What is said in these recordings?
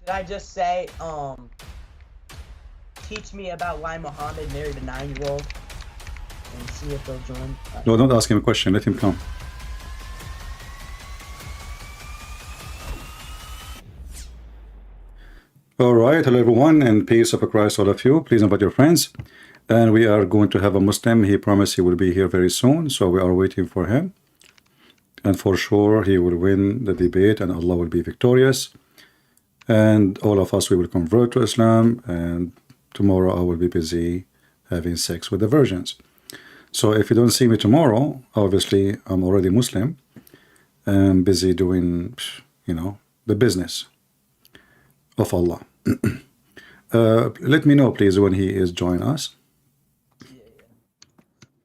Did I just say, teach me about why Muhammad married a 9-year-old and see if they'll join? No, don't ask him a question. Let him come. All right. Hello, everyone, and peace of Christ, all of you. Please invite your friends. And we are going to have a Muslim. He promised he will be here very soon, so we are waiting for him. And for sure, he will win the debate, and Allah will be victorious. And all of us, we will convert to Islam. And tomorrow, I will be busy having sex with the virgins. So if you don't see me tomorrow, obviously, I'm already Muslim. I'm busy doing, the business of Allah. Let me know, please, when he is join us. Yeah.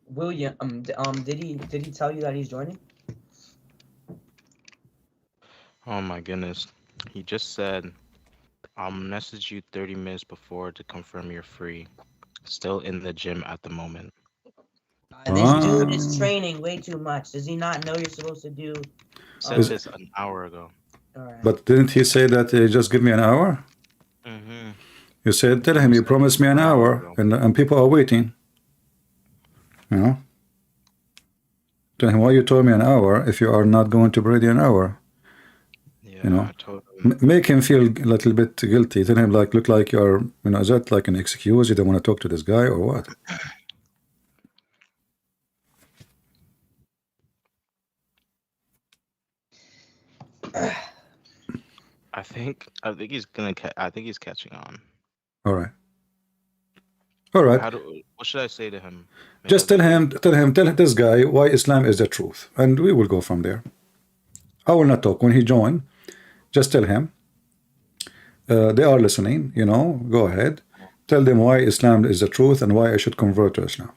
William, did he tell you that he's joining? Oh my goodness. He just said, I'll message you 30 minutes before to confirm you're free. Still in the gym at the moment. This dude is training way too much. Does he not know you're supposed to do? Said this an hour ago. All right. But didn't he say that just give me an hour? Mm-hmm. You said, tell him you promised me an hour, and people are waiting. Tell him why you told me an hour if you are not going to be ready an hour. Yeah, make him feel a little bit guilty. Tell him look like you're, is that like an excuse? You don't want to talk to this guy or what? I think he's catching on. All right. All right. What should I say to him? Just tell this guy why Islam is the truth, and we will go from there. I will not talk when he join. Just tell him. They are listening. Go ahead. Tell them why Islam is the truth and why I should convert to Islam.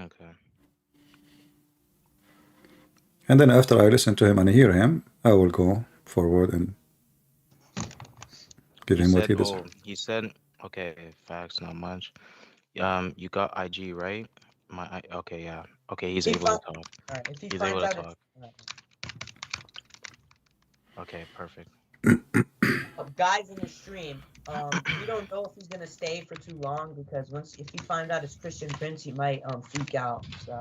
Okay. And then after I listen to him and hear him, I will go forward and give him what he deserves. He said, okay, facts, not much. You got IG, right? Okay, yeah. Okay, he's able to talk. All right, if he he's finds able to out talk. Okay, perfect. Guys in the stream, we don't know if he's gonna stay for too long because if he finds out it's Christian Prince, he might freak out. So.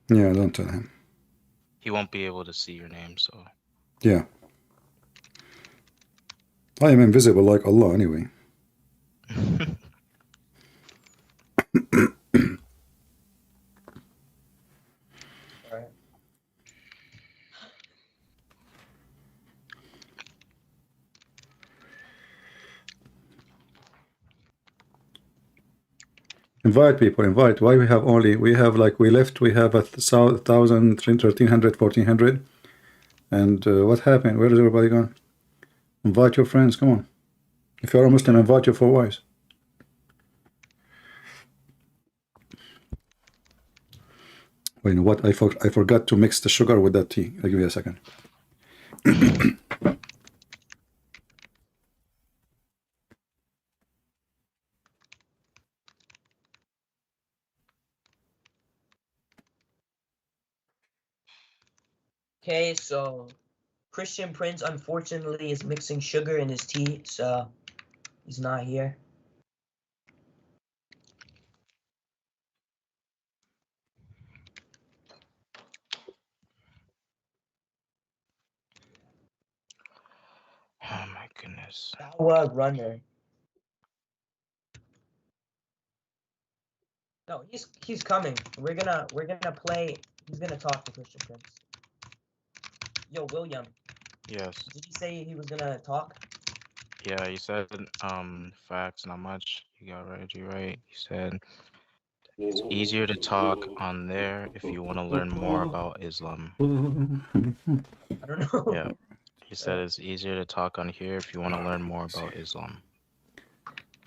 Yeah, don't tell him. He won't be able to see your name, so. Yeah. I am invisible like Allah anyway. Invite people, invite. Why we have we have 1,000, 1,300, 1,400. And what happened? Where is everybody gone? Invite your friends, come on. If you're a Muslim, invite your 4 wives. Well, you know what? I forgot to mix the sugar with that tea. I'll give you a second. Okay, so Christian Prince unfortunately is mixing sugar in his tea, so he's not here. Oh my goodness. Runner. No, he's coming. We're gonna play. He's gonna talk to Christian Prince. Yo, William. Yes. Did you say he was gonna talk? Yeah, he said facts, not much. You got right. You're right. He said it's easier to talk on there if you want to learn more about Islam. I don't know. Yeah. He said it's easier to talk on here if you want to learn more about Islam.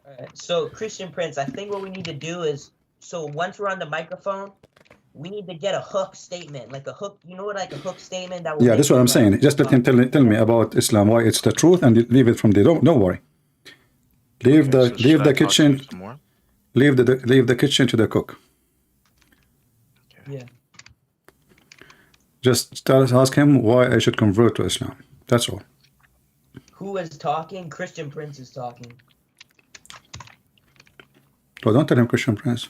All right. So Christian Prince, I think what we need to do is, so once we're on the microphone, we need to get a hook statement, like a hook. You know what, like a hook statement that will. Yeah, that's what I'm saying. Just let him tell me about Islam, why it's the truth, and leave it from there. Don't worry. Leave the kitchen. Leave the kitchen to the cook. Okay. Yeah. Just ask him why I should convert to Islam. That's all. Who is talking? Christian Prince is talking. Well, don't tell him Christian Prince.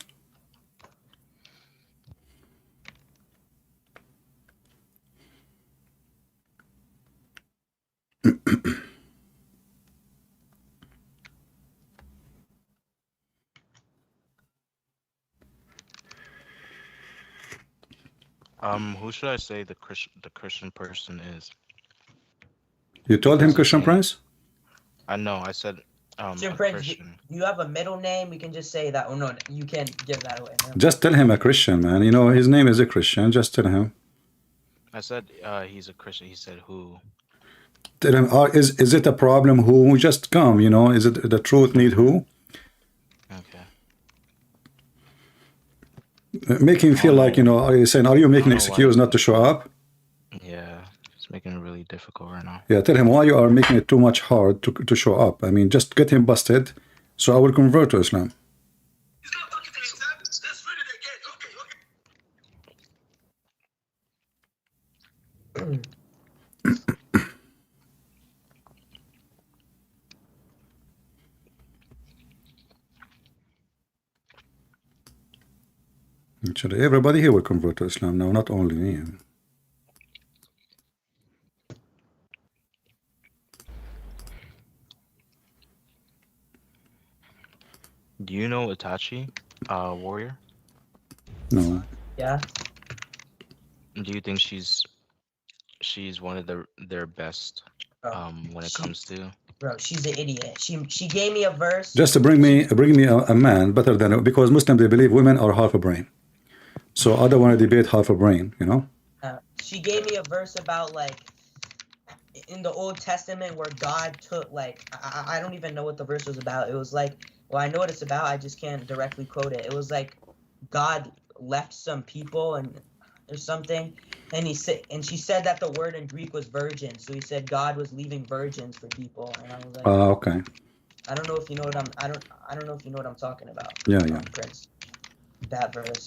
Who should I say the Christian person is? You told him Because Christian it's Prince? I know. I said Christian a Prince, do Christian. you have a middle name? We can just say that. Oh no, you can't give that away. No. Just tell him a Christian, man. You know, his name is a Christian. Just tell him. I said he's a Christian. He said who? Tell him, is it a problem who? Just come, you know. Is it the truth need who? Okay. Make him feel like, you know, are you saying, are you making an excuse not to show up? Yeah, it's making it really difficult right now. Yeah, tell him why you are making it too much hard to show up. I mean, just get him busted, so I will convert to Islam. He's not talking to himself. Let's read it again. Okay. Actually, everybody here will convert to Islam now, not only me. Do you know Itachi, warrior? No. Yeah. Do you think she's one of their best Bro, when it she- comes to? Bro, she's an idiot. She gave me a verse. Just to bring me a man better than, because Muslims, they believe women are half a brain. So I don't want to debate half a brain, you know? She gave me a verse about like in the Old Testament where God took like I don't even know what the verse was about. It was like, well, I know what it's about. I just can't directly quote it. It was like God left some people and or something, and she said that the word in Greek was virgin. So he said God was leaving virgins for people, and I was like, Okay. I don't know if you know what I don't know if you know what I'm talking about. Yeah, yeah. Prince. That verse.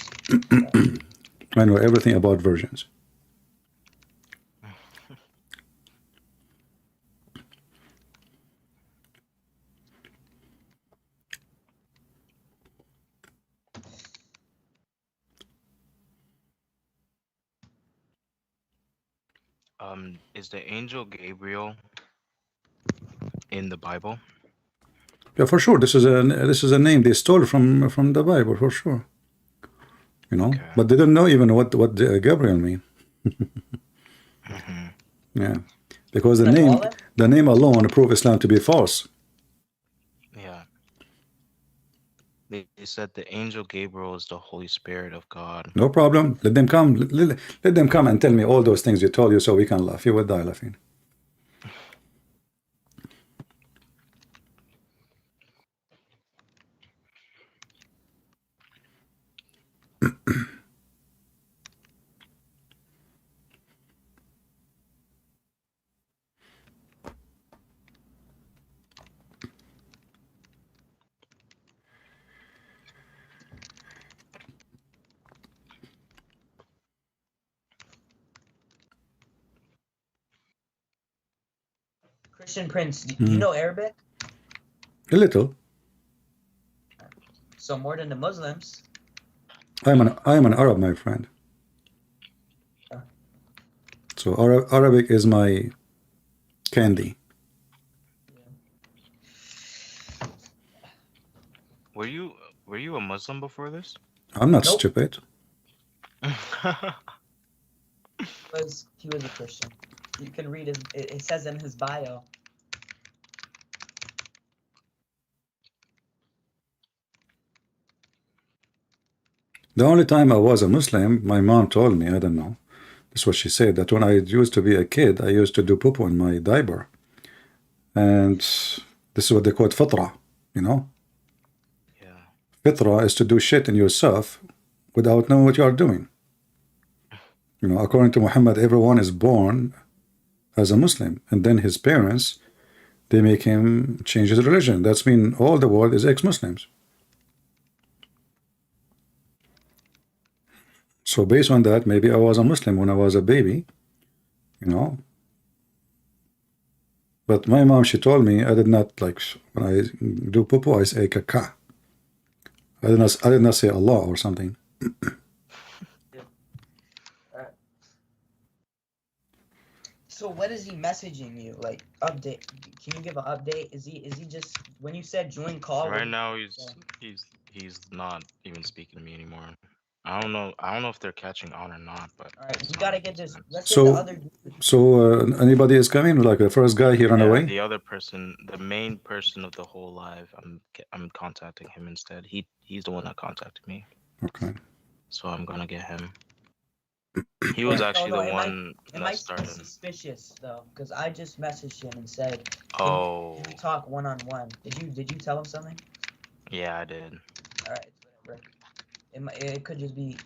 I know everything about virgins. Is the angel Gabriel in the Bible? Yeah, for sure. This is a name they stole from the Bible, for sure. You know, Okay. but they don't know even what Gabriel mean. Mm-hmm. Yeah, because the That's name all it? the name alone prove Islam to be false. Yeah. They said the angel Gabriel is the Holy Spirit of God. No problem. Let them come. Let them come and tell me all those things you told you, so we can laugh. You will die laughing. Christian Prince, do you know Arabic? A little. So more than the Muslims. I am an Arab, my friend. So Arabic is my candy. Were you a Muslim before this? I'm not Nope. stupid. He was a Christian. You can read it says in his bio. The only time I was a Muslim, my mom told me, I don't know, that's what she said, that when I used to be a kid, I used to do poo-poo in my diaper. And this is what they call fitra, you know? Yeah. Fitra is to do shit in yourself without knowing what you are doing. You know, according to Muhammad, everyone is born as a Muslim, and then his parents, they make him change his religion. That's mean all the world is ex-Muslims. So based on that, maybe I was a Muslim when I was a baby, you know. But my mom, she told me I did not like when I do poo-poo, I say kaka. I did not say Allah or something. So what is he messaging you? Like update? Can you give an update? Is he just when you said join call? Right now he's not even speaking to me anymore. I don't know if they're catching on or not, but All right, it's we not gotta making get this. sense. Let's get the other. So anybody is coming? Like the first guy, he ran Yeah, away. the other person, the main person of the whole live, I'm contacting him instead. He's the one that contacted me, Okay. so I'm gonna get him. He was actually the one It that might be started. suspicious though, because I just messaged him and said, Oh, "Can we talk one on one?" Did you tell him something? yeah, I did. All right, whatever. It could just be.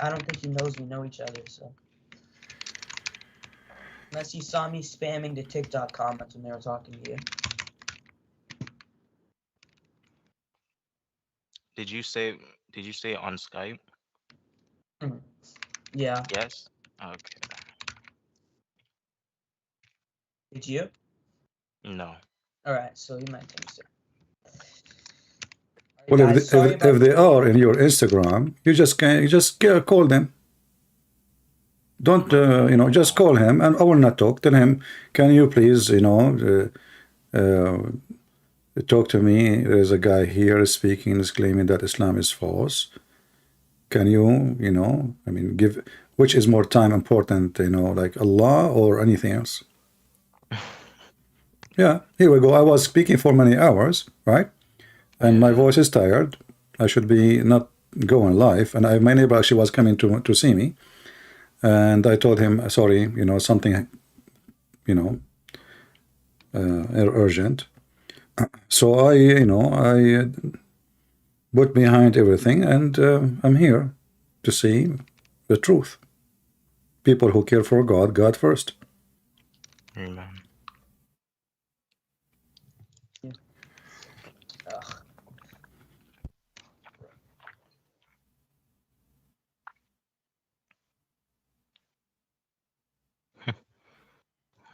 I don't think he knows we know each other, so. Unless you saw me spamming the TikTok comments when they were talking to you. Did you say on Skype? Yeah. Yes. Okay. Did you? No. All right, so you might think so. Well, Guys, if they are in your Instagram, you just call them. Don't just call him, and I will not talk. Tell him, can you please talk to me? There's a guy here speaking, is claiming that Islam is false. Can you I mean, give which is more time important, like Allah or anything else? Yeah, here we go. I was speaking for many hours, right? And my voice is tired. I should be not going live. And my neighbor actually was coming to see me. And I told him, sorry, something, urgent. So I put behind everything, and I'm here to see the truth. People who care for God, God first. Amen.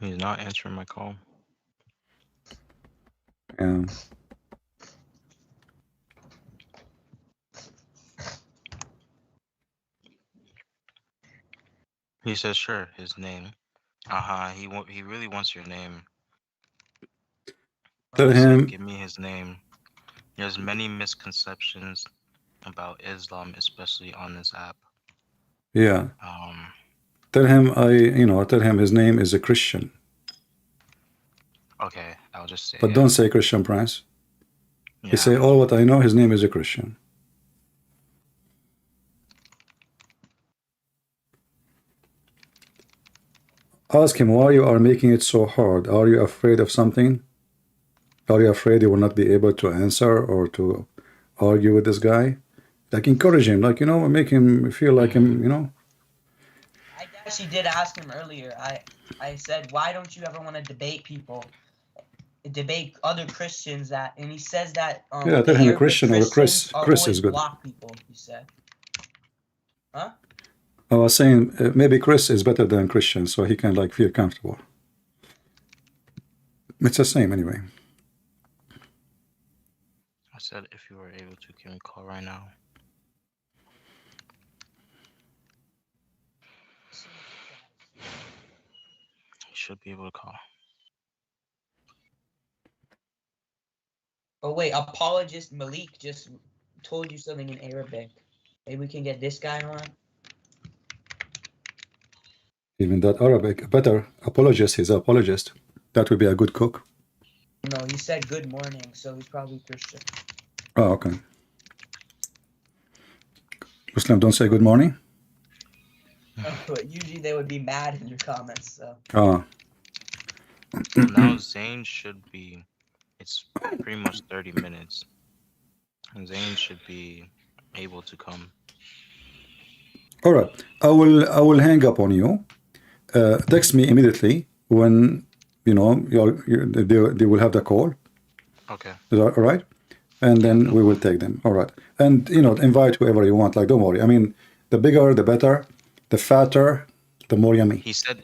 He's not answering my call. Yeah. He says, sure, his name. He really wants your name. Tell He said, him, give me his name. There's many misconceptions about Islam, especially on this app. yeah. Tell him tell him his name is a Christian. Okay, I'll just say. But don't say Christian Prince. Yeah. You say, all what I know, his name is a Christian. Ask him why you are making it so hard. Are you afraid of something? Are you afraid you will not be able to answer or to argue with this guy? Like, encourage him, like, make him feel like him, I actually did ask him earlier. I said, why don't you ever want to debate people? Debate other Christians and he says that Yeah, tell him a Christian or a Chris. Chris is good. Block people, he said. Huh? I was saying maybe Chris is better than Christian, so he can like feel comfortable. It's the same anyway. I said, if you were able to, can we call right now? You should be able to call. Oh wait, apologist Malik just told you something in Arabic. Maybe we can get this guy on. Even that Arabic, better apologist, he's an apologist. That would be a good cook. No, he said good morning, so he's probably Christian. Oh, okay. Muslim don't say good morning? But usually they would be mad in your comments, so. Ah. Well, now Zain should be, it's pretty much 30 minutes. And Zain should be able to come. All right. I will hang up on you. Text me immediately when they will have the call. Okay. Is that all right? And then we will take them. All right. And invite whoever you want. Like, don't worry. I mean, the bigger, the better. The fatter, the more yummy. He said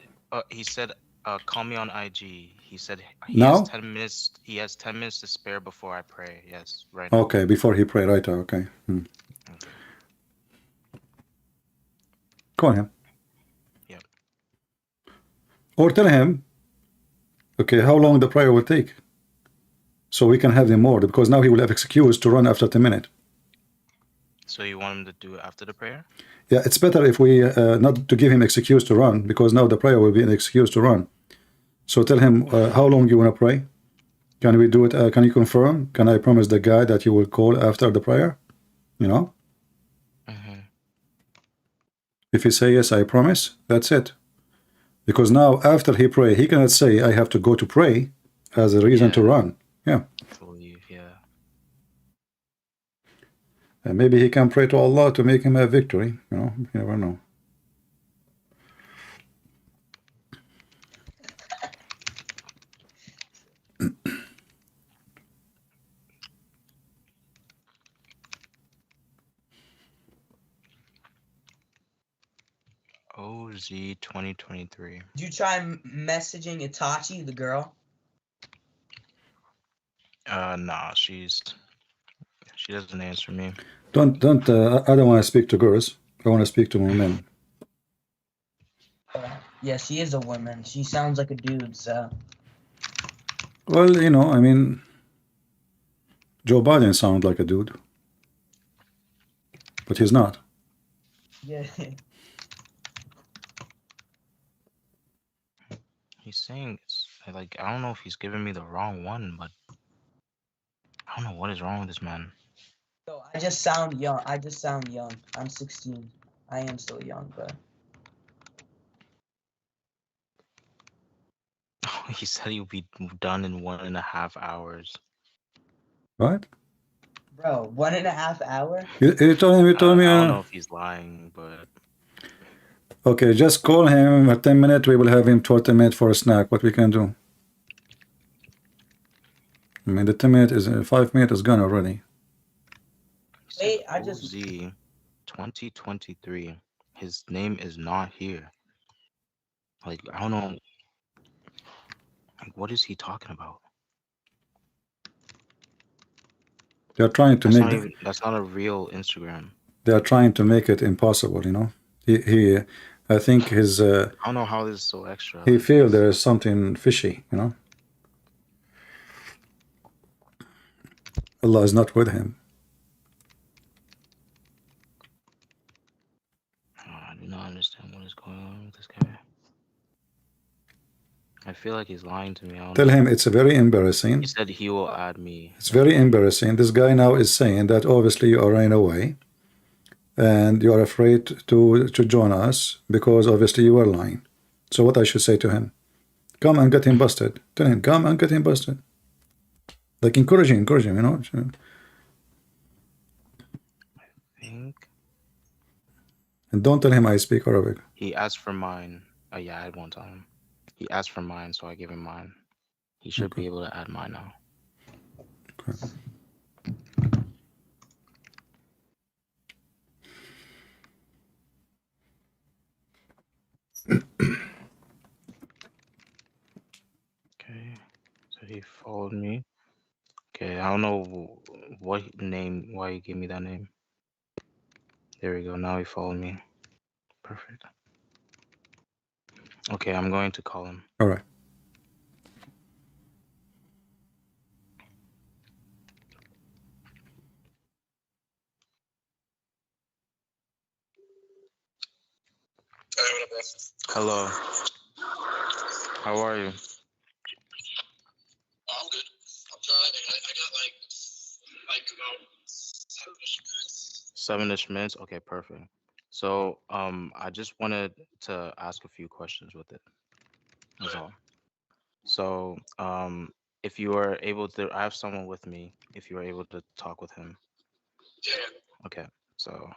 Call me on IG. He said he has Now? 10 minutes. He has 10 minutes to spare before I pray. Yes, right now. Okay, before he pray, right? Okay. Okay. Call him. Yep. Or tell him, okay, how long the prayer will take. So we can have him more, because now he will have excuse to run after 10 minutes. So you want him to do it after the prayer? Yeah, it's better if we not to give him excuse to run, because now the prayer will be an excuse to run. So tell him how long you want to pray. Can we do it? Can you confirm? Can I promise the guy that you will call after the prayer? You know? If he say yes, I promise, that's it. Because now after he pray, he cannot say I have to go to pray as a reason to run. Yeah. To leave, yeah. And maybe he can pray to Allah to make him a victory. You know, you never know. OZ 2023. Did you try messaging Itachi, the girl? Nah, she doesn't answer me. Don't. I don't want to speak to girls. I want to speak to men. Yeah, she is a woman. She sounds like a dude, so. Well, you know, I mean, Joe Biden sounds like a dude, but he's not. Yeah. He's saying it's like, I don't know if he's giving me the wrong one, but I don't know what is wrong with this man. So I just sound young. I'm 16. I am still young, but. He said he'll be done in 1.5 hours. Right? Bro, 1.5 hours? You told him. You told me. I don't know if he's lying, but. Okay, just call him at 10 minutes. We will have him 20 minutes for a snack. What we can do? I mean, the 10 minutes is 5 minutes is gone already. Wait, I just. OZ 2023. His name is not here. Like, I don't know. Like, what is he talking about? They are trying to that's not a real Instagram. They are trying to make it impossible. You know. I think his. I don't know how this is so extra. He feels there is something fishy. You know. Allah is not with him. I do not understand what is going on with this guy. I feel like he's lying to me. Tell him it's very embarrassing. He said he will add me. It's very embarrassing. This guy now is saying that obviously you are running away and you are afraid to join us because obviously you are lying. So what I should say to him? Come and get him busted. Tell him, come and get him busted. Like encourage him, you know. I think. And don't tell him I speak Arabic. He asked for mine. Yeah, I won't tell him. He asked for mine, so I give him mine. He should be able to add mine now. Okay. Okay, so he followed me. Okay, I don't know what name, why he gave me that name. There we go, now he followed me. Perfect. Okay, I'm going to call him. All right. Hello. How are you? Oh, I'm good. I'm driving. I got like about 7-ish minutes. 7-ish minutes? Okay, perfect. So I just wanted to ask a few questions with it. That's all. So if you are able to, I have someone with me, if you are able to talk with him. Yeah. Okay, so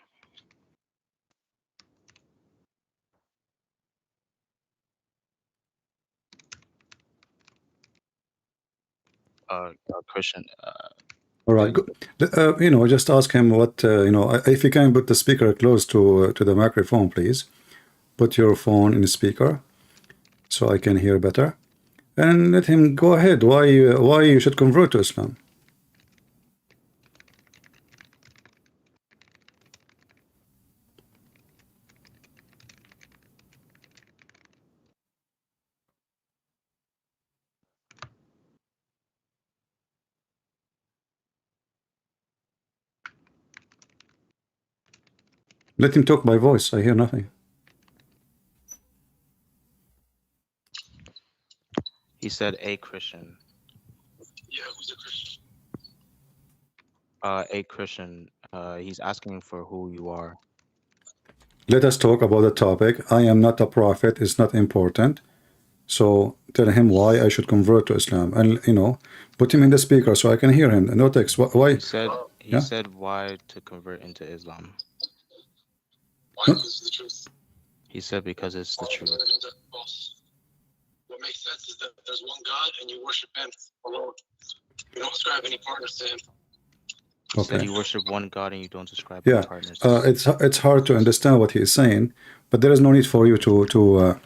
Christian, All right. You know, just ask him what you know. If you can put the speaker close to the microphone, please. Put your phone in the speaker, so I can hear better. And let him go ahead. Why you should convert to Islam? Let him talk by voice. I hear nothing. He said a Christian. Yeah, who's a Christian? A Christian. He's asking for who you are. Let us talk about the topic. I am not a prophet. It's not important. So tell him why I should convert to Islam, and put him in the speaker so I can hear him. No text. Why? He said why to convert into Islam. Why? Because of the truth. He said because it's the truth. What makes sense is that there's one God and you worship Him alone. You don't ascribe any partners to Him. He said you worship one God and you don't ascribe any partners to Him. It's hard to understand what he is saying, but there is no need for you to.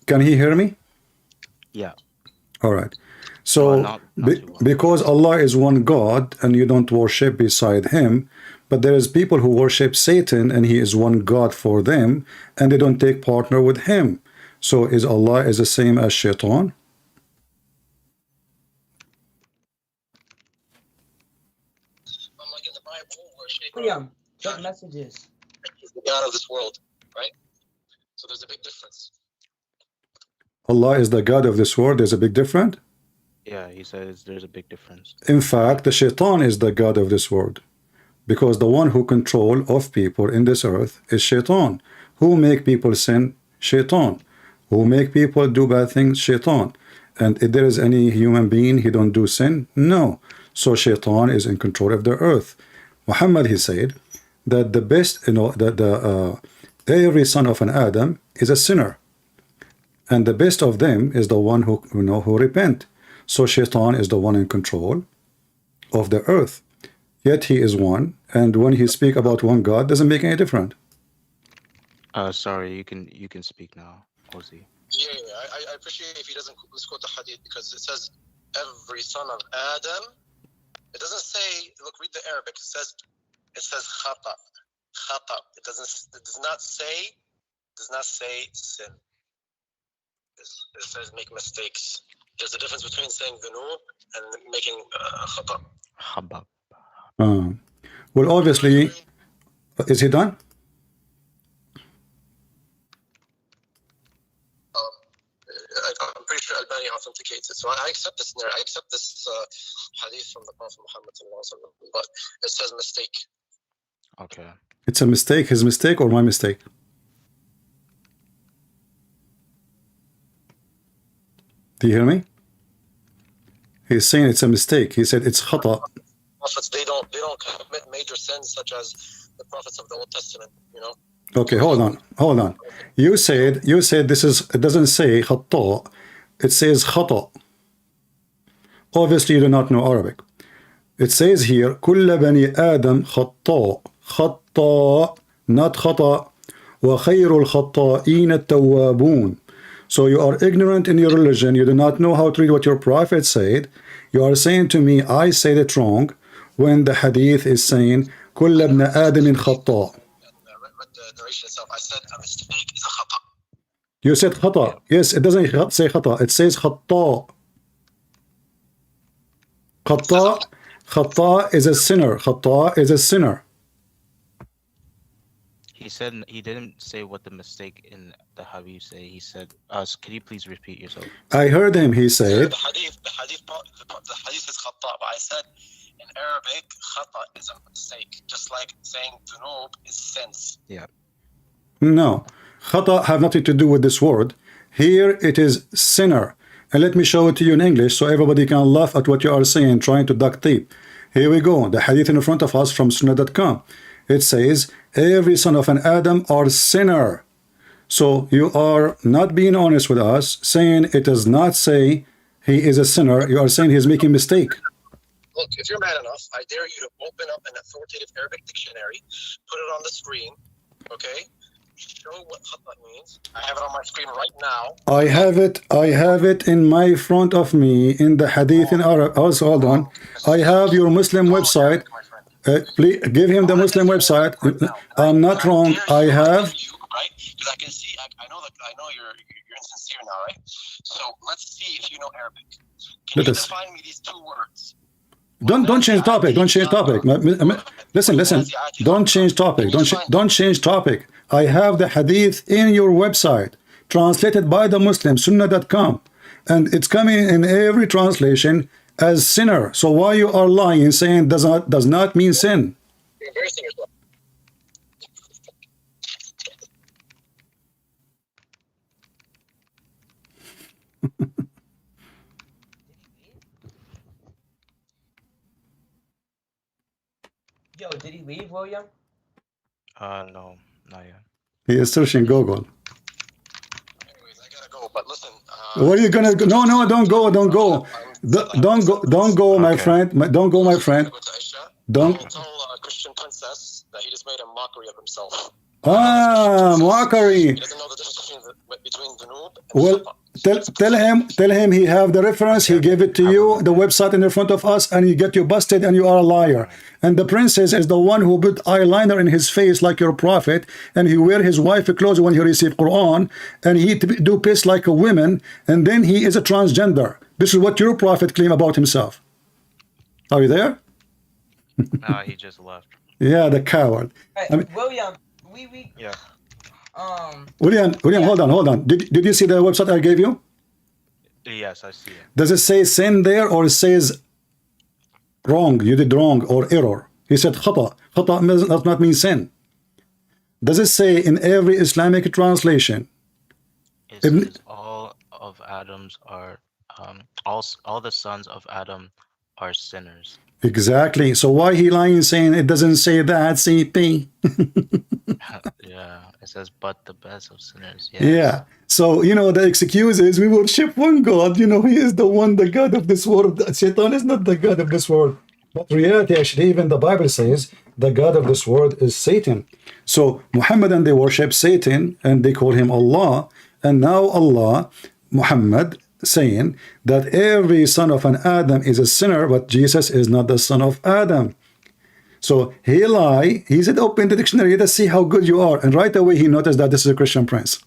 Can he hear me? Yeah. All right. So because Allah is one God and you don't worship beside Him, but there is people who worship Satan and he is one God for them, and they don't take partner with him. So is Allah is the same as Shaitan? Like in the Bible, worship check messages. He's the God of this world, right? So there's a big difference. Allah is the God of this world. There's a big difference? Yeah, he says there's a big difference. In fact, the Shaitan is the God of this world, because the one who control of people in this earth is Shaitan. Who make people sin? Shaitan. Who make people do bad things? Shaitan. And if there is any human being he don't do sin? No. So Shaitan is in control of the earth. Muhammad, he said that the best, every son of an Adam is a sinner, and the best of them is the one who repent. So Shaitan is the one in control of the earth. Yet he is one, and when he speak about one God, doesn't make any difference. Sorry, you can speak now, Ozzy. Yeah, I appreciate if he doesn't quote the hadith, because it says every son of Adam. It doesn't say. Look, read the Arabic. It says khata. It does not say sin. It says make mistakes. There's a difference between saying dhunub and making khata. Habab. Well, obviously, is he done? I'm pretty sure Albani authenticates it. So I accept this. I accept this hadith from the Prophet Muhammad, but it says mistake. Okay. It's a mistake. His mistake or my mistake? Do you hear me? He's saying it's a mistake. He said it's khata. Prophets, they don't commit major sins such as the prophets of the Old Testament. Okay, hold on. You said this is. It doesn't say khata. It says khata. Obviously, you do not know Arabic. It says here, كل بني آدم خطاء. خطاء, not khata. وخير الخطائين التوابون. So you are ignorant in your religion. You do not know how to read what your prophet said. You are saying to me, I said it wrong, when the hadith is saying, كل ابن آدم خطاء. The narration itself, I said a mistake is a khata. You said khata. Yes, it doesn't say khata. It says khata. Khata is a sinner. Khata is a sinner. He said he didn't say what the mistake in the hadith say. He said, "Can you please repeat yourself?" I heard him. He said, the hadith is khata, but I said in Arabic, khata is a mistake, just like saying dhunub is sins. Yeah. No, khata have nothing to do with this word. Here it is sinner. And let me show it to you in English so everybody can laugh at what you are saying, trying to duct tape. Here we go. The hadith in front of us from sunnah.com. It says, every son of an Adam are sinner. So you are not being honest with us, saying it does not say he is a sinner. You are saying he's making mistake. Look, if you're mad enough, I dare you to open up an authoritative Arabic dictionary, put it on the screen, okay? show what khata means? I have it on my screen right now. I have it in my front of me in the hadith in Arab. Also, hold on. I have your Muslim website. My friend. Please give him the Muslim website. I'm not wrong. I have. Right? Because I can see. I know that. I know you're insincere now, right? So let's see if you know Arabic. Can Let you us. define me these two words? Don't change topic. Don't change topic. Listen. Don't change topic. Don't change topic. I have the hadith in your website, translated by the Muslim, Sunnah.com, and it's coming in every translation as sinner. So why you are lying, saying does not mean sin? You're embarrassing yourself. Yo, did he leave, William? No, not yet. He is searching Google. Anyways, I gotta go. But listen. Where are you gonna go? No, don't go. Don't go, my Okay. friend. Don't go, my friend. Go to Aisha. Don't. Tell Christian princess that he just made a mockery of himself. Mockery. He doesn't know the difference between the noob and Well, khata. tell him he have the reference. He gave it to you, the website in the front of us, and you get you busted, and you are a liar. And the princess is the one who put eyeliner in his face like your prophet, and he wear his wife clothes when he receive Quran, and he do piss like a woman, and then he is a transgender. This is what your prophet claim about himself. Are you there? No, he just left. Yeah, the coward. Hey, I mean- William, we Yeah. William, hold on. Did you see the website I gave you? Yes, I see it. Does it say sin there, or it says wrong, you did wrong, or error? He said khata. Khata does not mean sin. Does it say in every Islamic translation? It Ibn- says all of Adam's are all the sons of Adam are sinners. Exactly. So why he lying saying it doesn't say that, CP? Yeah, it says but the best of sinners. Yes. Yeah. So, the excuse is we worship one God. He is the one, the God of this world. Satan is not the God of this world. But reality, actually, even the Bible says the God of this world is Satan. So Muhammad, they worship Satan and they call him Allah. And now Allah, Muhammad, saying that every son of an Adam is a sinner, but Jesus is not the son of Adam. So he lied. He said, open the dictionary, let's see how good you are. And right away he noticed that this is a Christian prince.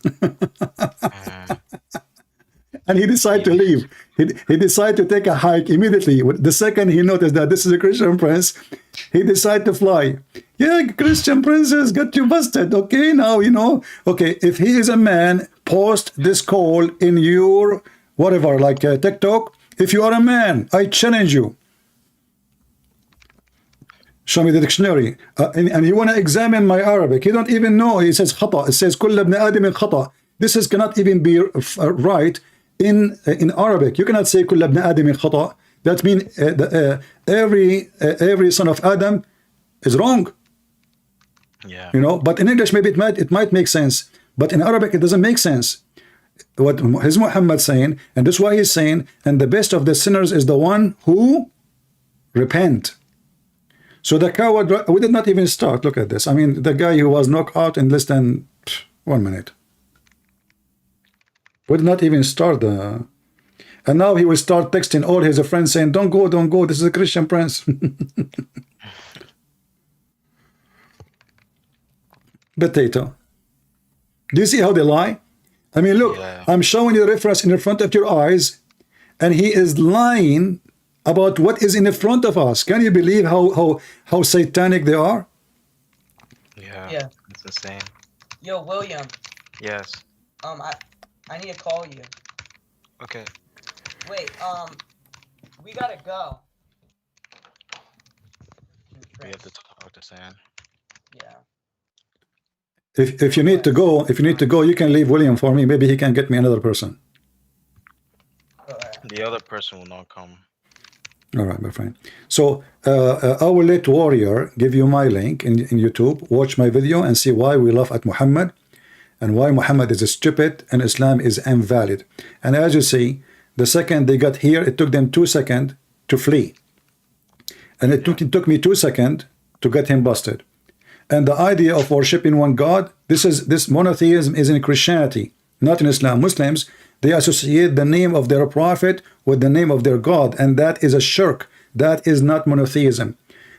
And he decided to leave. He decided to take a hike immediately. The second he noticed that this is a Christian prince, he decided to fly. Yeah, Christian princes got you busted. Okay, now, Okay, if he is a man, post this call in your whatever, like TikTok. If you are a man, I challenge you. Show me the dictionary. And you want to examine my Arabic. You don't even know. He says khata. It says كل ابن آدم خطأ. This cannot even be right in Arabic. You cannot say كل ابن آدم خطأ. That means every son of Adam is wrong. Yeah. But in English maybe it might make sense. But in Arabic it doesn't make sense. What is Muhammad saying, and that's why he's saying, and the best of the sinners is the one who repent. So the coward, we did not even start. Look at this. I mean, the guy who was knocked out in less than 1 minute. We did not even start and now he will start texting all his friends saying, don't go, this is a Christian prince. Potato. Do you see how they lie? I mean, look, Yeah. I'm showing you the reference in the front of your eyes, and he is lying about what is in the front of us. Can you believe how satanic they are? Yeah. Yeah. It's insane. Yo, William. Yes. I need to call you. Okay. Wait, we gotta go. We have to talk to Zain. Yeah. If you need to go, you can leave William for me. Maybe he can get me another person. Alright. The other person will not come. All right, my friend. So I will let Warrior give you my link in YouTube. Watch my video and see why we laugh at Muhammad and why Muhammad is stupid and Islam is invalid. And as you see, the second they got here, it took them 2 seconds to flee. And it took me 2 seconds to get him busted. And the idea of worshiping one God, this monotheism is in Christianity, not in Islam. Muslims, they associate the name of their prophet with the name of their God, and that is a shirk. That is not monotheism.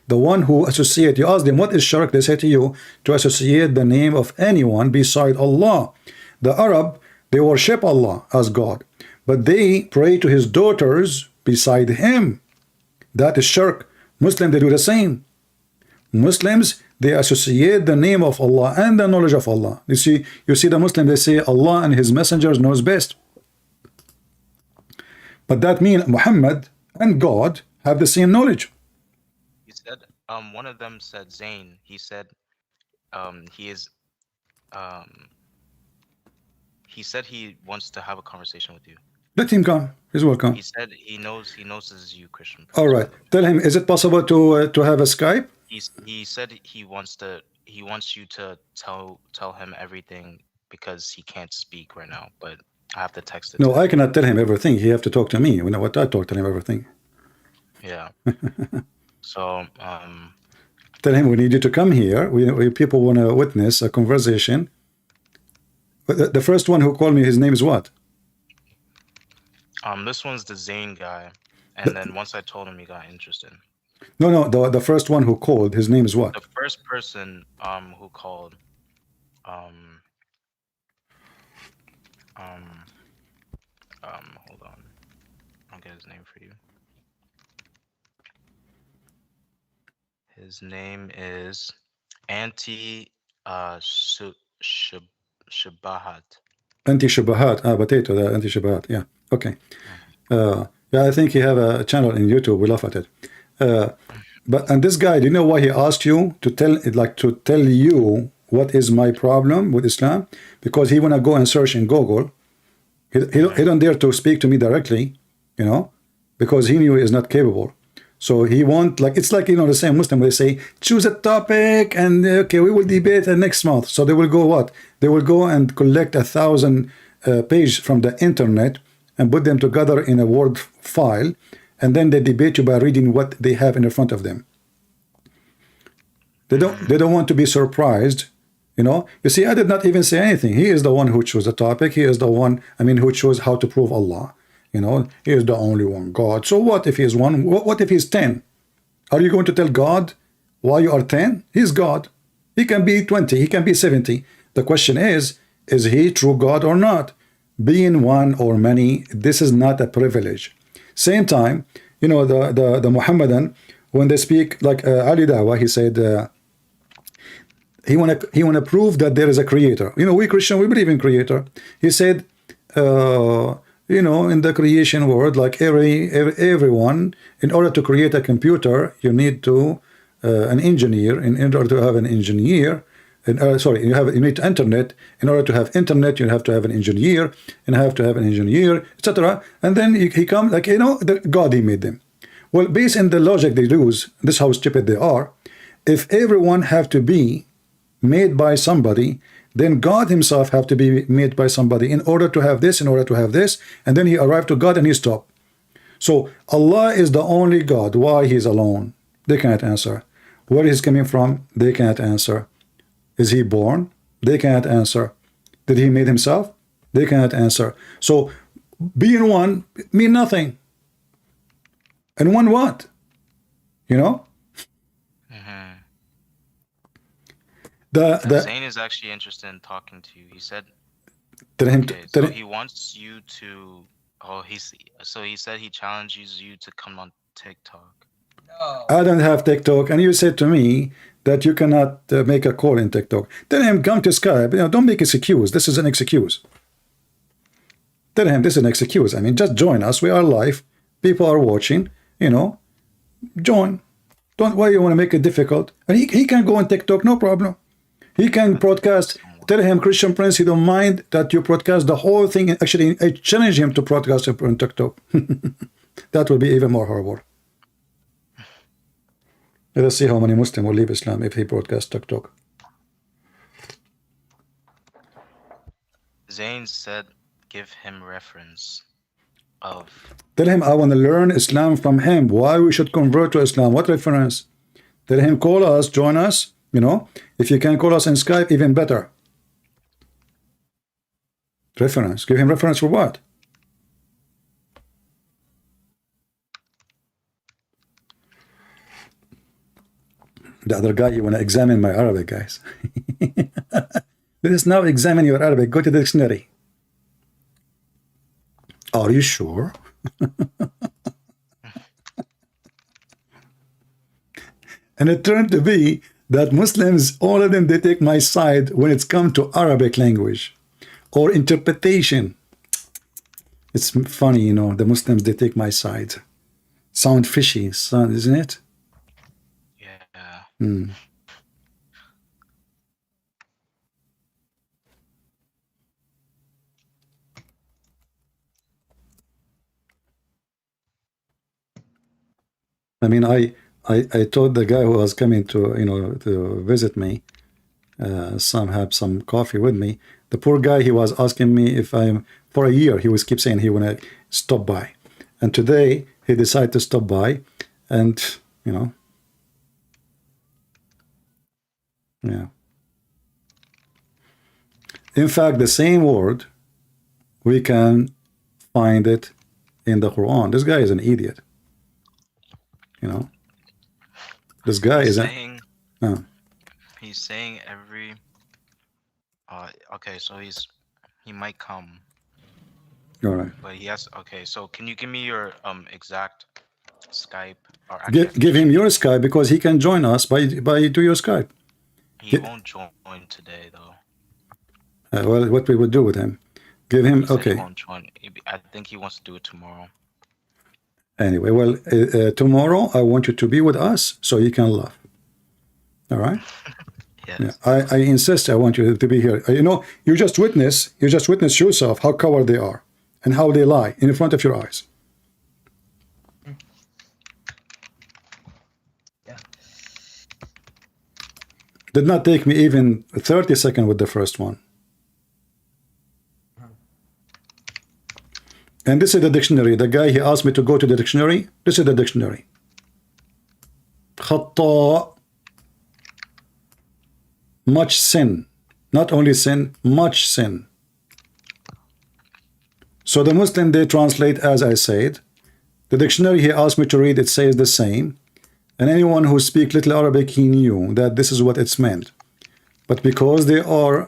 The one who associate, you ask them what is shirk, they say to you to associate the name of anyone beside Allah. The Arab, they worship Allah as God, but they pray to his daughters beside him. That is shirk. Muslims, they do the same. Muslims, they associate the name of Allah and the knowledge of Allah. You see the Muslim, they say Allah and his messengers knows best. But that means Muhammad and God have the same knowledge. He said, one of them said, Zain, he said, he said he wants to have a conversation with you. Let him come. He's welcome. He said he knows this is you, Christian. All right. Tell him, is it possible to have a Skype? He said he wants you to tell him everything because he can't speak right now, but I have to text it. No, I cannot tell him everything. He have to talk to me. You know what? I talk to him everything. Yeah. So tell him we need you to come here. We people want to witness a conversation. But the first one who called me, his name is what? This one's the Zain guy, and then once I told him, he got interested. No, the first one who called, his name is what? The first person who called, hold on, I'll get his name for you. His name is Shabahat. Anti-Shabahat. Potato, the Anti-Shabahat. Yeah. Okay. Yeah, I think he have a channel in YouTube. We laugh at it. And this guy, do you know why he asked you to tell you what is my problem with Islam? Because he wanna go and search in Google. He don't dare to speak to me directly, you know, because he knew he is not capable. So he want, it's like, the same Muslim, they say, choose a topic and okay, we will debate next month. So they will go what? They will go and collect 1,000 pages from the internet and put them together in a Word file, and then they debate you by reading what they have in front of them. They don't want to be surprised, you know. You see, I did not even say anything. He is the one who chose the topic. He is the one, who chose how to prove Allah. You know, he is the only one God. So what if he is one? What if he's 10? Are you going to tell God why you are 10? He's God. He can be 20. He can be 70. The question is he true God or not? Being one or many, this is not a privilege. Same time, the Muhammadan, when they speak, like Ali Dawa, he said, he wanna prove that there is a creator. We Christian, we believe in creator. He said, in the creation world, like everyone, in order to create a computer, you need to an engineer. In order to have an engineer, you need internet. In order to have internet, you have to have an engineer, and have to have an engineer, etc. And then he comes, the God, he made them. Well, based on the logic they use, this is how stupid they are. If everyone have to be made by somebody, then God himself have to be made by somebody in order to have this, and then he arrived to God and he stopped. So Allah is the only God. Why he's alone? They cannot answer. Where he's coming from? They cannot answer. Is he born? They cannot answer. Did he made himself? They cannot answer. So being one mean nothing. And one what? Zain is actually interested in talking to you. He said, he wants you to. He said he challenges you to come on TikTok. No. I don't have TikTok, and you said to me that you cannot make a call in TikTok. Tell him come to Skype. Don't make excuse. This is an excuse. Tell him this is an excuse. Just join us. We are live. People are watching. Join. Why you want to make it difficult? And he can go on TikTok, no problem. He can broadcast. Tell him, Christian Prince, he don't mind that you broadcast the whole thing. Actually, I challenge him to broadcast it on TikTok. That will be even more horrible. Let us see how many Muslims will leave Islam if he broadcasts TikTok. Zain said, give him reference of. Tell him I want to learn Islam from him. Why we should convert to Islam? What reference? Tell him call us, join us. You know, if you can call us in Skype, even better. Reference. Give him reference for what? The other guy, you want to examine my Arabic, guys. Let us now examine your Arabic. Go to the dictionary. Are you sure? And it turned to be that Muslims, all of them, they take my side when it's come to Arabic language or interpretation. It's funny, you know, the Muslims, they take my side. Sound fishy, son, isn't it? Yeah. Hmm. I mean, I told the guy who was coming to, you know, to visit me, some have some coffee with me. The poor guy, he was asking me if I'm, for a year, he was keep saying he want to stop by. And today, he decided to stop by and, you know, yeah. In fact, the same word, we can find it in the Quran. This guy is an idiot. You know, this guy He's is saying, a, he's saying every, okay, so he might come, all right. but he has, okay, so can you give me your exact Skype, or actually I Give, can give just him read your it. Skype because he can join us by do your Skype. He won't join today though. Well, what we would do with him? Give him, He said he okay. won't join. I think he wants to do it tomorrow. Anyway, well, tomorrow I want you to be with us so you can laugh. All right? Yes. Yeah, I insist. I want you to be here. You know, you just witness yourself how coward they are and how they lie in front of your eyes. Yeah. Did not take me even 30 seconds with the first one. And this is the dictionary. The guy, he asked me to go to the dictionary. This is the dictionary. خطاء, much sin. Not only sin, much sin. So the Muslim, they translate as I said. The dictionary he asked me to read, it says the same. And anyone who speaks little Arabic, he knew that this is what it's meant. But because they are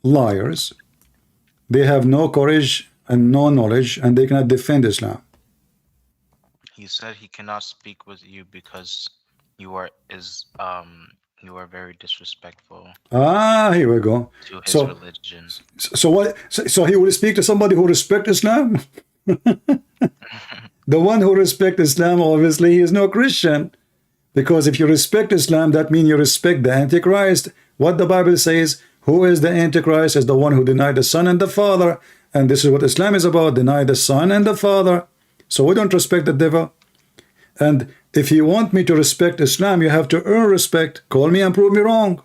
liars, they have no courage and no knowledge, and they cannot defend Islam. He said he cannot speak with you because you are very disrespectful Here we go. to his So, religion. so what? So he will speak to somebody who respects Islam. The one who respects Islam, obviously, he is no Christian. Because if you respect Islam, that means you respect the Antichrist. What the Bible says, who is the Antichrist? Is the one who denied the Son and the Father. And this is what Islam is about, deny the Son and the Father. So we don't respect the devil. And if you want me to respect Islam, you have to earn respect. Call me and prove me wrong.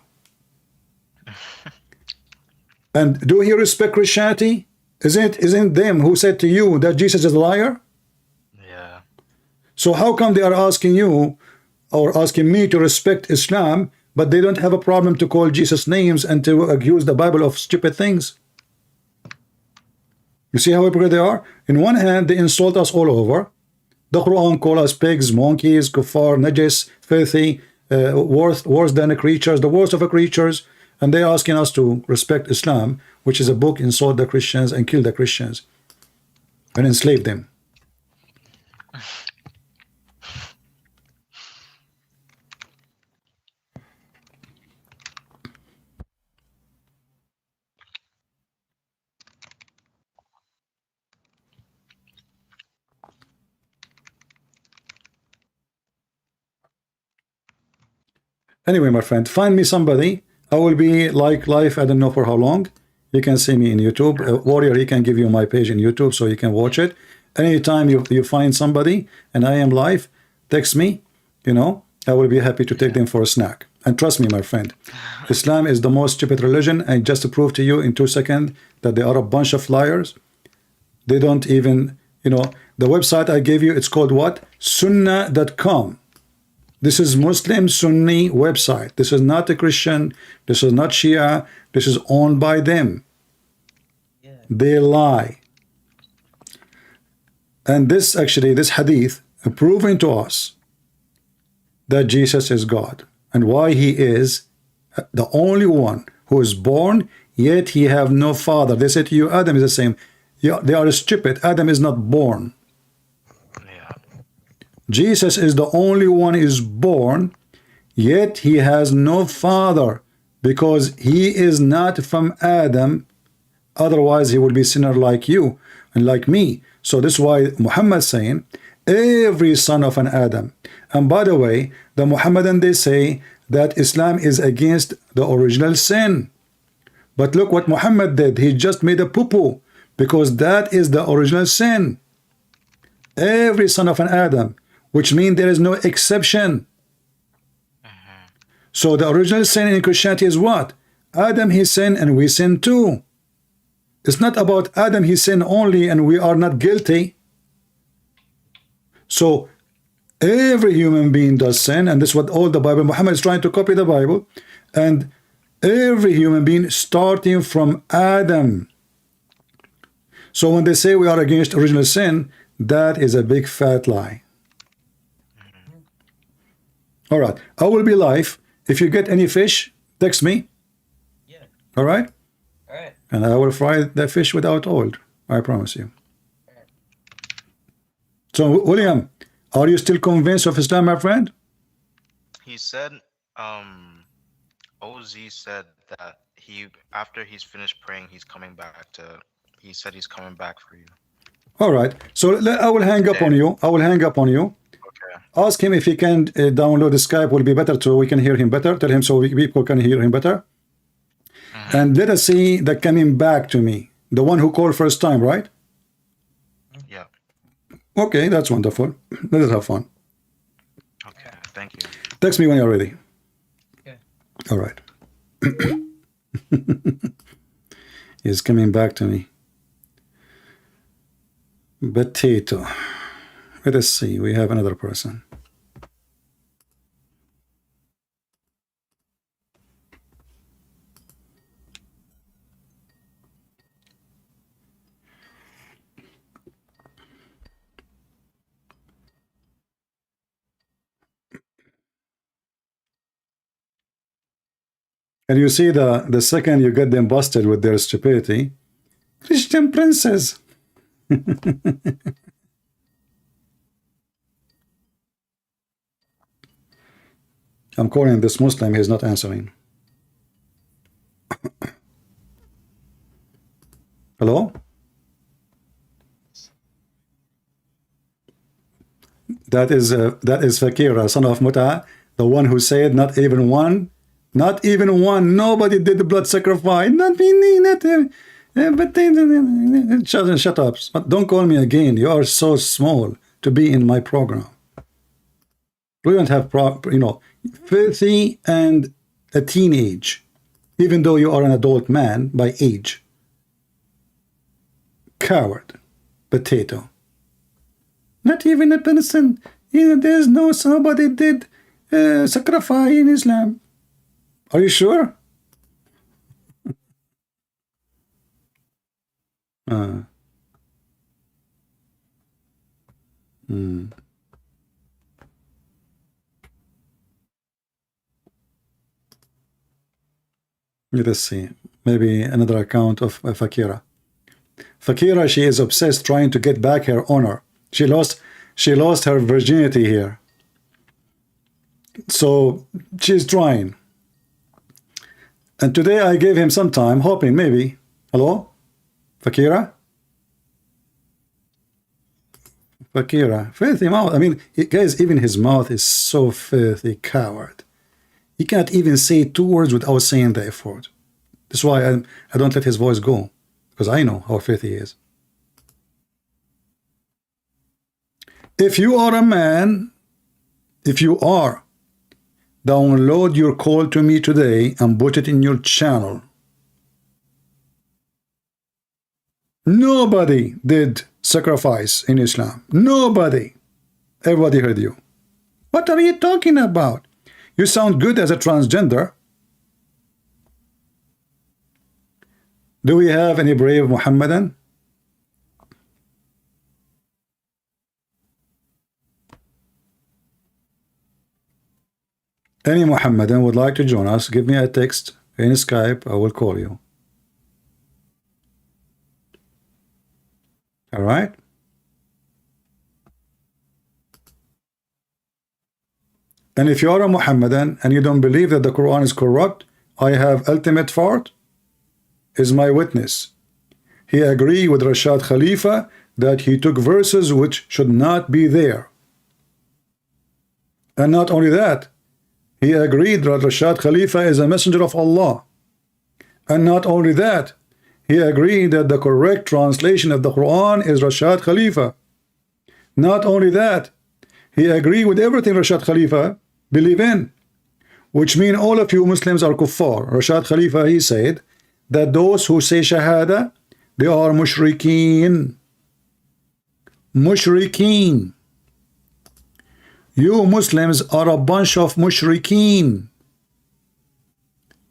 And do you respect Christianity? Isn't them who said to you that Jesus is a liar? Yeah. So how come they are asking you or asking me to respect Islam, but they don't have a problem to call Jesus names and to accuse the Bible of stupid things? You see how hypocrite they are? In one hand, they insult us all over. The Quran calls us pigs, monkeys, kuffar, najis, filthy, worse than the creatures, the worst of the creatures. And they're asking us to respect Islam, which is a book, insult the Christians and kill the Christians and enslave them. Anyway, my friend, find me somebody. I will be like live, I don't know for how long. You can see me in YouTube. Warrior, he can give you my page in YouTube so you can watch it. Anytime you find somebody and I am live, text me, you know, I will be happy to take them for a snack. And trust me, my friend, Islam is the most stupid religion. And just to prove to you in 2 seconds that they are a bunch of liars, they don't even, you know, the website I gave you, it's called what? Sunnah.com. This is Muslim Sunni website. This is not a Christian. This is not Shia. This is owned by them. Yeah. They lie. And this hadith proving to us that Jesus is God and why he is the only one who is born, yet he have no father. They say to you, Adam is the same. Yeah, they are stupid. Adam is not born. Yeah. Jesus is the only one is born, yet he has no father, because he is not from Adam. Otherwise, he would be sinner like you and like me. So this is why Muhammad saying, every son of an Adam. And by the way, the Muhammadan, they say that Islam is against the original sin. But look what Muhammad did. He just made a poo-poo, because that is the original sin. Every son of an Adam, which means there is no exception. So the original sin in Christianity is what? Adam, he sinned and we sin too. It's not about Adam, he sinned only and we are not guilty. So every human being does sin, and this is what all the Bible, Muhammad is trying to copy the Bible, and every human being starting from Adam. So when they say we are against original sin, that is a big fat lie. All right, I will be live. If you get any fish, text me. Yeah. All right? All right. And I will fry the fish without oil. I promise you. So, William, are you still convinced of Islam, my friend? He said, OZ said that after he's finished praying, he said he's coming back for you. All right. So I will hang up on you. I will hang up on you. Okay. Ask him if he can download the Skype, will be better so we can hear him better. Tell him so people can hear him better. And let us see the coming back to me. The one who called first time, right? Yeah. Okay, that's wonderful. Let us have fun. Okay. Thank you. Text me when you're ready. Okay. All right. He's coming back to me. Potato. Let us see. We have another person. And you see the second you get them busted with their stupidity, Christian princess. I'm calling this Muslim, he's not answering. Hello? That is Fakira, son of Muta, the one who said not even one, nobody did the blood sacrifice, not me, not but they, shut up. Don't call me again. You are so small to be in my program. We don't have filthy and a teenage, even though you are an adult man by age. Coward, potato. Not even a person. There's nobody did sacrifice in Islam. Are you sure? Let us see. Maybe another account of Fakira. Fakira, she is obsessed trying to get back her honor. She lost her virginity here. So she's trying. And today I gave him some time, hoping maybe. Hello? Fakira? Fakira. Filthy mouth. I mean, guys, even his mouth is so filthy, coward. He can't even say 2 words without saying the F word. That's why I don't let his voice go. Because I know how filthy he is. If you are a man, download your call to me today and put it in your channel. Nobody did sacrifice in Islam. Nobody. Everybody heard you. What are you talking about? You sound good as a transgender. Do we have any brave Muhammadan? Any Muhammadan would like to join us, give me a text in Skype, I will call you. All right? And if you are a Muhammadan and you don't believe that the Quran is corrupt, I have ultimate Fard is my witness. He agreed with Rashad Khalifa that he took verses which should not be there. And not only that, he agreed that Rashad Khalifa is a messenger of Allah. And not only that, he agreed that the correct translation of the Quran is Rashad Khalifa. Not only that, he agreed with everything Rashad Khalifa believe in, which mean all of you Muslims are kuffar. Rashad Khalifa, he said that those who say shahada, they are mushrikeen. Mushrikeen. You Muslims are a bunch of mushrikeen.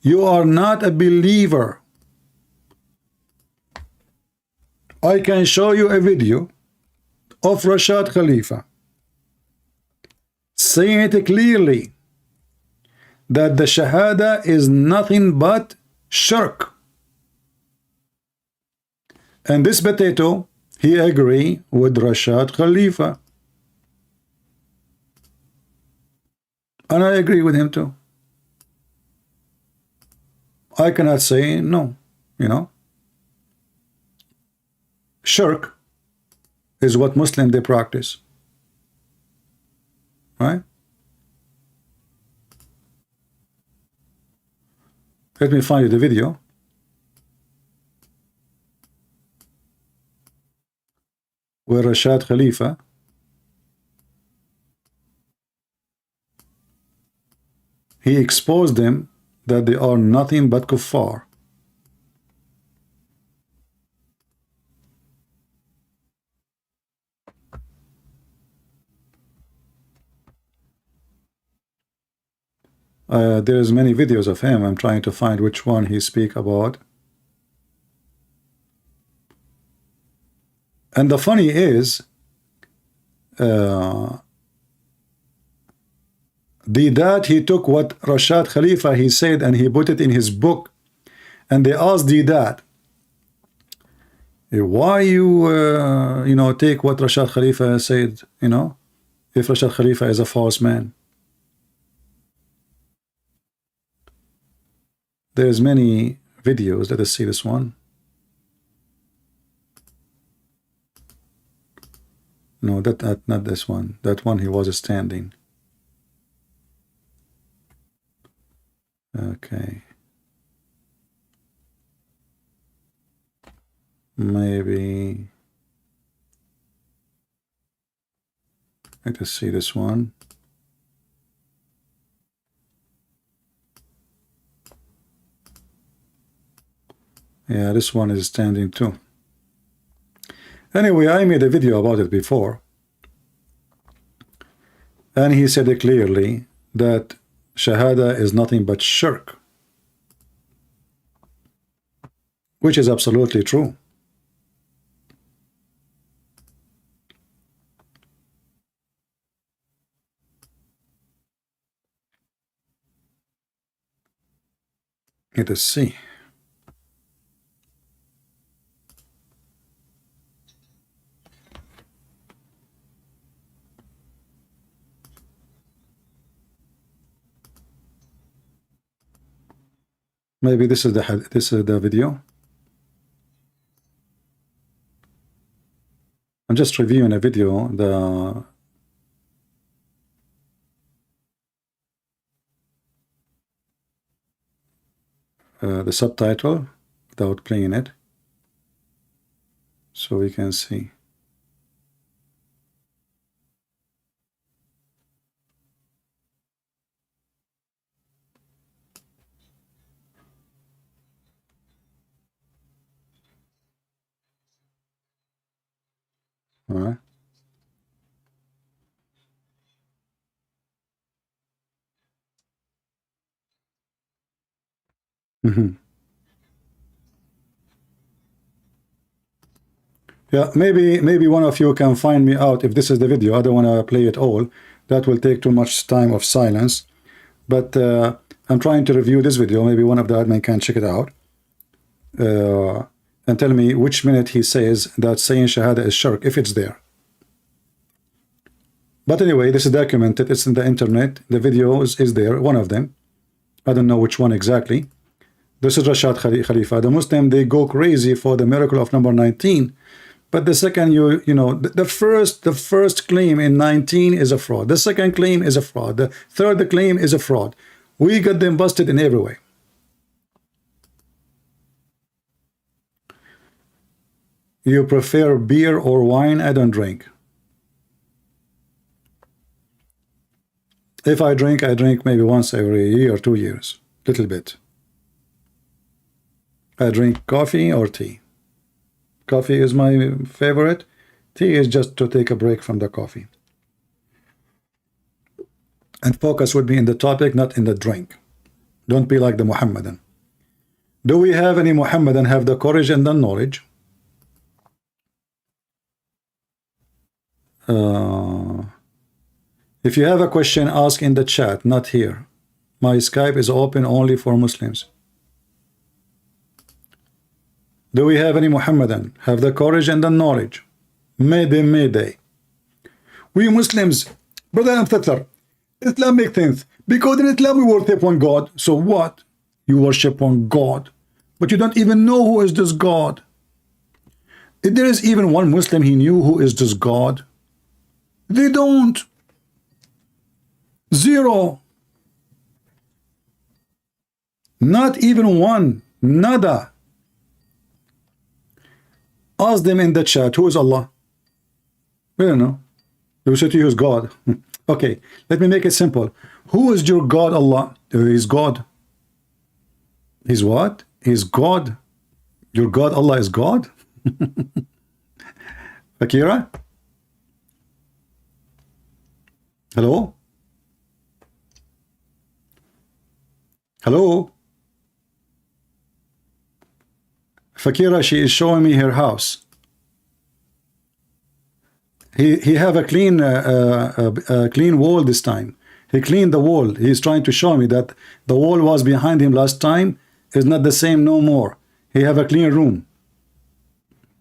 You are not a believer. I can show you a video of Rashad Khalifa saying it clearly that the shahada is nothing but shirk. And this potato, he agree with Rashad Khalifa. And I agree with him too. I cannot say no, you know. Shirk is what Muslims they practice. Right? Let me find you the video. Where Rashad Khalifa he exposed them that they are nothing but kuffar. There is many videos of him. I'm trying to find which one he speak about. And the funny is, that he took what Rashad Khalifa he said and he put it in his book, and they asked that why you you know, take what Rashad Khalifa said, you know, if Rashad Khalifa is a false man. There's many videos. Let us see this one. No, that not this one. That one he was standing. Okay. Maybe. Let us see this one. Yeah, this one is standing too. Anyway, I made a video about it before. And he said it clearly that Shahada is nothing but shirk. Which is absolutely true. Let us see. Maybe this is the video. I'm just reviewing a video, the subtitle without playing it, so we can see. All right. Mhm. Yeah, maybe one of you can find me out if this is the video. I don't want to play it all. That will take too much time of silence. But I'm trying to review this video. Maybe one of the admin can check it out and tell me which minute he says that saying Shahada is shirk, if it's there. But anyway, this is documented. It's in the internet. The video is there, one of them. I don't know which one exactly. This is Rashad Khalifa. The Muslim, they go crazy for the miracle of number 19. But the second you know, the first claim in 19 is a fraud. The second claim is a fraud. The third claim is a fraud. We got them busted in every way. You prefer beer or wine? I don't drink. If I drink maybe once every year or 2 years. Little bit. I drink coffee or tea. Coffee is my favorite. Tea is just to take a break from the coffee. And focus would be in the topic, not in the drink. Don't be like the Muhammadan. Do we have any Muhammadan have the courage and the knowledge? If you have a question, ask in the chat, not here. My Skype is open only for Muslims. Do we have any Muhammadan have the courage and the knowledge? Mayday. We Muslims, brother and sister, Islam makes sense. Because in Islam we worship one God. So what? You worship one God. But you don't even know who is this God. If there is even one Muslim he knew who is this God. They don't. Zero. Not even one. Nada. Ask them in the chat, who is Allah? We don't know. They will say to you, who is God? Okay, let me make it simple. Who is your God, Allah? He's God. He's what? He's God. Your God, Allah, is God? Akira? Hello? Hello? Fakira, she is showing me her house. He have a clean clean wall this time. He cleaned the wall. He's trying to show me that the wall was behind him last time is not the same no more. He have a clean room.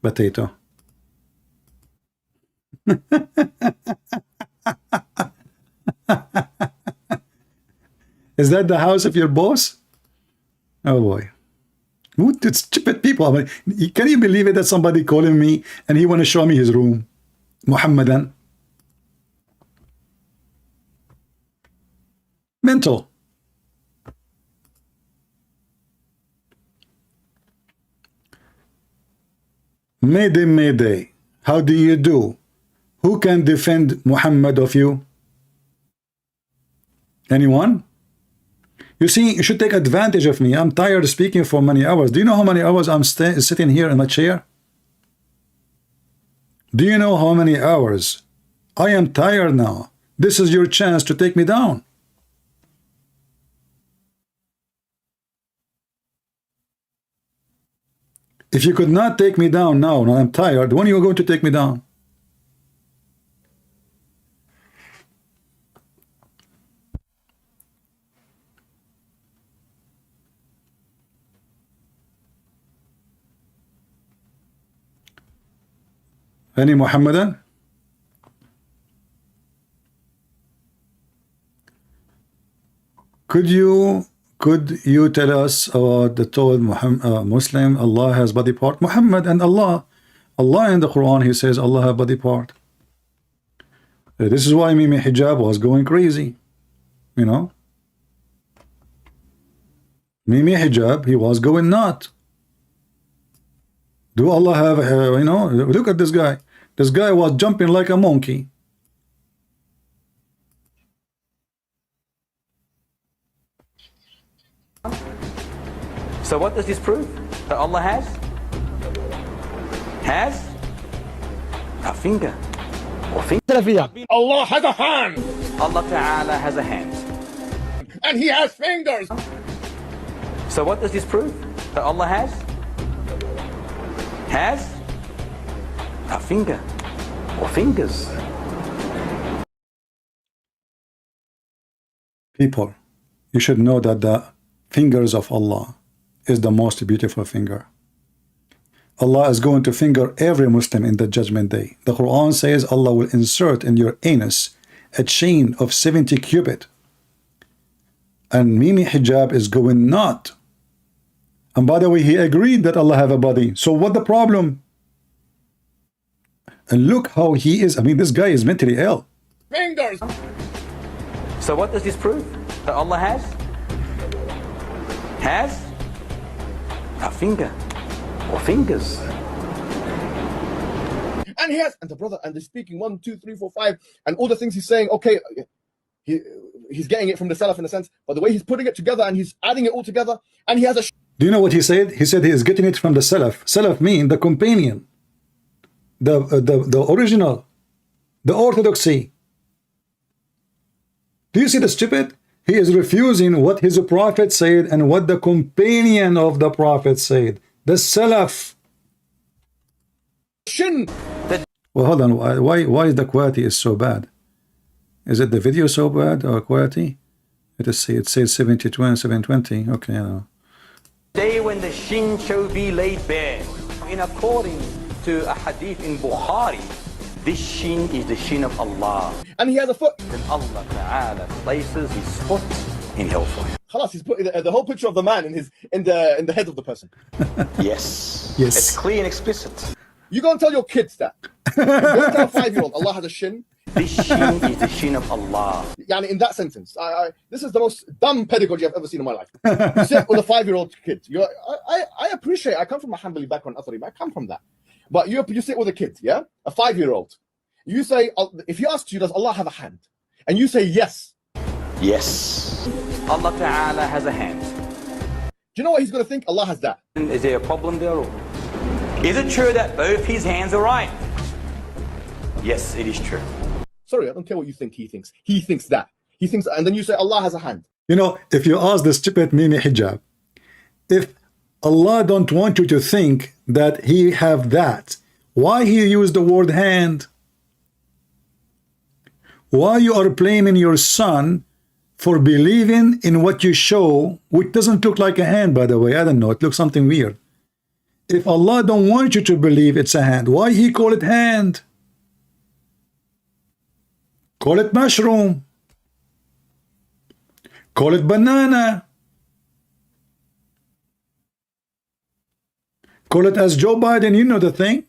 Potato. Is that the house of your boss? Oh boy. It's stupid people. I mean, can you believe it that somebody calling me and he want to show me his room? Muhammadan. Mental. Mayday. How do you do? Who can defend Muhammad of you? Anyone? You see, you should take advantage of me. I'm tired of speaking for many hours. Do you know how many hours I'm sitting here in my chair? Do you know how many hours? I am tired now. This is your chance to take me down. If you could not take me down now, and I'm tired, when are you going to take me down? Any Muhammadan? Could you tell us about the told Muslim Allah has body part? Muhammad and Allah in the Quran, he says Allah have body part. This is why Mimi Hijab was going crazy, you know. Mimi Hijab, he was going nuts. Do Allah have, you know, look at this guy. This guy was jumping like a monkey. So what does this prove? That Allah has a finger. Or finger. Allah has a hand, Allah Ta'ala has a hand. and He has fingers. So what does this prove? That Allah has a finger or fingers. People, you should know that the fingers of Allah is the most beautiful finger. Allah is going to finger every Muslim in the judgment day. The Quran says Allah will insert in your anus a chain of 70 cubit. And Mimi hijab is going not. And by the way, he agreed that Allah have a body. So what the problem? And look how he is. I mean, this guy is mentally ill. Fingers. So what does this prove? That Allah has a finger or fingers. And he has, and the brother, and they're speaking 1, 2, 3, 4, 5, and all the things he's saying, okay, he's getting it from the Salaf in a sense, but the way he's putting it together and he's adding it all together, and he has a... Do you know what he said? He said he is getting it from the Salaf. Salaf mean the companion, the original, the orthodoxy. Do you see the stupid? He is refusing what his prophet said and what the companion of the prophet said. The Salaf. Shin. Well, hold on. Why is the quality is so bad? Is it the video so bad or quality? It says 72 and 720. Okay, no. Day when the shin shall be laid bare. In according to a hadith in Bukhari, this shin is the shin of Allah. And he has a foot. Then Allah Ta'ala places his foot in hellfire. Khalas, he's put the whole picture of the man in the head of the person. Yes. Yes. It's clear and explicit. You go and tell your kids that. You go and tell a 5-year-old, Allah has a shin. This shin is the shin of Allah. Yani in that sentence, this is the most dumb pedagogy I've ever seen in my life. You sit with a 5-year-old kid. I appreciate. I come from a Hanbali background, Athari, I come from that. But you sit with a kid, yeah, a 5-year-old. You say, if he asks you, does Allah have a hand? And you say yes. Yes. Allah Ta'ala has a hand. Do you know what he's going to think? Allah has that. Is there a problem there? Or is it true that both his hands are right? Yes, it is true. Sorry, I don't care what you think he thinks. He thinks that. He thinks, and then you say Allah has a hand. You know, if you ask the stupid Mimi hijab, if Allah don't want you to think that he have that, why he use the word hand? Why you are blaming your son for believing in what you show, which doesn't look like a hand, by the way. I don't know, it looks something weird. If Allah don't want you to believe it's a hand, why he call it hand? Call it mushroom. Call it banana. Call it as Joe Biden, you know the thing.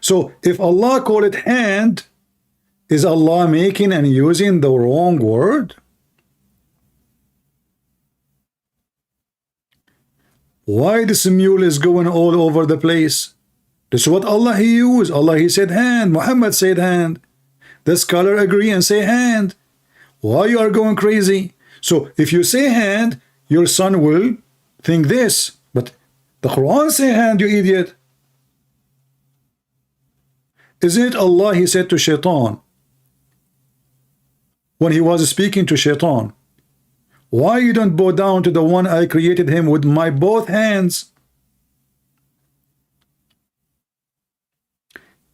So if Allah call it hand, is Allah making and using the wrong word? Why this mule is going all over the place? This is what Allah he used. Allah he said hand. Muhammad said hand. The scholar agree and say hand. Why you are going crazy? So if you say hand, your son will think this. But the Quran say hand, you idiot. Isn't it Allah he said to Shaitan when he was speaking to Shaitan, why you don't bow down to the one I created him with my both hands?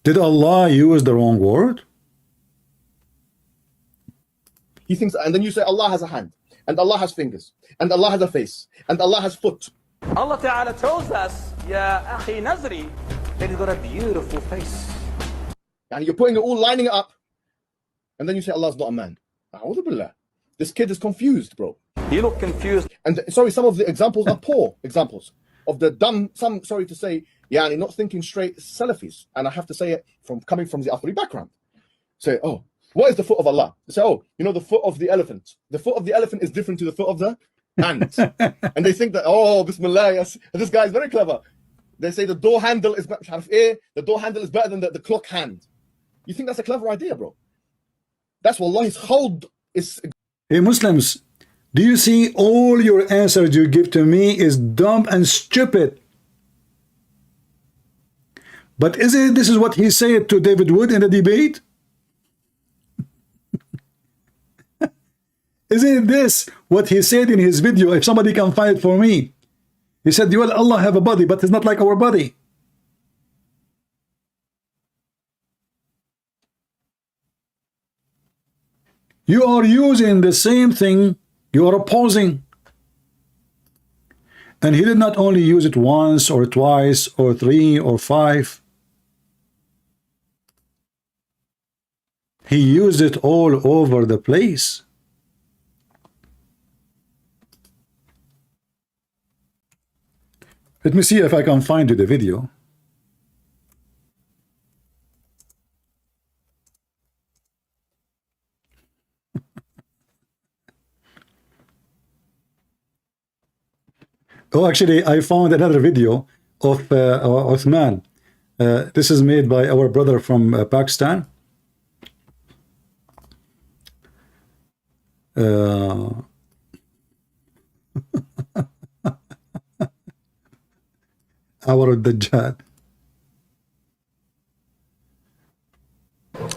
Did Allah use the wrong word? He thinks, and then you say Allah has a hand, and Allah has fingers, and Allah has a face, and Allah has foot. Allah Ta'ala tells us, Ya Akhi Nazri, that he's got a beautiful face. And you're putting it all, lining it up, and then you say Allah's not a man. A'udhu billah. This kid is confused, bro. You look confused. And sorry, some of the examples are poor examples of the dumb, some, sorry to say, yani not thinking straight Salafis. And I have to say it from coming from the Athari background. Say, oh, what is the foot of Allah? They say, oh, you know, the foot of the elephant. The foot of the elephant is different to the foot of the ant. And they think that, oh, Bismillah, yes, this guy is very clever. They say the door handle is better, the door handle is better than the clock hand. You think that's a clever idea, bro? That's what Allah's hold is. Hey Muslims, do you see all your answers you give to me is dumb and stupid? But isn't this is what he said to David Wood in the debate? Isn't this what he said in his video? If somebody can find it for me. He said, well, Allah have a body, but it's not like our body. You are using the same thing you are opposing. And he did not only use it once or twice or 3 or 5. He used it all over the place. Let me see if I can find you the video. Oh, actually, I found another video of Uthman. This is made by our brother from Pakistan. Our Dajjal.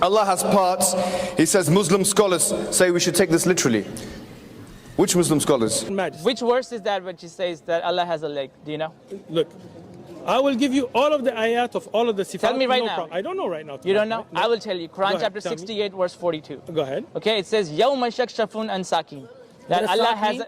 Allah has parts. He says Muslim scholars say we should take this literally. Which Muslim scholars? Which verse is that which says that Allah has a leg? Do you know? Look, I will give you all of the ayat of all of the sifat. Tell me right now. Problem. I don't know right now. You don't know? No. I will tell you. Quran Go ahead, chapter tell me. 68 verse 42. Go ahead. Okay, it says Yawma shakshafun an sakin. That What does Allah sak has mean?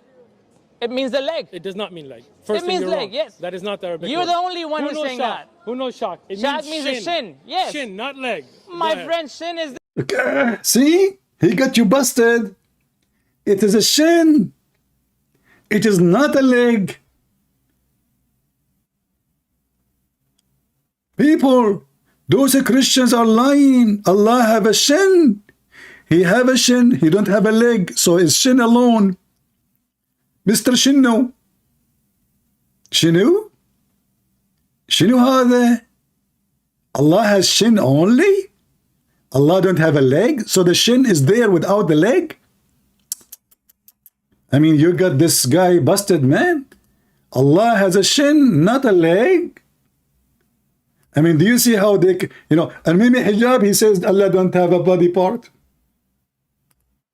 it means the leg. It does not mean leg. First It thing means you're leg, wrong. yes. That is not the Arabic You're word. the only one Who who's knows saying shak? that. Who knows shak? It Shak means means a shin. Yes. Shin, not leg. Go My ahead. friend, shin is Okay. See? He got you busted. It is a shin. It is not a leg. People, those Christians are lying. Allah have a shin. He have a shin. He don't have a leg. So it's shin alone. Mr. Shinno. Shinu? Shinu هذا? Allah has shin only? Allah don't have a leg? So the shin is there without the leg? I mean, you got this guy busted, man. Allah has a shin, not a leg. I mean, do you see how they, and Mimi Hijab, he says Allah don't have a body part.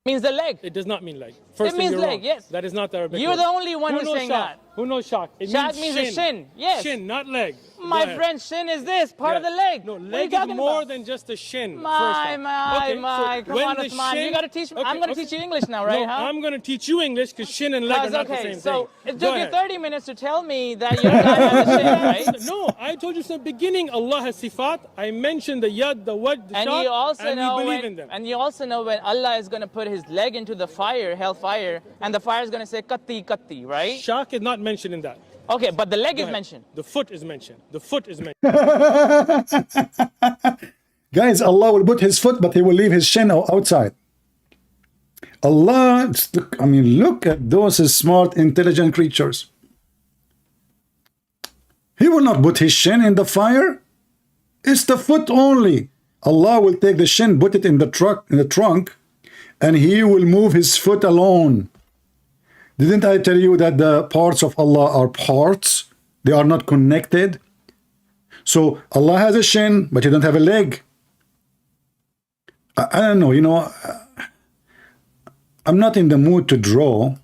means the leg. It does not mean leg. First It thing means you're leg, wrong. yes. That is not the Arabic You're word. the only one Who who's knows saying shak? that. Who knows shak? It Shak means means a shin. Yes. Shin, not leg. Go My ahead. friend, shin is this, part of Yeah. the leg. No, What are you leg is talking more about? than just a shin. first My, off. Okay, so come when on, the Uthman. You shin- gotta teach me. Okay, I'm gonna okay. teach you English now, right? No, huh? I'm going to teach you English because shin and leg are not the Okay, same so thing. it Go took you ahead. 30 minutes to tell me that your guy has a shin, right? No, I told you from the beginning Allah has sifat. I mentioned the yad, the wad, the And shak, you also and know we believe when, in them. and you also know when Allah is going to put his leg into the fire, hellfire, and the fire is going to say katti katti, right? Shak is not mentioned in that. Okay, but the leg Go is ahead. mentioned. The foot is mentioned. The foot is mentioned. Guys, Allah will put his foot, but he will leave his shin outside. Allah, I mean, look at those smart, intelligent creatures. He will not put his shin in the fire. It's the foot only. Allah will take the shin, put it in the trunk, and he will move his foot alone. Didn't I tell you that the parts of Allah are parts? They are not connected. So Allah has a shin, but he don't have a leg. I don't know, I'm not in the mood to draw,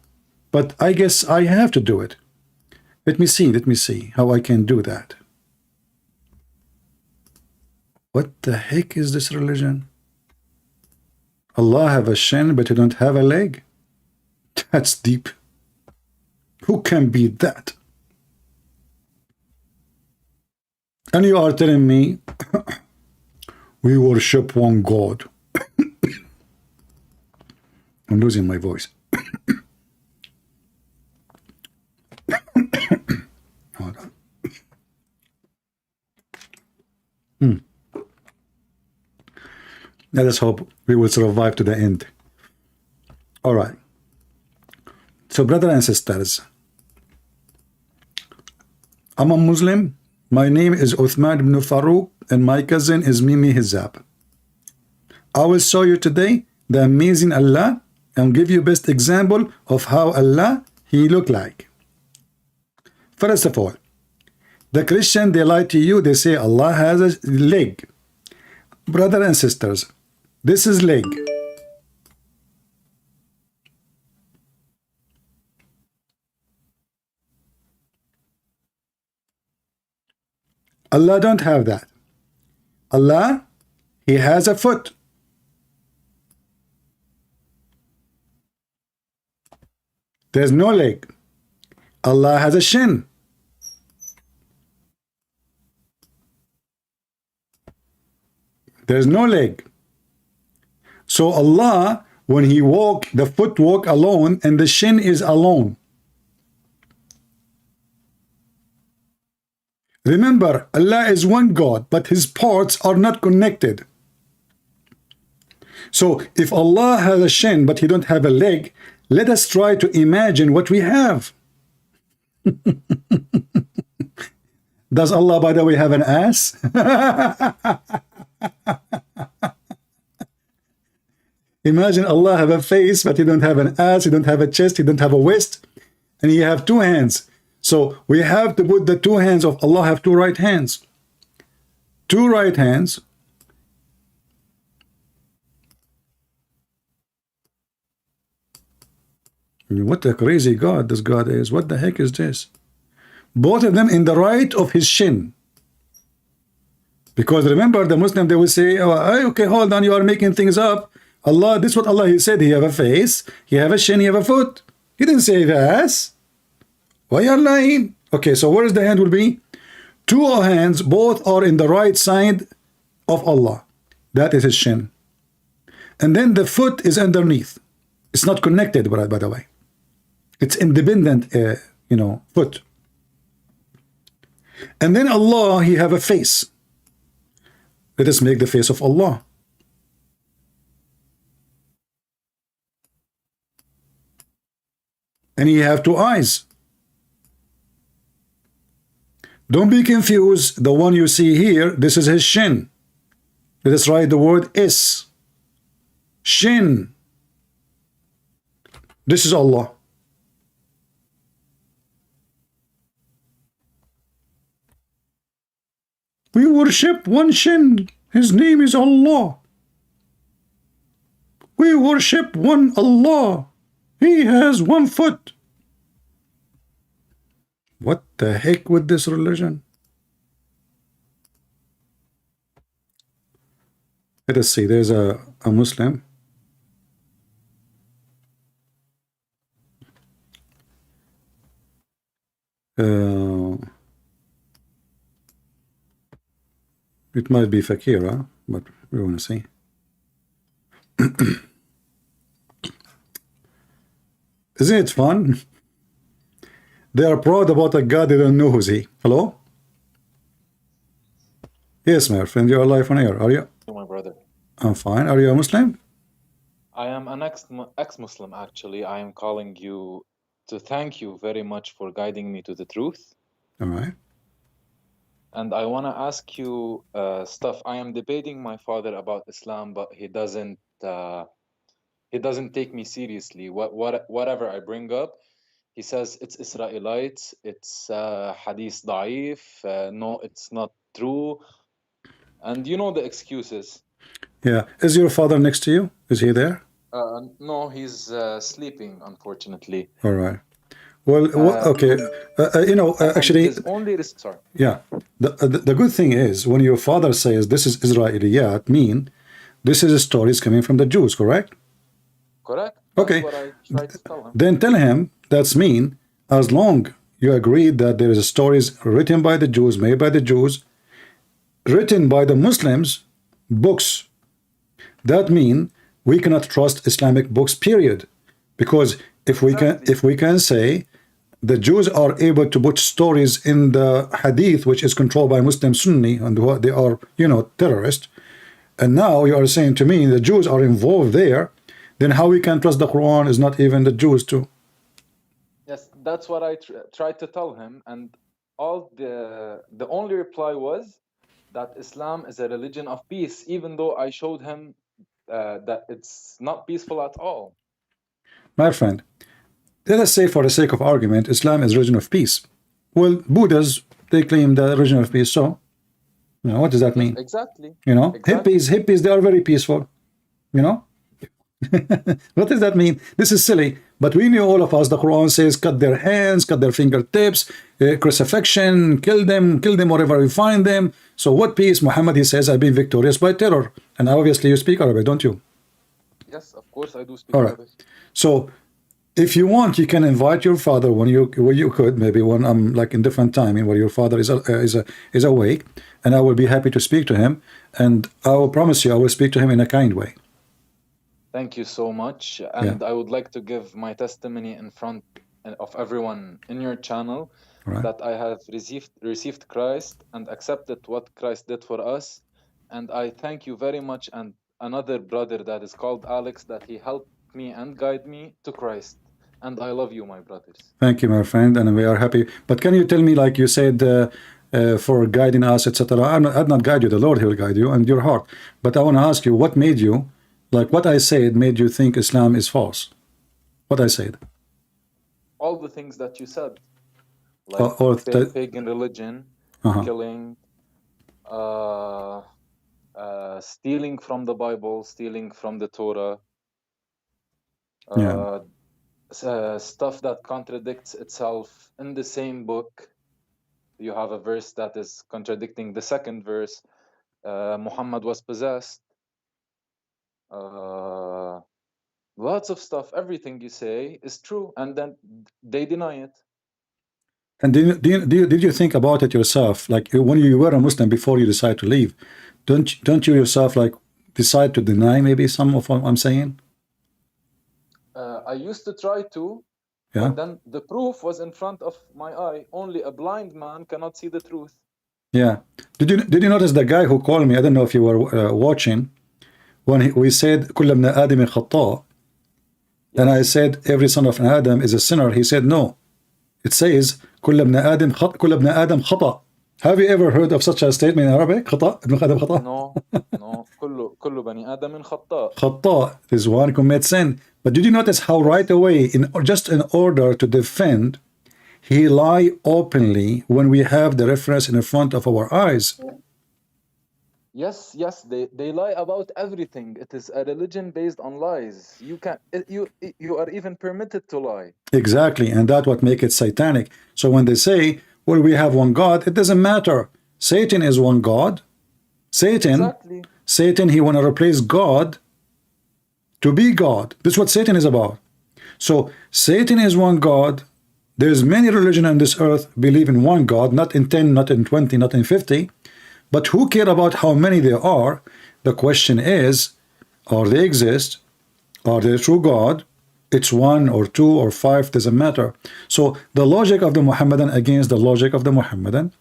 but I guess I have to do it. Let me see how I can do that. What the heck is this religion? Allah have a shin, but you don't have a leg? That's deep. Who can beat that? And you are telling me we worship one God. I'm losing my voice. Hold on. Let us hope we will survive to the end. All right. So, brothers and sisters, I'm a Muslim. My name is Uthman ibn Farouk, and my cousin is Mimi Hijab. I will show you today the amazing Allah and give you best example of how Allah he look like. First of all, the Christian, they lie to you. They say Allah has a leg. Brothers and sisters, this is leg. Allah don't have that. Allah, he has a foot. There's no leg. Allah has a shin. There's no leg. So Allah, when he walk, the foot walk alone and the shin is alone. Remember, Allah is one God, but his parts are not connected. So if Allah has a shin, but he don't have a leg, let us try to imagine what we have. Does Allah, by the way, have an ass? Imagine Allah have a face, but he don't have an ass, he don't have a chest, he don't have a waist, and he have two hands. So we have to put the two hands of Allah have two right hands. Two right hands. I mean, what a crazy God this God is. What the heck is this? Both of them in the right of his shin. Because remember, the Muslim, they will say, oh, okay, hold on, you are making things up. Allah, this is what Allah, he said, he have a face, he have a shin, he have a foot. He didn't say the ass. Why are you lying? Okay, so where is the hand will be? Two hands, both are in the right side of Allah. That is his shin. And then the foot is underneath. It's not connected, by the way. It's independent, foot. And then Allah, he have a face. Let us make the face of Allah. And he have two eyes. Don't be confused. The one you see here, this is his shin. Let us write the word is. Shin. This is Allah. We worship one shin. His name is Allah. We worship one Allah. He has one foot. What the heck with this religion? Let us see. There's a Muslim. It might be Fakira, but we want to see. Isn't it fun? They are proud about a God they don't know who's he. Hello? Yes, my friend, you are live on air. Are you? My brother. I'm fine. Are you a Muslim? I am an ex-Muslim, actually. I am calling you to thank you very much for guiding me to the truth. All right. And I want to ask you stuff. I am debating my father about Islam, but he doesn't take me seriously. Whatever I bring up, he says it's Israelites, it's hadith da'if, no, it's not true. And you know the excuses. Yeah. Is your father next to you? Is he there? No, he's sleeping, unfortunately. All right. Well, okay. Actually, sorry. Yeah. The good thing is, when your father says this is Israeliyat, mean this is stories coming from the Jews, correct? Correct. Okay. That's what I tried to tell him. Then tell him that's mean as long you agree that there is stories written by the Jews, made by the Jews, written by the Muslims, books. That mean we cannot trust Islamic books, period. Because if we can say the Jews are able to put stories in the hadith, which is controlled by Muslim Sunni, and they are, terrorists, and now you are saying to me the Jews are involved there, then how we can trust the Quran is not even the Jews too? Yes, that's what I tried to tell him, and all the only reply was that Islam is a religion of peace, even though I showed him that it's not peaceful at all. My friend, let us say for the sake of argument, Islam is religion of peace. Well, Buddhas, they claim the religion of peace, so what does that mean? Exactly. Hippies, they are very peaceful, What does that mean? This is silly. But we knew, all of us, the Quran says cut their hands, cut their fingertips, crucifixion, kill them wherever we find them. So what peace? Muhammad, he says, I've been victorious by terror. And obviously you speak Arabic, don't you? Yes, of course I do speak All right. Arabic. So if you want, you can invite your father when you could, maybe when I'm like in different timing where your father is awake, and I will be happy to speak to him. And I will promise you, I will speak to him in a kind way. Thank you so much. And I would like to give my testimony in front of everyone in your channel Right. that I have received Christ and accepted what Christ did for us. And I thank you very much. And another brother that is called Alex, that he helped me and guide me to Christ. And I love you, my brothers. Thank you, my friend, and we are happy. But can you tell me, like you said, for guiding us, etc. I'll not guide you. The Lord, He will guide you and your heart. But I want to ask you, what made you, like what I said, made you think Islam is false? What I said? All the things that you said, like pagan religion, killing, stealing from the Bible, stealing from the Torah, stuff that contradicts itself in the same book. You have a verse that is contradicting the second verse. Muhammad was possessed. Lots of stuff. Everything you say is true, and then they deny it. And did you think about it yourself? Like when you were a Muslim before you decide to leave, don't you yourself like decide to deny maybe some of what I'm saying? I used to try to, but then the proof was in front of my eye. Only a blind man cannot see the truth. Yeah. Did you notice the guy who called me? I don't know if you were watching when we said كل ابن آدم خطاء, and I said every son of Adam is a sinner. He said no. It says كل ابن آدم خطأ. Have you ever heard of such a statement in Arabic? خطأ ابن آدم خطأ. No. كل بني آدم خطاء. خطاء is one commits sin. But did you notice how right away, just in order to defend, he lie openly when we have the reference in front of our eyes? Yes, they lie about everything. It is a religion based on lies. You are even permitted to lie. Exactly, and that's what makes it satanic. So when they say, well, we have one God, it doesn't matter. Satan is one God. Satan, he want to replace God to be God. This is what Satan is about. So Satan is one God. There's many religions on this earth believe in one God, not in 10, not in 20, not in 50. But who care about how many there are? The question is, are they exist? Are they true God? It's one or two or five, doesn't matter. So the logic of the Muhammadan against the logic of the Muhammadan.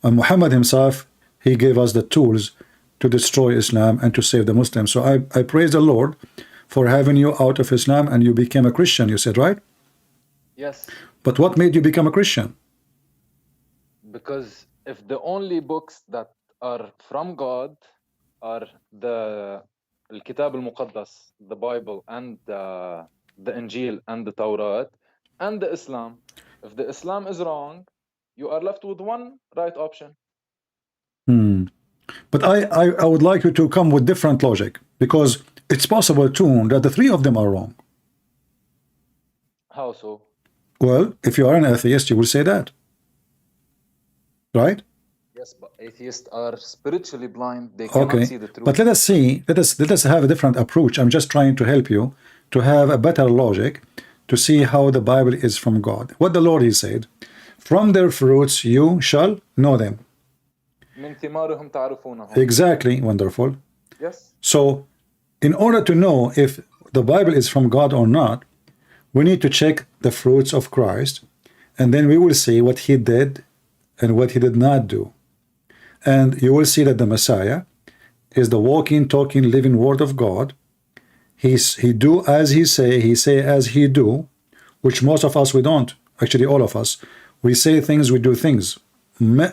And Muhammad himself, he gave us the tools to destroy Islam and to save the Muslims. So I praise the Lord for having you out of Islam and you became a Christian, you said, right? Yes. But what made you become a Christian? Because if the only books that are from God are the Kitab al-Muqaddas, the Bible, and the Injil, and the Torah, and the Islam, if the Islam is wrong, you are left with one right option. But I would like you to come with different logic, because it's possible too that the three of them are wrong. How so? Well, if you are an atheist, you will say that, right? Yes, but atheists are spiritually blind. They cannot see the truth. But let us have a different approach. I'm just trying to help you to have a better logic to see how the Bible is from God. What the Lord, He said, from their fruits you shall know them. Exactly, wonderful. Yes. So in order to know if the Bible is from God or not, we need to check the fruits of Christ, and then we will see what He did and what He did not do. And you will see that the Messiah is the walking, talking, living Word of God. He do as He say as He do, which most of us we don't. Actually, all of us, we say things, we do things.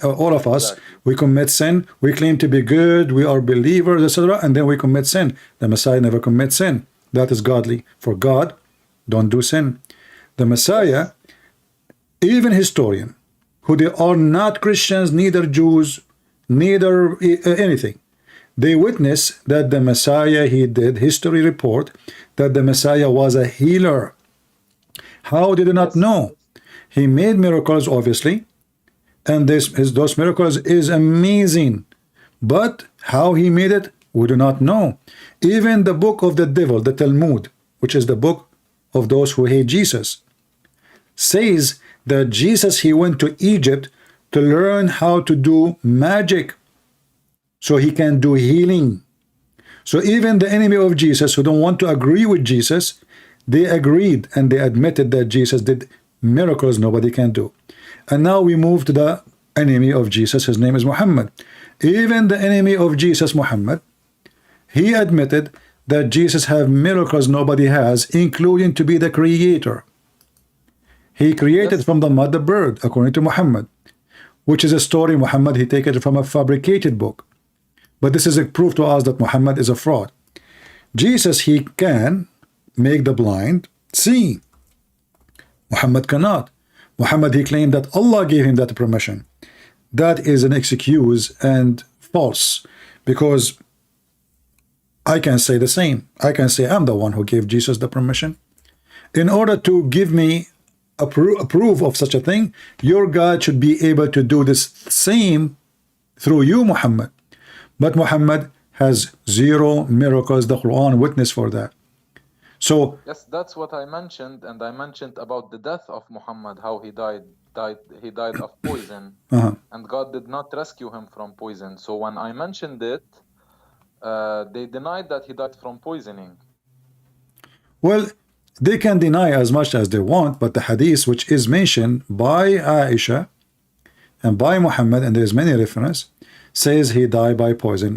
All of us, we commit sin. We claim to be good. We are believers, etc., and then we commit sin. The Messiah never commits sin. That is godly. For God, don't do sin. The Messiah, even historian, who they are not Christians, neither Jews, neither anything, They witness that the Messiah, he did history report that the Messiah was a healer. How did they not know? He made miracles, obviously, and those miracles is amazing. But how he made it, we do not know. Even the book of the devil, the Talmud, which is the book of those who hate Jesus, says that Jesus, he went to Egypt to learn how to do magic so he can do healing. So even the enemy of Jesus who don't want to agree with Jesus, they agreed and they admitted that Jesus did miracles nobody can do. And now we move to the enemy of Jesus. His name is Muhammad. Even the enemy of Jesus, Muhammad, he admitted that Jesus have miracles nobody has, including to be the creator. He created from the mud the bird, according to Muhammad, which is a story Muhammad, he take it from a fabricated book. But this is a proof to us that Muhammad is a fraud. Jesus, he can make the blind see. Muhammad cannot. Muhammad, he claimed that Allah gave him that permission. That is an excuse and false, because I can say the same. I can say I'm the one who gave Jesus the permission. In order to give me a proof of such a thing, your God should be able to do this same through you, Muhammad. But Muhammad has zero miracles. The Quran witness for that. So yes, that's what I mentioned, and I mentioned about the death of Muhammad, how he died of poison, and God did not rescue him from poison. So when I mentioned it, they denied that he died from poisoning. Well, they can deny as much as they want, but the hadith which is mentioned by Aisha and by Muhammad, and there's many references, says he died by poison.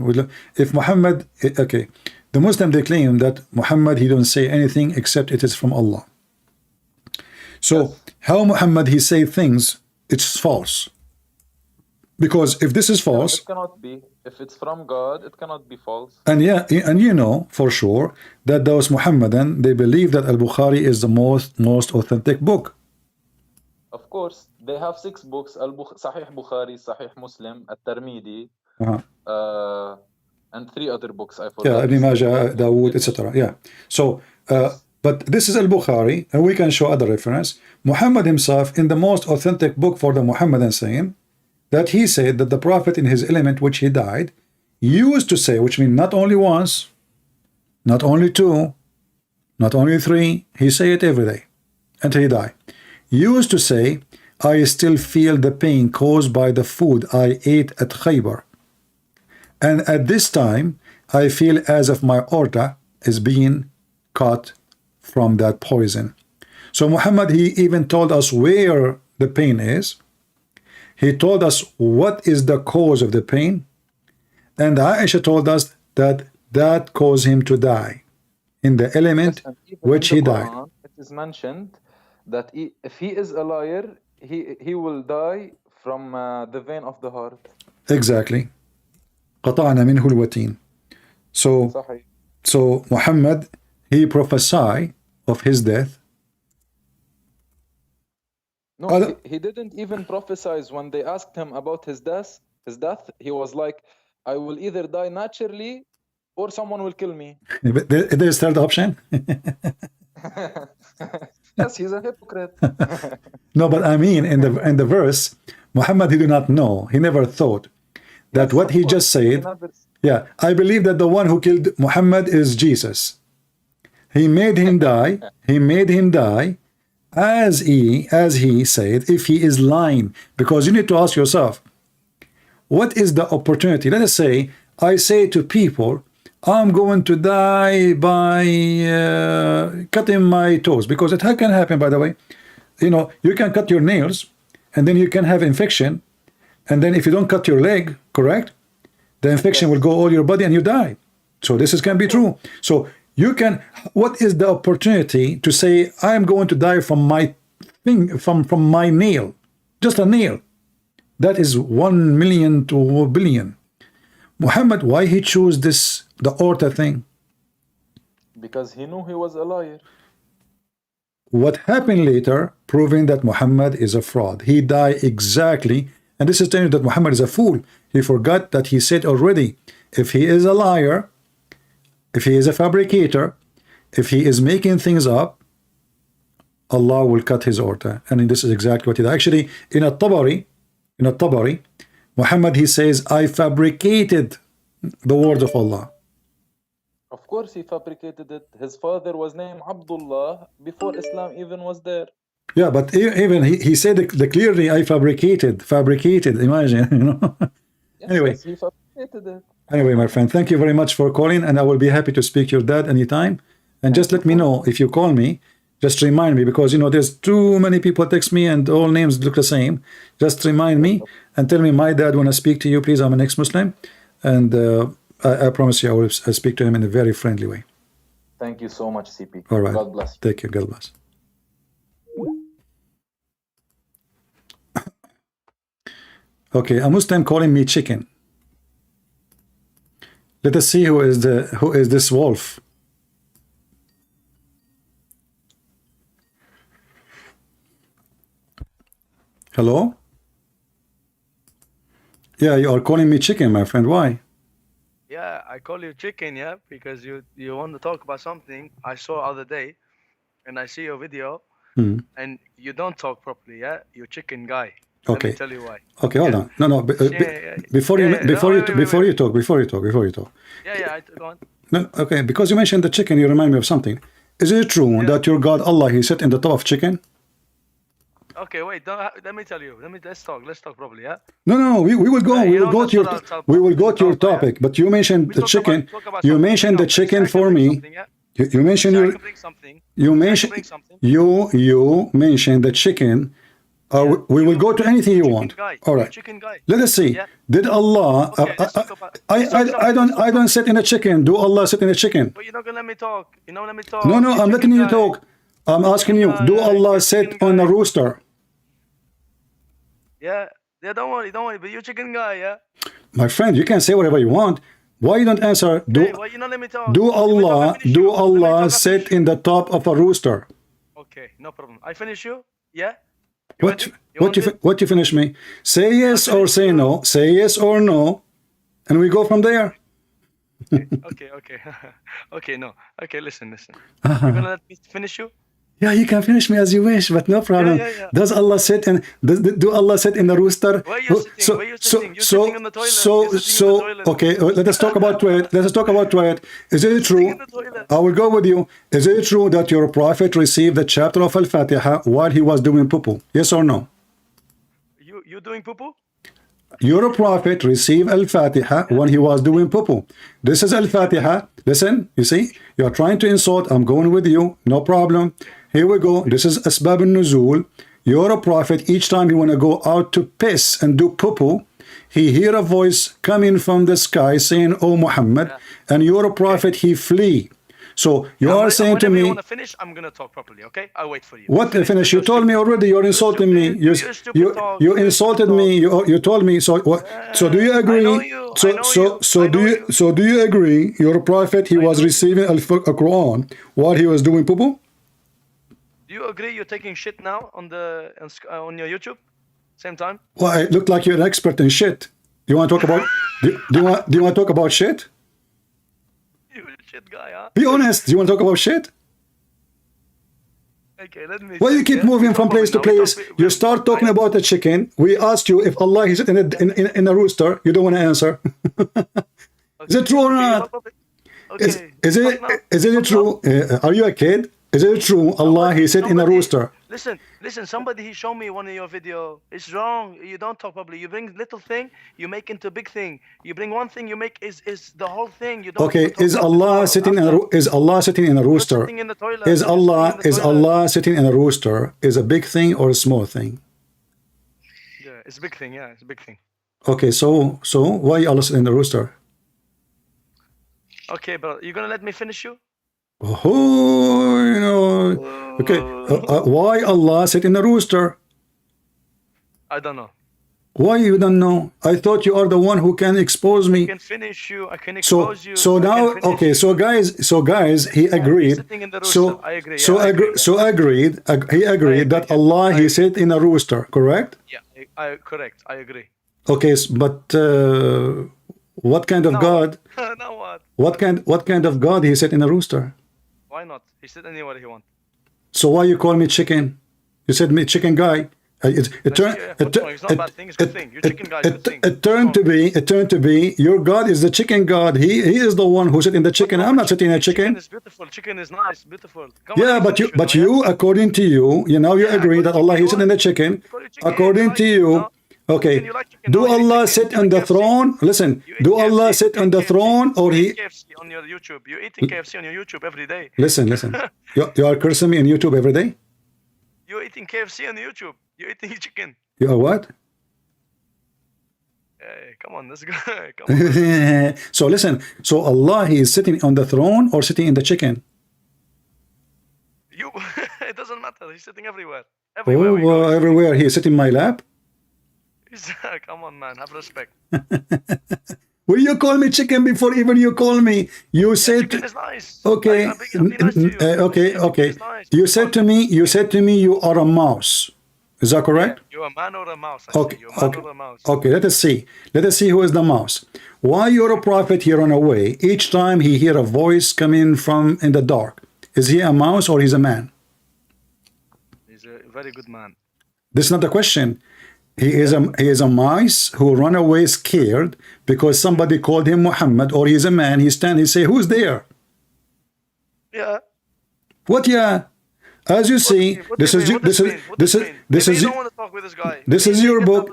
If Muhammad, okay, the Muslim, they claim that Muhammad, he don't say anything except it is from Allah. So how Muhammad, he say things, it's false. Because if this is false, it cannot be. If it's from God, it cannot be false. And yeah, and you know for sure that those Muhammadan, they believe that Al-Bukhari is the most authentic book. Of course, they have 6 books: Sahih Bukhari, Sahih Muslim, At-Tirmidhi, and 3 other books. I forgot. Yeah, Ibn Majah, Dawood, etc. Yeah. So, but this is Al-Bukhari, and we can show other reference. Muhammad himself, in the most authentic book for the Muhammadan saying, that he said that the Prophet in his element which he died used to say, which means not only once, not only 2, not only 3, he say it every day until he died. Used to say, I still feel the pain caused by the food I ate at Khaybar. And at this time, I feel as if my aorta is being cut from that poison. So Muhammad, he even told us where the pain is. He told us what is the cause of the pain, and Aisha told us that that caused him to die in the element which he died. It is mentioned that if he is a liar, he will die from the vein of the heart. Exactly. قطعنا منه الوتين. So Muhammad, he prophesied of his death. No, he didn't even prophesy. When they asked him about his death, he was like, I will either die naturally or someone will kill me. There's third option. Yes, he's a hypocrite. No, but I mean, in the verse, Muhammad, he did not know. He never thought that what he just said. Yeah, I believe that the one who killed Muhammad is Jesus. He made him die. He made him die. As he said, if he is lying, because you need to ask yourself, what is the opportunity? Let us say, I say to people, I'm going to die by cutting my toes, because it can happen, by the way. You know, you can cut your nails, and then you can have infection, and then if you don't cut your leg, correct, the infection will go all your body and you die. So this can be true. So you can, what is the opportunity to say, I'm going to die from my thing, from my nail, just a nail? That is 1 million to 1 billion. Muhammad, why he chose this, the aorta thing? Because he knew he was a liar. What happened later, proving that Muhammad is a fraud. He died exactly, and this is telling you that Muhammad is a fool. He forgot that he said already if he is a liar, if he is a fabricator, if he is making things up, Allah will cut his order. And this is exactly what he did. Actually, in a Tabari, Muhammad, he says, I fabricated the word of Allah. Of course, he fabricated it. His father was named Abdullah before Islam even was there. Yeah, but even he said the clearly, I fabricated, imagine, you know. Yes, Anyway. yes, he fabricated it. Anyway, my friend, thank you very much for calling, and I will be happy to speak to your dad anytime. And just let me know if you call me. Just remind me, because you know there's too many people text me and all names look the same. Just remind me and tell me, my dad want to speak to you, please. I'm an ex-Muslim, and I promise you I will speak to him in a very friendly way. Thank you so much, CP. All right. God bless you. Take care. God bless. Okay, a Muslim calling me chicken. Let us see who is this wolf. Hello? Yeah, you are calling me chicken, my friend. Why? Yeah, I call you chicken, yeah, because you want to talk about something I saw other day, and I see your video, and you don't talk properly, yeah. You're chicken guy. Okay. Let me tell you why. Okay, hold on. No, before you talk. Yeah, go on. No, okay, because you mentioned the chicken, you remind me of something. Is it true that your God Allah, he sat in the top of chicken? Okay, wait. Let me tell you. Let's talk properly, yeah. No. We will go. We will go to your topic. But you mentioned the chicken. You mentioned the chicken for me. You mentioned your. You mentioned the chicken. We will go to anything you want. All right. Let us see. Did Allah? I don't sit in a chicken. Do Allah sit in a chicken? But you're not gonna let me talk. No. I'm letting you talk. I'm asking you. Do Allah sit on a rooster? Yeah. Don't worry. But you're chicken guy, yeah. My friend, you can say whatever you want. Why you don't answer? Why you not let me talk? Do Allah sit in the top of a rooster? Okay, no problem. I finish you. Yeah. What you finish me? Say yes or say no. Say yes or no, and we go from there. Okay. Okay, no. Okay, listen. You're gonna let me finish you? Yeah, you can finish me as you wish, but no problem. Yeah. Does Allah sit in? Do Allah sit in the rooster? Where you sitting? You're sitting in the toilet. Okay. Let us talk about it. Is it true? I will go with you. Is it true that your prophet received the chapter of Al-Fatiha while he was doing poo-poo? Yes or no? You doing poo-poo? Your prophet received Al-Fatiha when he was doing poo-poo. This is Al-Fatiha. Listen, you see, you are trying to insult. I'm going with you. No problem. Here we go. This is Asbab al-Nuzul. Your prophet, each time he want to go out to piss and do poo-poo, he hear a voice coming from the sky saying, "Oh Muhammad," and your prophet, he flee. So you are saying to me, you want to finish, I'm gonna talk properly, okay? I'll wait for you. What finish? You told me already. You're insulting me. You insulted me. You told me. So what? So do you agree? So do you agree? Your prophet, he was receiving Al-Quran while he was doing poo-poo? Do you agree you're taking shit now on on your YouTube? Same time? Well, it looked like you're an expert in shit. You want to talk about? do you want to talk about shit? You shit guy, huh? Be honest. Do you want to talk about shit? Okay, let me. Well, you keep moving from place to place. You start talking about the chicken. We asked you if Allah is in a rooster. You don't want to answer. Is it true or not? Is it true? Are you a kid? Is it true? Allah, he said in a rooster. Listen. Somebody he showed me one of your video. It's wrong. You don't talk publicly. You bring little thing, you make into big thing. You bring one thing, you make is the whole thing. You don't. Okay, is Allah sitting in a rooster? Is Allah sitting in a rooster? Is a big thing or a small thing? Yeah, it's a big thing. Yeah, it's a big thing. Okay, so why Allah sitting in the rooster? Okay, but you gonna let me finish you? Oh, you know. Okay, why Allah sit in a rooster? I don't know. Why you don't know? I thought you are the one who can expose me. I can finish you. I can expose you. So now, okay. So guys, he agreed. He agreed that Allah he sit in a rooster. Correct? Yeah, correct. I agree. Okay, but what kind of God? Now what? What kind of God he said in a rooster? Why not? He said anywhere he wants. So why you call me chicken? You said me chicken guy. It turned. It's not a bad thing. It's a good thing. You're chicken guy. Good thing. It turned to be. Your God is the chicken God. He is the one who sit in the chicken. I'm not sitting in a chicken. Chicken is beautiful. Chicken is nice, beautiful. Come Yeah, on, but you, according to you, now you agree that Allah is in the chicken. According to you, okay. Do Allah sit on the throne? Listen. Do Allah sit on the throne, or he? KFC on your YouTube. You're eating KFC on your YouTube every day. Listen. You are cursing me on YouTube every day. You're eating KFC on YouTube. You're eating chicken. You are what? Hey, come on, let's go. Come on. So listen. So Allah, he is sitting on the throne or sitting in the chicken? You. It doesn't matter. He's sitting everywhere. Everywhere. Oh, everywhere. He is sitting in my lap. Come on, man. Have respect. Will you call me chicken before even you call me? You said chicken is nice. okay. Okay. You said to me you are a mouse. Is that correct? You're a man or a mouse. Okay. You're a man or a mouse. Okay. Let us see. Let us see who is the mouse. Why your prophet he run away each time he hear a voice coming from in the dark? Is he a mouse or he's a man? He's a very good man. This is not the question. He is a mouse who run away scared because somebody called him Muhammad, or he's a man. He say, who's there? Yeah. What? Yeah. As you see, this is you don't want to talk with this guy. This is your book.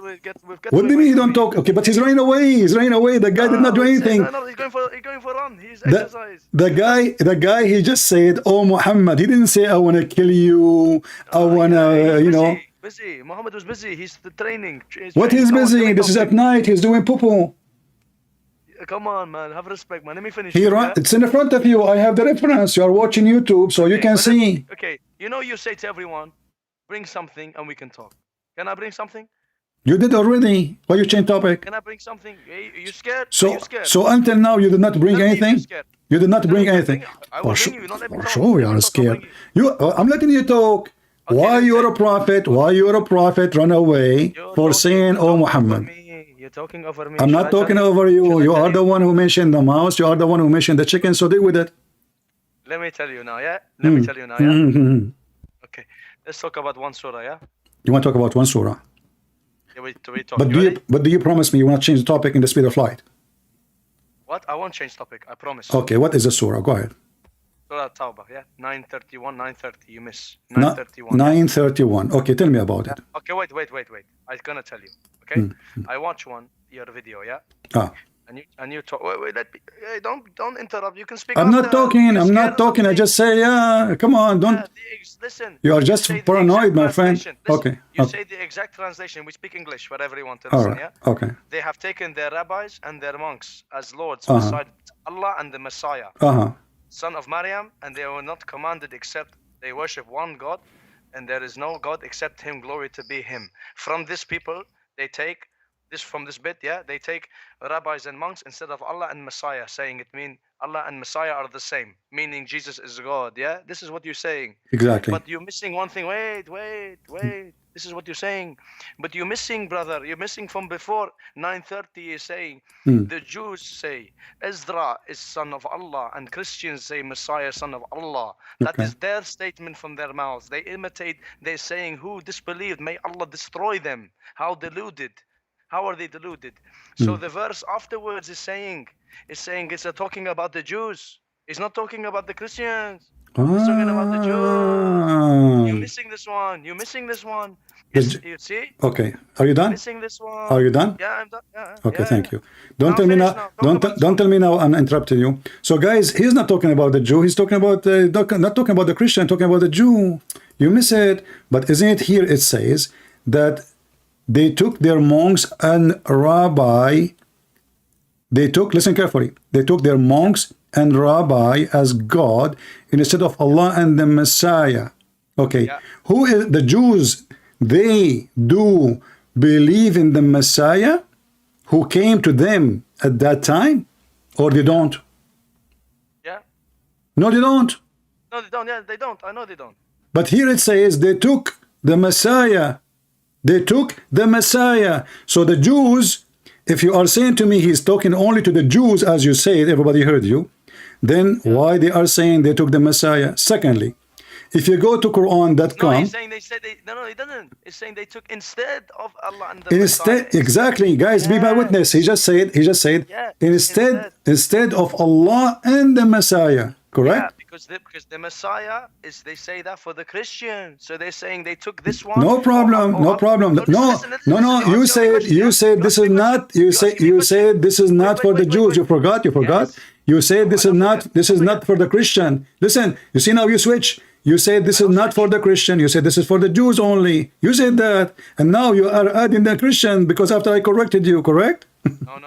What do you mean you don't talk? Okay, but he's running away. He's running away. The guy did not do anything. No, he's going for a run. He's exercise. The guy, he just said, "Oh Muhammad." He didn't say, "I want to kill you." I wanna, you know. Busy. Muhammad was busy. He's training. What he's busy? This is at night. He's doing poo-poo. Come on, man. Have respect, man. Let me finish. It's in front of you. I have the reference. You are watching YouTube, so you can see. Okay. You know, you say to everyone, bring something and we can talk. Can I bring something? You did already. Why you change topic? Can I bring something? Are you scared? So until now you did not bring anything? You did not bring anything? I will bring you. Not let me talk. Sure, you are scared. I'm letting you talk. Why you're a prophet? Why you're a prophet? Run away for saying, "Oh Muhammad." You're talking over me. I'm not talking over you. You are the one who mentioned the mouse. You are the one who mentioned the chicken. So deal with it. Let me tell you now, yeah? Let me tell you now, yeah? Okay. Let's talk about one surah, yeah? You want to talk about one surah? Yeah, we talk. But do you promise me you want to change the topic in the speed of light? What? I won't change topic. I promise. Okay, what is the surah? Go ahead. Surah Tawbah, yeah? 931, 930. You miss. 931. 931. Okay, tell me about it. Okay, wait. I'm gonna tell you. Okay? I watch your video, yeah? And you talk. Wait, don't interrupt. You can speak. I'm not talking. I just say, yeah. Come on, don't. Listen. You are just paranoid, my friend. Okay. You say the exact translation. We speak English, whatever you want to listen. Yeah. Okay. They have taken their rabbis and their monks as lords beside Allah and the Messiah, son of Maryam, and they were not commanded except they worship one God, and there is no God except Him. Glory to be Him. From this people, they take. From this bit, yeah, they take rabbis and monks instead of Allah and Messiah, saying it mean Allah and Messiah are the same, meaning Jesus is God, yeah? This is what you're saying. Exactly. But you're missing one thing. Wait. This is what you're saying. But you're missing, brother. You're missing from before. 930 is saying, the Jews say, Ezra is son of Allah, and Christians say Messiah son of Allah. That is their statement from their mouths. They imitate, they're saying, who disbelieved, may Allah destroy them. How deluded. How are they deluded? So the verse afterwards is saying it's talking about the Jews. It's not talking about the Christians. It's talking about the Jews. You're missing this one. You see? Okay. Are you done? Missing this one. Are you done? Yeah, I'm done. Yeah, okay, thank you. Don't tell me now. Don't tell me now. I'm interrupting you. So, guys, he's not talking about the Jew. He's talking about not talking about the Christian. Talking about the Jew. You miss it. But isn't it here? It says that they took their monks and rabbi. Listen carefully. They took their monks and rabbi as God instead of Allah and the Messiah. Okay. Yeah. Who is the Jews? They do believe in the Messiah who came to them at that time, or they don't? Yeah. No, they don't. No, they don't. Yeah, they don't. I know they don't. But here it says they took the Messiah. They took the Messiah. So the Jews, if you are saying to me he's talking only to the Jews, as you said, everybody heard you, then why they are saying they took the Messiah? Secondly, if you go to No, Quran.com, he's saying they said they. No, he didn't. He's saying they took instead of Allah and the instead, Messiah. exactly, guys, be my witness. He just said, Yeah, instead of Allah and the Messiah, correct? Yeah, because the Messiah is, they say that for the Christian. So they're saying they took this one. No problem, no problem. No, you said this is not, you said this is not for the Jews. You forgot. You said this is not for the Christian. Listen, you see now you switch. You said this is not for the Christian. You said this is for the Jews only. You said that. And now you are adding the Christian because after I corrected you, correct? No.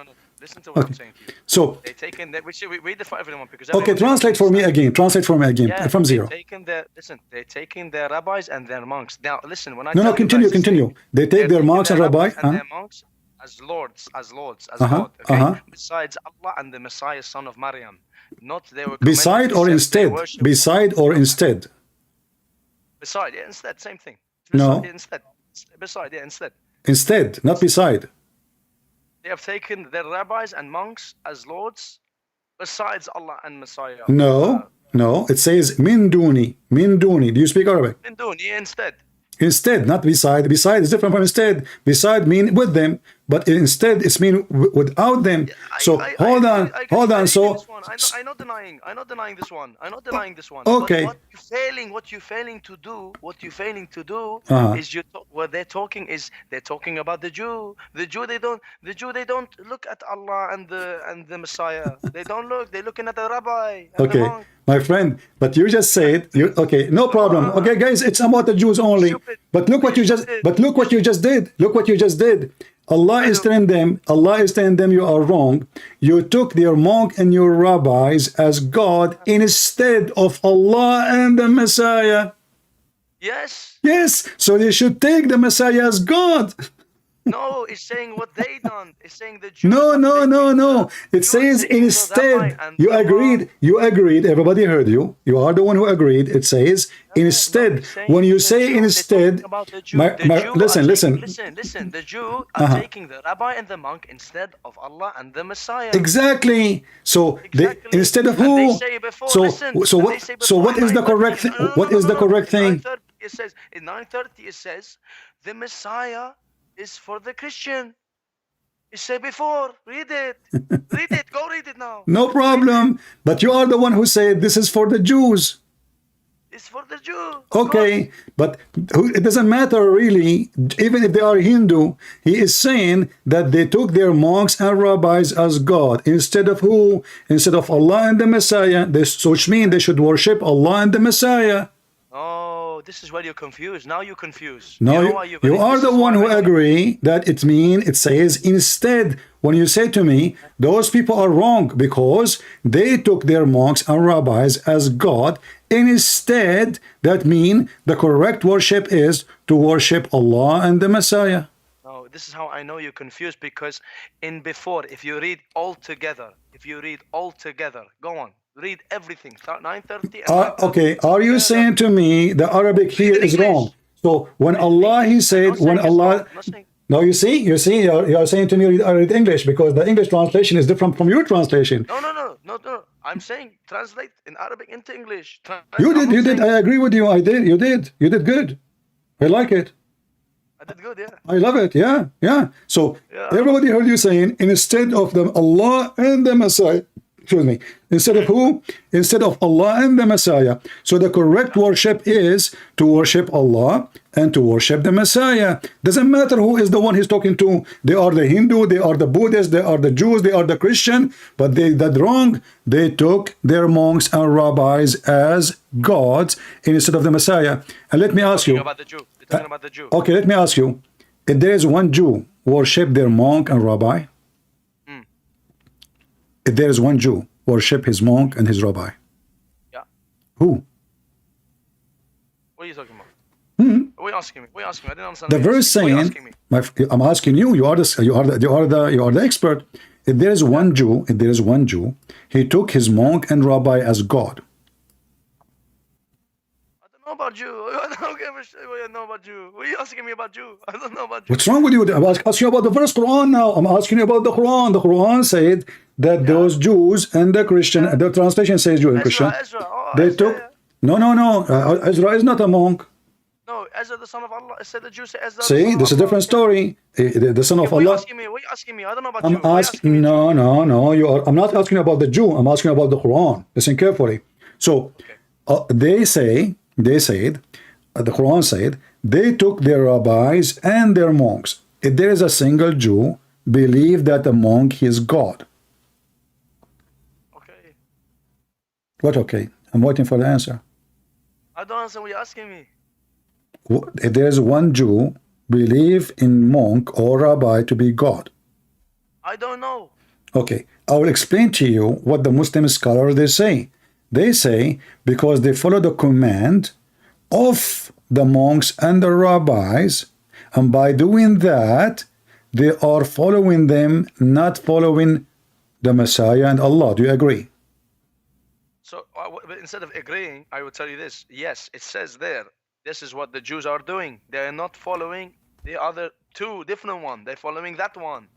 Listen to what I'm saying to you. So, they taken that. We read it for everyone because. Okay, translate for me again. Yeah, from zero. They're taking their rabbis and their monks. Now, listen. When I No, continue. They take their monks and rabbis. Their monks as lords, God. Okay. Besides Allah and the Messiah, son of Maryam, not they were. Beside or instead? Beside or instead? Beside, yeah, instead, same thing. No. Beside, yeah, instead. Instead, not beside. They have taken their rabbis and monks as lords, besides Allah and Messiah. No. It says min duni. Do you speak Arabic? Min duni, instead. Instead, not beside. Beside is different from instead. Beside mean with them, but instead it's mean without them. So hold on. So I'm not denying this one. Okay. But what you're failing to do is what they're talking is they're talking about the Jew. The Jew they don't look at Allah and the Messiah. They don't look. They're looking at the rabbi. And the monk. My friend, but you just said okay, no problem. Okay, guys, it's about the Jews only. But look what you just did. Allah is telling them, you are wrong. You took their monk and your rabbis as God instead of Allah and the Messiah. Yes. So they should take the Messiah as God. No, it's saying what they done. It's saying the Jews. No. It says instead. You agreed. Everybody heard you. You are the one who agreed. It says instead. When you say instead, listen. The Jew are taking the rabbi and the monk instead of Allah and the Messiah. Exactly. So instead of who? So what is the correct thing? What is the correct thing? It says in 9:30. It says the Messiah is for the Christian. It said before. Read it. Go read it now. No problem. But you are the one who said this is for the Jews. It's for the Jew. Okay, but it doesn't matter really. Even if they are Hindu, he is saying that they took their monks and rabbis as God instead of who? Instead of Allah and the Messiah. Which means they should worship Allah and the Messiah. Oh, this is where you're confused. Now you're confused. No, you are the one who agree that it says instead. When you say to me, those people are wrong because they took their monks and rabbis as God. Instead, that means the correct worship is to worship Allah and the Messiah. No, this is how I know you're confused because if you read all together, go on. Read everything. 9:30. Okay. Are you saying to me the Arabic here is wrong? So when Allah, he said, when Allah. No, you see, you are saying to me read English because the English translation is different from your translation. No. I'm saying translate in Arabic into English. You did. I agree with you. You did good. I like it. I did good, yeah. I love it. Yeah. So everybody heard you saying instead of the Allah and the Messiah. Excuse me. Instead of who? Instead of Allah and the Messiah. So the correct worship is to worship Allah and to worship the Messiah. Doesn't matter who is the one he's talking to. They are the Hindu, they are the Buddhists, they are the Jews, they are the Christian, but they did wrong. They took their monks and rabbis as gods instead of the Messiah. And let me ask you. Okay, let me ask you. If there is one Jew worship their monk and rabbi, if there is one Jew worship his monk and his rabbi, who? What are you talking about? What are you asking me? I didn't understand. The verse saying, I'm asking you. You are the expert. If there is one Jew, he took his monk and rabbi as God. I don't know about Jew. I don't give a shit what you know about Jew. What are you asking me about Jew? I don't know about Jew. What's wrong with you? I'm asking you about the verse Quran now. I'm asking you about the Quran. The Quran said that those Jews and the Christian, the translation says Jew and Christian, Ezra. Oh, they Ezra, took. No. Ezra is not a monk. No, Ezra, the son of Allah. It said the Jews say Ezra. See, this is a different story. The son of What are you Allah. asking me? What are you asking me? I don't know about I'm Jew. asking. No. You are. I'm not asking you about the Jew. I'm asking you about the Quran. Listen carefully. So, they said, the Quran said, they took their rabbis and their monks. If there is a single Jew, believe that the monk is God. Okay. What? Okay. I'm waiting for the answer. I don't understand what you're asking me. If there is one Jew, believe in monk or rabbi to be God. I don't know. Okay, I will explain to you what the Muslim scholars they say. They say because they follow the command of the monks and the rabbis, and by doing that, they are following them, not following the Messiah and Allah. Do you agree? So instead of agreeing, I would tell you this. Yes, it says there. This is what the Jews are doing. They are not following the other two different one. They're following that one.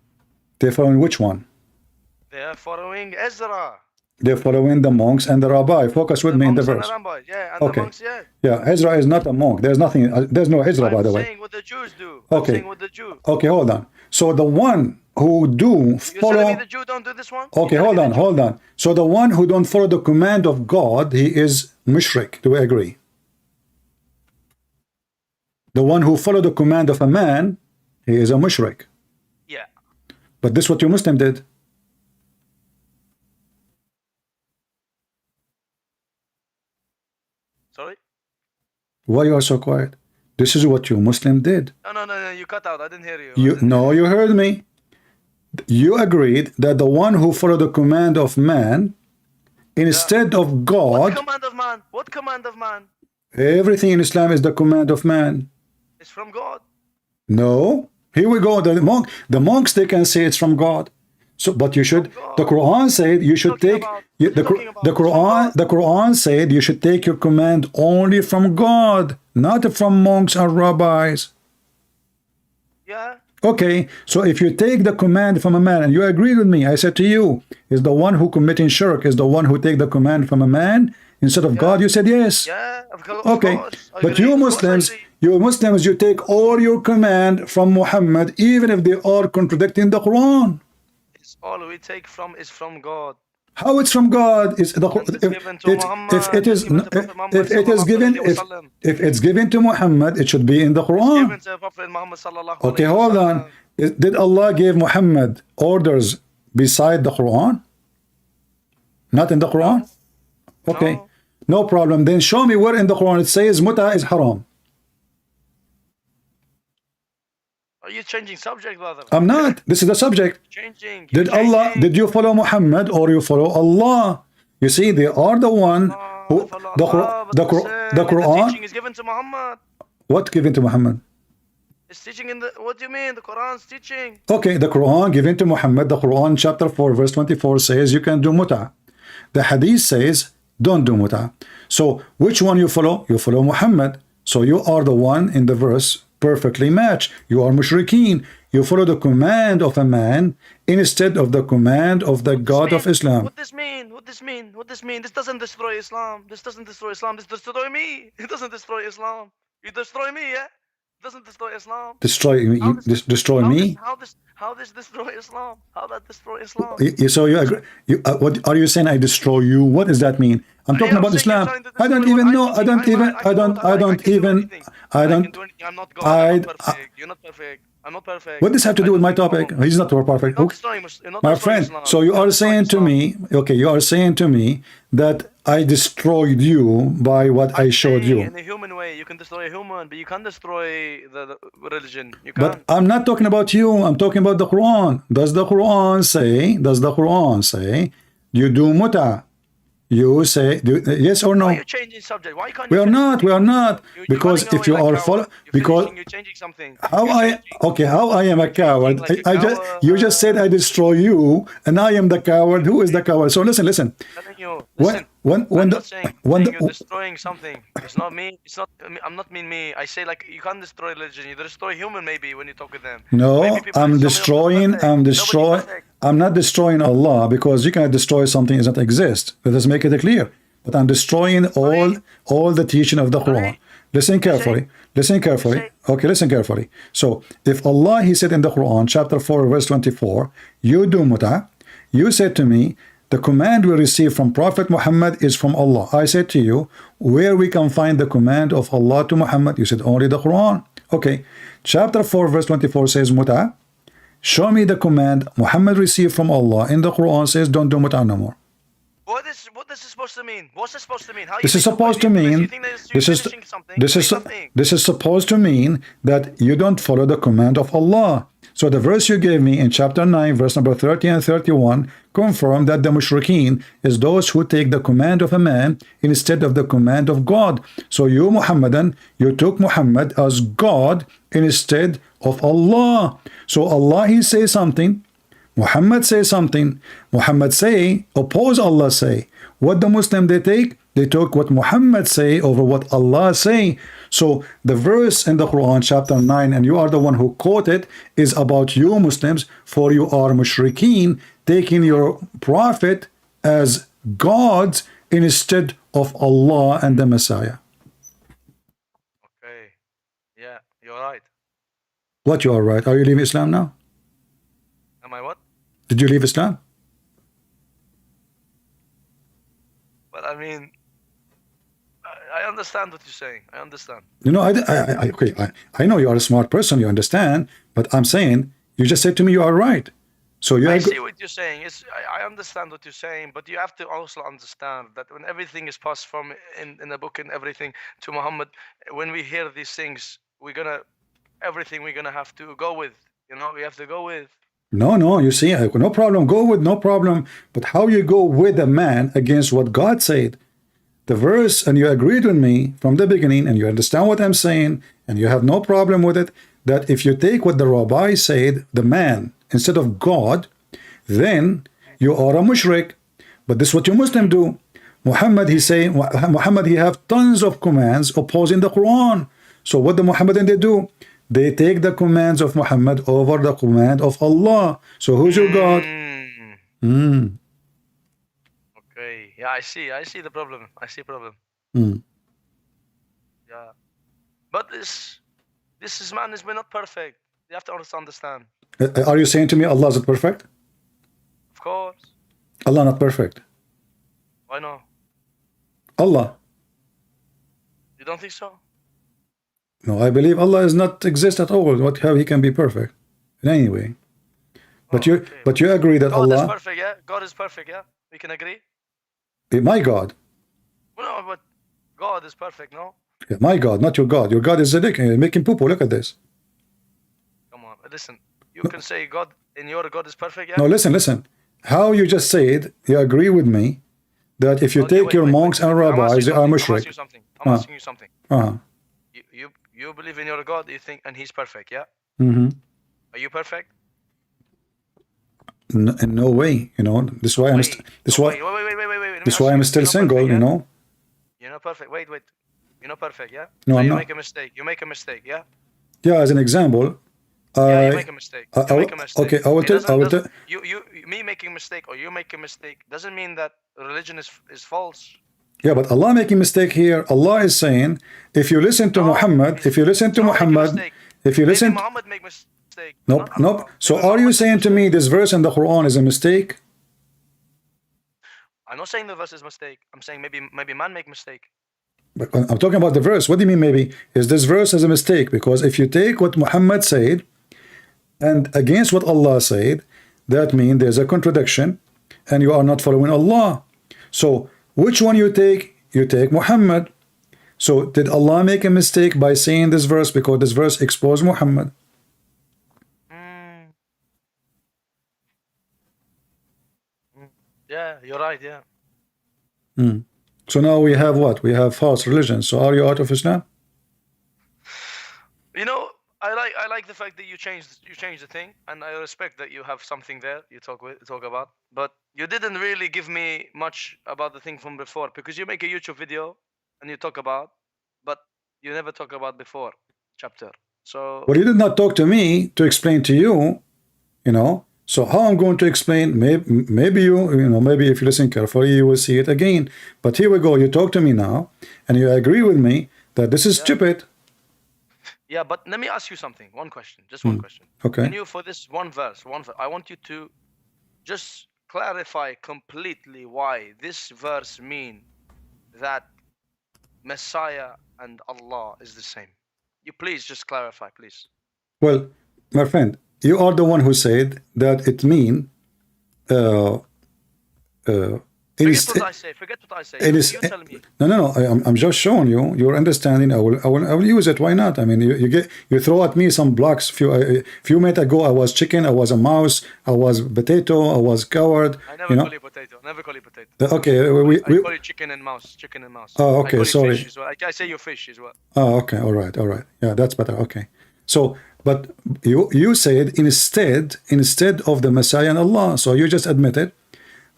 They're following which one? They are following Ezra. They're following the monks and the rabbi. Focus with me in the verse. Yeah, and Okay. the monks, yeah. Yeah, Ezra is not a monk. There's nothing. There's no Ezra, by the way. I'm saying what the Jews do. Okay. I'm saying what the Jew. Okay, hold on. So the one who do follow. You're telling me the Jew don't do this one? Okay, hold on. So the one who don't follow the command of God, he is mushrik. Do we agree? The one who follow the command of a man, he is a mushrik. Yeah. But this is what your Muslim did. Sorry? Why you are so quiet? This is what your Muslim did. No, you cut out. I didn't hear you. You heard me. You agreed that the one who follow the command of man instead of God. What command of man? What command of man? Everything in Islam is the command of man. It's from God. No. Here we go. The monks, they can say it's from God. So, but you should. The Quran said you should take the Quran said you should take your command only from God, not from monks and rabbis. Yeah. Okay. So if you take the command from a man, and you agreed with me, I said to you, is the one who committing shirk is the one who take the command from a man instead of God? You said yes. Yeah. Of course. Okay. But you Muslims, you take all your command from Muhammad, even if they are contradicting the Quran. All we take from is from God. How it's from God? If it's given to Muhammad, it should be in the Quran. Okay, hold on. Did Allah give Muhammad orders beside the Quran? Not in the Quran? Okay, no problem. Then show me where in the Quran it says muta is haram. Are you changing subject, brother? I'm not. This is the subject. Changing. Did you follow Muhammad or you follow Allah? You see, they are the one who the Quran. Teaching is given to Muhammad. What given to Muhammad? It's teaching in the. What do you mean? The Quran's teaching. Okay, the Quran given to Muhammad. The Quran chapter 4 verse 24 says you can do muta. The Hadith says don't do muta. So which one you follow? You follow Muhammad. So you are the one in the verse. Perfectly match. You are mushrikeen. You follow the command of a man instead of the command of the God of Islam. What this mean? What this mean? What this mean? This doesn't destroy Islam. This doesn't destroy Islam. This destroy me. It doesn't destroy Islam. You destroy me, yeah? It doesn't destroy Islam. Destroy me? How this destroy Islam? How that destroy Islam? So you agree? What are you saying? I destroy you? What does that mean? I'm talking about Islam. I don't even know. I don't even. I'm not God. You're not perfect. I'm not perfect. What does have to do with my topic? He's not perfect. My friend, so you are saying to me, okay, you are saying to me that I destroyed you by what I showed you. In a human way, you can destroy a human, but you can't destroy the religion. You can't. But I'm not talking about you. I'm talking about the Quran. Does the Quran say you do muta? You say yes or no? Why are you changing subject? Why can't we are not. We are not. Because if you are because you're changing something. How I am a coward. You just said I destroy you, and I am the coward. Who is the coward? So listen. I'm not saying you're destroying something. It's not me. It's not. I'm not mean me. I say like you can't destroy religion. You destroy human maybe when you talk with them. No, Maybe people, I'm some destroying. perfect. I'm Nobody's destroying. perfect. I'm not destroying Allah, because you cannot destroy something that doesn't exist. Let us make it clear. But I'm destroying all the teaching of the Quran. Listen carefully. Listen carefully. Okay, listen carefully. So, if Allah, He said in the Quran, chapter 4, verse 24, you do mut'ah, you said to me, the command we received from Prophet Muhammad is from Allah. I said to you, where we can find the command of Allah to Muhammad? You said only the Quran. Okay, chapter 4, verse 24 says mut'ah. Show me the command Muhammad received from Allah in the Quran says don't do mut'ah no more. What is this supposed to mean? What's this supposed to mean? How This is supposed to mean this is supposed to mean that you don't follow the command of Allah. So the verse you gave me in chapter 9, verse number 30 and 31 confirm that the mushrikeen is those who take the command of a man instead of the command of God. So you Muhammadan, you took Muhammad as God instead of Allah. So Allah, He says something, Muhammad says something, Muhammad say, oppose Allah say. What the Muslim they take? They took what Muhammad say over what Allah say. So the verse in the Quran chapter 9, and you are the one who quoted, is about you Muslims, for you are mushrikeen, taking your prophet as God instead of Allah and the Messiah. Okay. Yeah, you're right. What, you are right? Are you leaving Islam now? Am I what? Did you leave Islam? But I mean, I understand what you're saying. I understand. You know, I know you are a smart person, you understand, but I'm saying, you just said to me you are right. So you I see what you're saying. I understand what you're saying, but you have to also understand that when everything is passed from in the book and everything to Muhammad, when we hear these things, everything we're gonna have to go with. You know, we have to go with. No, you see, no problem, go with, no problem. But how you go with a man against what God said? The verse, and you agreed with me from the beginning, and you understand what I'm saying, and you have no problem with it, that if you take what the rabbi said, the man, instead of God, then you are a mushrik. But this is what you Muslim do. Muhammad, he say, Muhammad, he have tons of commands opposing the Quran. So what the Muhammadan they do? They take the commands of Muhammad over the command of Allah. So who's your God? Okay. Yeah, I see the problem. I see problem. Yeah. But this man is not perfect. You have to understand. Are you saying to me Allah is perfect? Of course. Allah not perfect. Why not? Allah. You don't think so? No, I believe Allah is not exist at all. How He can be perfect in any way? But you agree that God Allah is perfect, yeah? God is perfect, yeah? We can agree? My God. Well, no, but God is perfect, no? Yeah, my God, not your God. Your God is making poo-poo. Look at this. Come on, listen. You can say God and your God is perfect, yeah? No, listen. How you just said, you agree with me that if you take your monks and rabbis, they are mushrik. I'm asking you something. Uh-huh. You believe in your God, you think, and He's perfect, yeah? Mm-hmm. Are you perfect? In no way, you know. This is why I'm. This why. Wait. This is why I'm still single, perfect, you know. You're not perfect. Wait. You're not perfect, yeah? No, so I'm you not. make a mistake. You make a mistake, yeah? Yeah, as an example. Yeah, you make a mistake. Okay, I will tell. Me making a mistake or you make a mistake doesn't mean that religion is false. Yeah, but Allah making mistake here. Allah is saying, if you listen to Muhammad, Muhammad make mistake. Nope. So are you saying to me this verse in the Quran is a mistake? I'm not saying the verse is mistake. I'm saying maybe man make mistake. But I'm talking about the verse. What do you mean maybe? Is this verse as a mistake? Because if you take what Muhammad said and against what Allah said, that means there's a contradiction and you are not following Allah. So which one you take? You take Muhammad. So did Allah make a mistake by saying this verse because this verse exposed Muhammad? Yeah, you're right, yeah. So now we have what? We have false religion. So are you out of Islam? You know, I like the fact that you changed the thing, and I respect that you have something there you talk about. But you didn't really give me much about the thing from before, because you make a YouTube video and you talk about, but you never talk about before chapter. So Well, you did not talk to me to explain to you, you know. So how I'm going to explain? Maybe you know, maybe if you listen carefully, you will see it again. But here we go. You talk to me now, and you agree with me that this is stupid. yeah, but let me ask you something. One question, just one question. Okay. Can you, for this one verse, I want you to just clarify completely why this verse mean that Messiah and Allah is the same. You please just clarify, please. Well, my friend, you are the one who said that it mean Forget what I say. Forget what I say. You tell me. No. I'm just showing you your understanding. I will use it. Why not? I mean, you throw at me some blocks. Few minutes ago, I was chicken. I was a mouse. I was potato. I was coward. I never call you potato. Never call you potato. Okay, I call you chicken and mouse. Chicken and mouse. Oh, okay. I call Sorry. You fish as well. I say you fish as well. Oh, okay. All right. Yeah, that's better. Okay. So, but you said instead of the Messiah and Allah. So you just admitted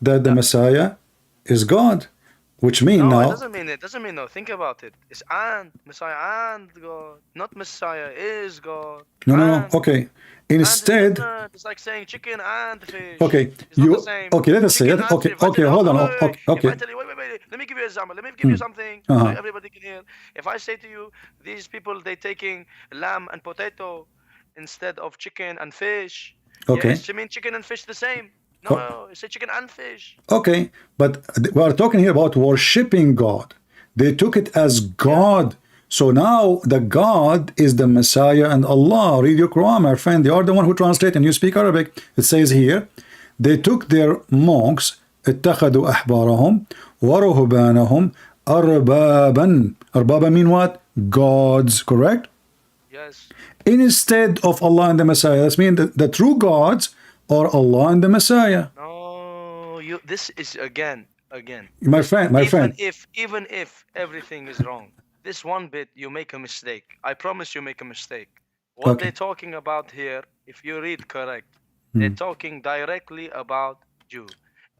that the Messiah is God, which means no, now. It doesn't mean no. Think about it. It's and Messiah and God, not Messiah is God. No. Okay. Instead, it's like saying chicken and fish. Okay. It's not the same. Okay. Let us say it. Okay. Okay. Hold on. Okay. If I tell you, wait. Let me give you an example. Let me give you something so everybody can hear. If I say to you, these people they taking lamb and potato instead of chicken and fish. Okay. Yes, you mean chicken and fish the same? No, it's a chicken and fish. Okay, but we are talking here about worshipping God. They took it as God. So now the God is the Messiah and Allah. Read your Quran, my friend. You are the one who translates and you speak Arabic. It says here, they took their monks, اتخذوا أحبارهم ورهبانهم أربابا. Arbaba mean what? Gods, correct? Yes. Instead of Allah and the Messiah. That means the true gods are Allah and the Messiah. No, this is again. My friend. Even if everything is wrong, this one bit you make a mistake. I promise you make a mistake. What they're talking about here, if you read correct, they're talking directly about Jew.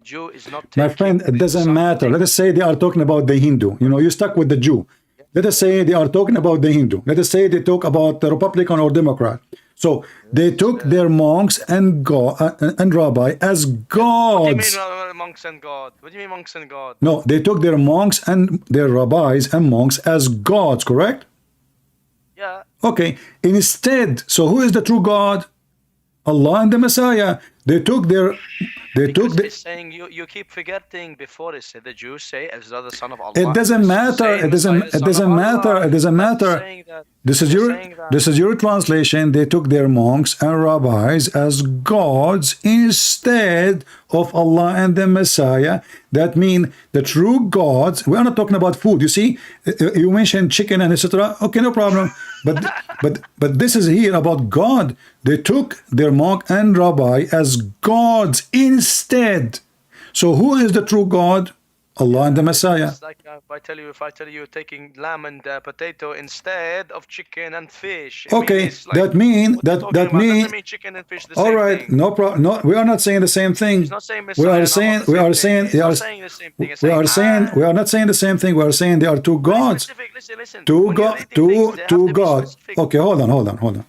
Jew is not. My friend, it doesn't matter. Let us say they are talking about the Hindu. You know, you stuck with the Jew. Let us say they are talking about the Hindu. Let us say they talk about the Republican or Democrat. So they took their monks and rabbi as gods. What do you mean monks and God? What do you mean monks and God? No, they took their monks and their rabbis and monks as gods, correct? Yeah. Okay. Instead, so who is the true God? Allah and the Messiah. They took It's saying you keep forgetting before it said the Jews say as the son of Allah. It doesn't matter. It doesn't matter. This is your translation. They took their monks and rabbis as gods instead of Allah and the Messiah. That means the true gods. We are not talking about food. You see, you mentioned chicken and etc. Okay, no problem. But this is here about God. They took their monk and rabbi as gods instead. So who is the true God? Allah and the Messiah. It's like if I tell you you're taking lamb and potato instead of chicken and fish. Okay, that mean doesn't mean chicken and fish the all same right, thing. No problem. No, we are not saying the same thing. It's not saying Messiah we are saying we are saying the same thing. We are saying we are not saying the same thing. We are saying they are two gods. Listen. Two gods. Okay, hold on.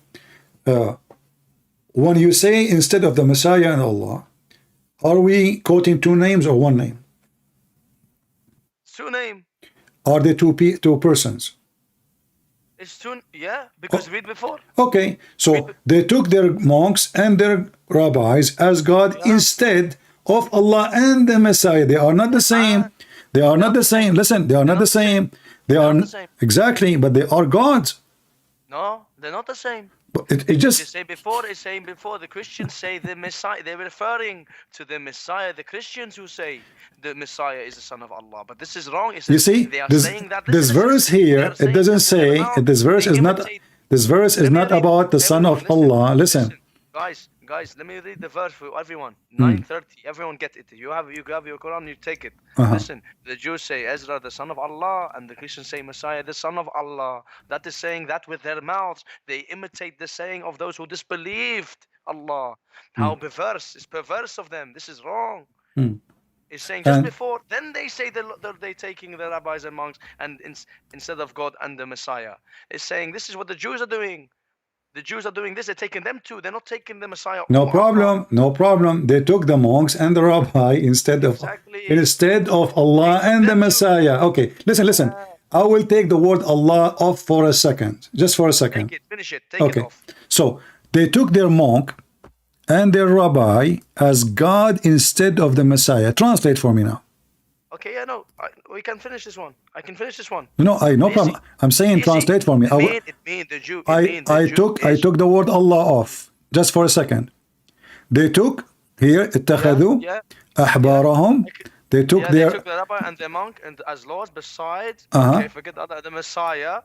When you say instead of the Messiah and Allah, are we quoting two names or one name? Two names. Are they two persons? It's two, yeah, because read before. Okay, so they took their monks and their rabbis as God instead of Allah and the Messiah. They are not the same. They are not the same. Listen, they are not the same. They are exactly, but they are gods. No, they're not the same. It just it's saying before the Christians say the Messiah. They're referring to the Messiah. The Christians who say the Messiah is the son of Allah, but this is wrong. You see, this verse here, it doesn't say. This verse is not. This verse is not about the son of Allah. Listen, guys, let me read the verse for everyone. 9:30. Everyone get it. You have your Quran, you take it. Listen, the Jews say Ezra the son of Allah, and the Christians say Messiah the son of Allah. That is saying that with their mouths. They imitate the saying of those who disbelieved Allah. How perverse. It's perverse of them. This is wrong. It's saying just before, then they say they're taking the rabbis and monks and instead of God and the Messiah. It's saying this is what the Jews are doing. The Jews are doing this. They're taking them too. They're not taking the Messiah. No problem. No problem. They took the monks and the rabbi instead of Allah and the Messiah. Okay, listen. I will take the word Allah off for a second. Just for a second. Take it. Finish it. Take it off. So they took their monk and their rabbi as God instead of the Messiah. Translate for me now. Okay, yeah, no, we can finish this one. I can finish this one. No, no problem. I'm saying translate for me. I took the word Allah off just for a second. They took here اتخذوا أحبارهم. They took they took the rabbi and the monk and as lords besides. Okay, forget the Messiah.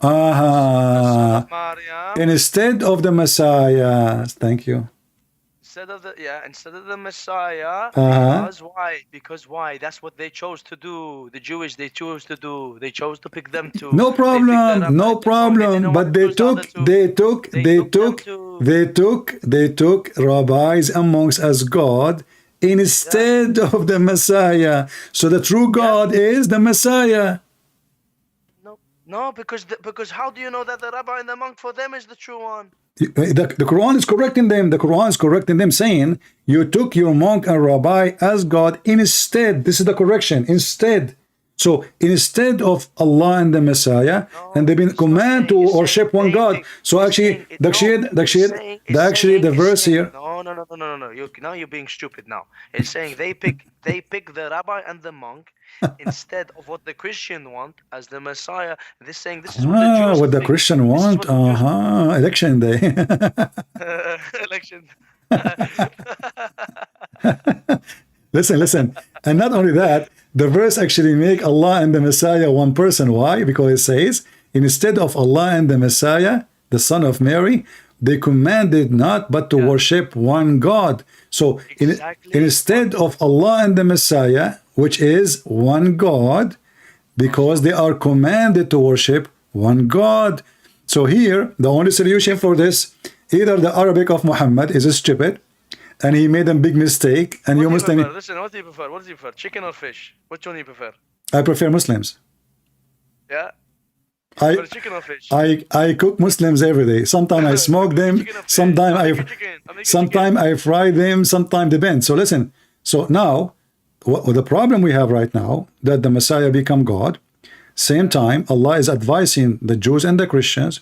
Instead of the Messiah. Thank you. Instead of the Messiah. Because why? That's what they chose to do. The Jewish, they chose to do. They chose to pick them too. No problem, no problem. But they took rabbis and monks as God instead of the Messiah. So the true God is the Messiah. No, because how do you know that the rabbi and the monk for them is the true one? The Quran is correcting them. The Quran is correcting them, saying you took your monk and rabbi as God instead. This is the correction. Instead. So instead of Allah and the Messiah, and they've been commanded to worship one God. So actually, the verse here. No. Now you're being stupid. Now it's saying they pick the rabbi and the monk instead of what the Christian want as the Messiah. This saying this is what the Christian want. Election day. Election. Listen. And not only that, the verse actually make Allah and the Messiah one person. Why? Because it says, instead of Allah and the Messiah, the son of Mary, they commanded not but to worship one God. So instead of Allah and the Messiah, which is one God, because they are commanded to worship one God. So here, the only solution for this, either the Arabic of Muhammad is stupid, and he made a big mistake, and you Muslim. Listen, what do you prefer? What do you prefer? Chicken or fish? Which one do you prefer? I prefer Muslims. Yeah. I cook Muslims every day. Sometimes I smoke them. Sometimes I fry them. Sometimes depends. So listen. So now, the problem we have right now that the Messiah become God. Same time, Allah is advising the Jews and the Christians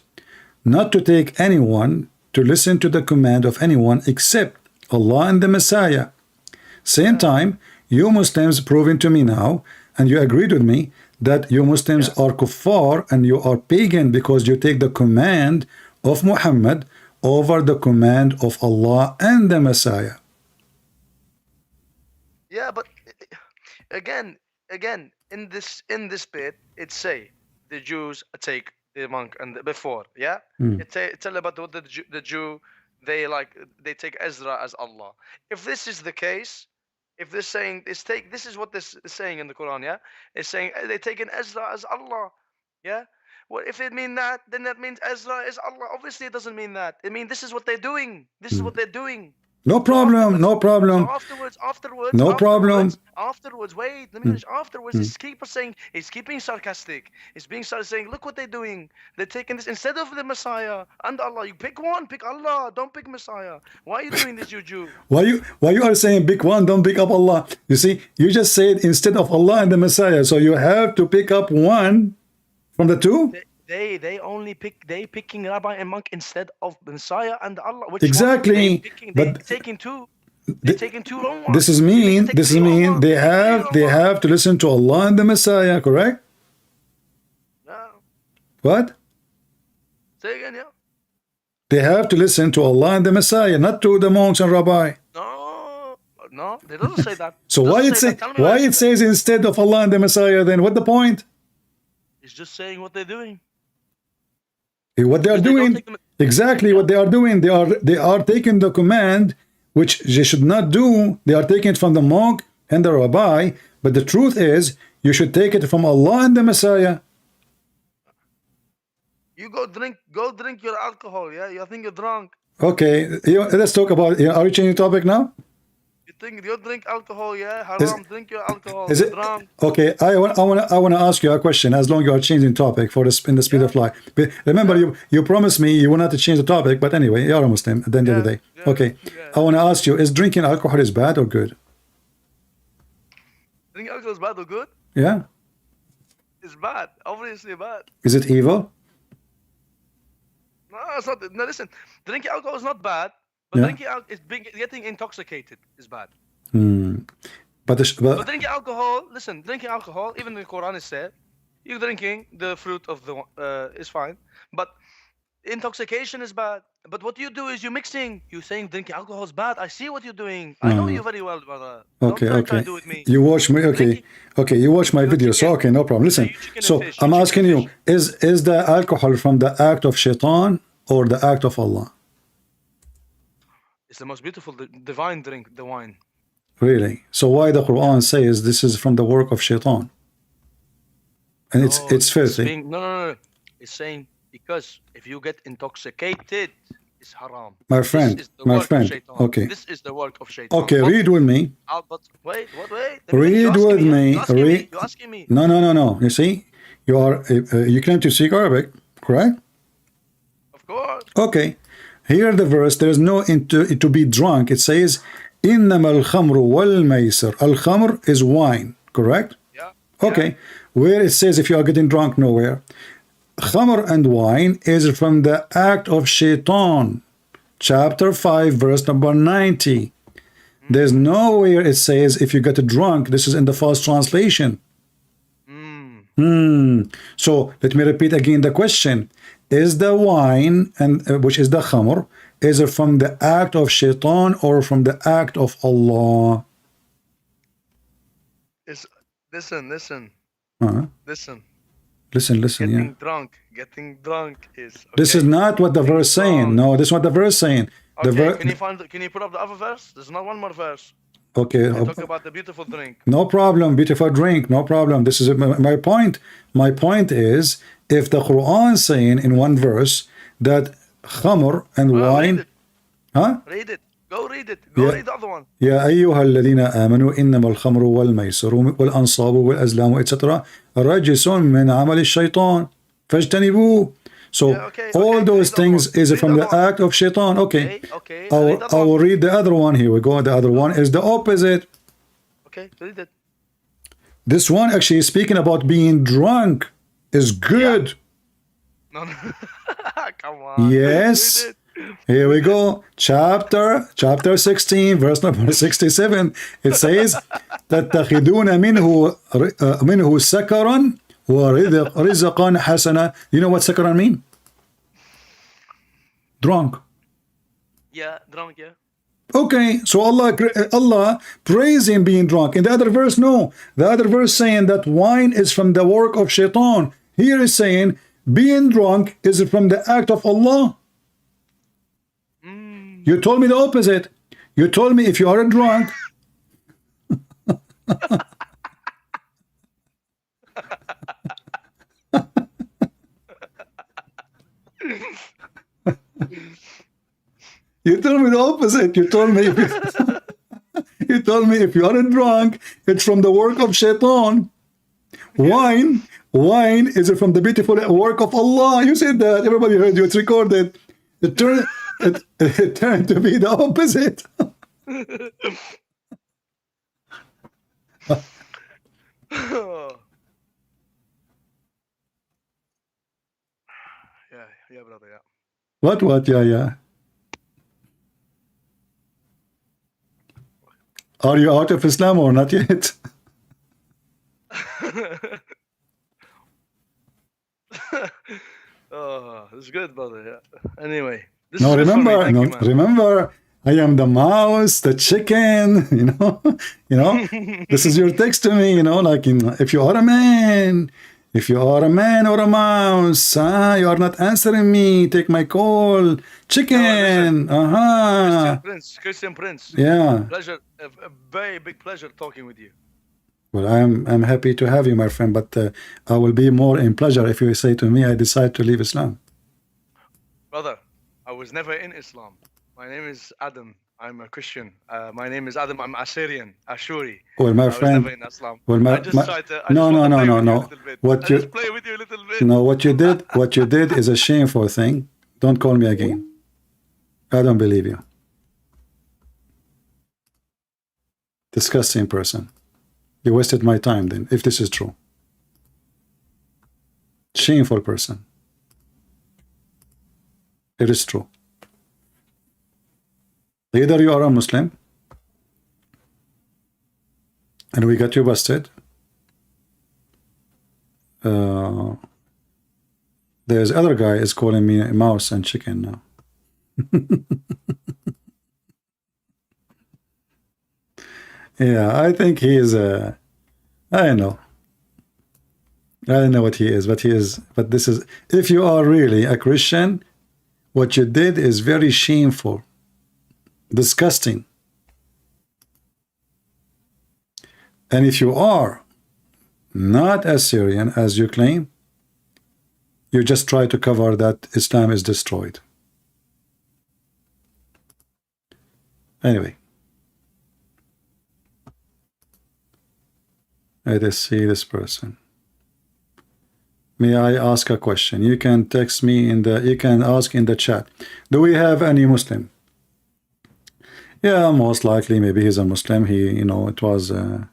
not to take anyone to listen to the command of anyone except Allah and the Messiah. Same time, you Muslims proving to me now, and you agreed with me, that you Muslims are kuffar and you are pagan because you take the command of Muhammad over the command of Allah and the Messiah. Yeah, but again, in this bit, it say the Jews take the monk and before, yeah. It tell about what the Jew they take Ezra as Allah. If this is the case, if this saying is this is what this is saying in the Quran, yeah, it's saying they taken Ezra as Allah, yeah. Well, if it mean that, then that means Ezra is Allah. Obviously, it doesn't mean that. It means this is what they're doing. This is what they're doing. No problem. No problem. Afterwards. No problem. Afterwards, wait. Let me finish. Afterwards, he's keeping sarcastic. He's being saying, look what they're doing. They're taking this instead of the Messiah and Allah. You pick one. Pick Allah. Don't pick Messiah. Why are you doing this, you Jew? Why you are saying pick one? Don't pick up Allah. You see, you just said instead of Allah and the Messiah. So you have to pick up one from the two. They only picking rabbi and monk instead of Messiah and Allah. Which exactly. They're taking two. They're taking two wrong ones. This is mean they have to listen to Allah and the Messiah, correct? No. What? Say again, yeah. They have to listen to Allah and the Messiah, not to the monks and rabbi. No, they doesn't say that. So why it says instead of Allah and the Messiah then? What the point? It's just saying what they're doing. What they are doing, exactly what they are doing. They are taking the command which they should not do. They are taking it from the monk and the rabbi, but the truth is you should take it from Allah and the Messiah. You go drink your alcohol. Yeah, you think you're drunk. Okay, let's talk about. Are you changing topic now? You drink alcohol. Yeah, haram. Drink your alcohol. Is You're it drunk. okay? I want to ask you a question. As long as you are changing topic for in the speed of light. But remember, you promised me you will not to change the topic. But anyway, you are a Muslim at the end of the day. Okay, I want to ask you: is drinking alcohol is bad or good? Drinking alcohol is bad or good? Yeah. It's bad. Obviously bad. Is it evil? No, it's not. No, listen. Drinking alcohol is not bad, but Yeah. drinking alcohol is getting intoxicated is bad. But But drinking alcohol, listen, drinking alcohol, even in the Quran is said, you're drinking the fruit of the is fine, but intoxication is bad. But what you do is you're mixing. You're saying drinking alcohol is bad. I see what you're doing. I know you very well, brother. Okay, Don't try okay. to do with me. You watch me. Okay. You watch my video. So okay, no problem. Listen. So I'm asking you: is the alcohol from the act of shaitan or the act of Allah? It's the most beautiful, divine drink, the wine. Really? So why the Quran says this is from the work of shaitan? And it's filthy. No. It's saying because if you get intoxicated, it's haram. My friend. Okay. This is the work of shaitan. Okay, read with me. But wait. Read with me. You're asking me. No. You see, you claim to speak Arabic, correct? Of course. Okay. Here the verse, there is no to be drunk. It says, إِنَّمَا الْخَمْرُ وَالْمَيْسِرُ. Al-khamr is wine, correct? Yeah. Okay. Where it says if you are getting drunk, nowhere. Khamr and wine is from the act of shaitan. Chapter 5, verse number 90. There's nowhere it says if you get drunk. This is in the false translation. So let me repeat again the question. Is the wine, and which is the khamr, is it from the act of shaitan or from the act of Allah? Listen. Listen, Getting drunk is. Okay. This is not what the verse saying. No, this is what the verse saying. Okay, can you put up the other verse? There's not one more verse. Okay. Talk about the beautiful drink. No problem. Beautiful drink. No problem. This is my point. My point is, if the Quran saying in one verse that khamr and wine, Read it. Go read it. Read the other one. يا أيها الذين آمنوا إنما الخمر والميسر والأنصاب والأزلام etc. رجس من عمل الشيطان فاجتنبوه. So all those things is from the act of shaitan. Okay. I will read the other one. Here we go. The other one is the opposite. Okay, read it. This one actually is speaking about being drunk is good. No. Come on. Yes. Here we go. Chapter 16, verse number 67. It says تتخذون منه سكرا ورزقا حسنا. You know what سكرا mean? Drunk. Yeah, drunk, yeah. Okay, so Allah praising being drunk. In the other verse, no. The other verse saying that wine is from the work of shaitan. Here is saying being drunk is from the act of Allah. You told me the opposite. You told me if you are drunk. You told me the opposite. You told me if you aren't drunk, it's from the work of shaitan. Wine is from the beautiful work of Allah. You said that. Everybody heard you. It's recorded. It turned to be the opposite. Yeah, brother, yeah. What, yeah. Are you out of Islam or not yet? Oh, it's good, brother. Yeah. Anyway, remember, I am the mouse, the chicken. You know. This is your text to me. Like if you are a man, If you are a man or a mouse, you are not answering me. Take my call. Chicken. Christian Prince. Yeah. Pleasure, a very big pleasure talking with you. Well, I'm happy to have you, my friend, but I will be more in pleasure if you say to me, I decide to leave Islam. Brother, I was never in Islam. My name is Adam. I'm a Christian. My name is Adam. I'm Assyrian, Ashuri. Well, my I was friend. never in Islam. Well, I just tried to. I no, just no, want to no, play no, with you a no. little bit. What I you just play with you a little bit. no, what you did is a shameful thing. Don't call me again. I don't believe you. Disgusting person. You wasted my time then, if this is true. Shameful person. It is true. Either you are a Muslim and we got you busted. There's other guy is calling me mouse and chicken now. Yeah, I think he is I don't know. I don't know what he is, but he is. But this is, if you are really a Christian, what you did is very shameful, disgusting. And if you are not as Syrian as you claim, you just try to cover that Islam is destroyed. Anyway, let us see this person. May I ask a question? You can text me in the, you can ask in the chat. Do we have any Muslim? Yeah, most likely, maybe he's a Muslim. He, you know, it was, you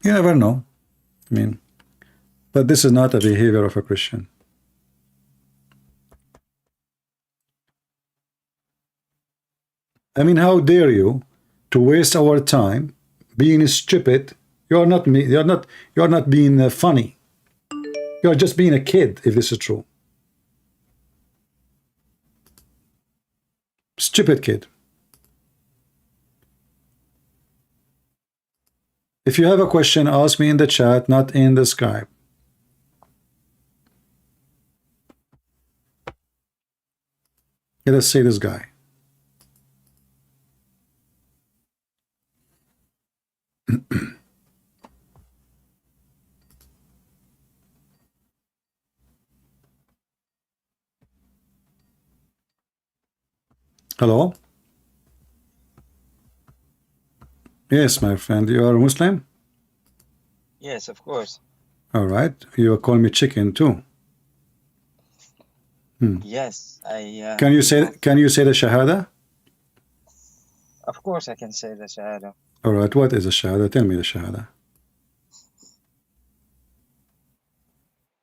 never know. I mean, but this is not a behavior of a Christian. I mean, how dare you to waste our time being stupid? You're not me. You're not being funny. You're just being a kid, if this is true. Stupid kid. If you have a question, ask me in the chat, not in the Skype. Let us see this guy. Hello? Yes, my friend. You are a Muslim? Yes, of course. All right. You call me chicken too. Yes, I. Can you say the Shahada? Of course, I can say the Shahada. All right. What is the Shahada? Tell me the Shahada.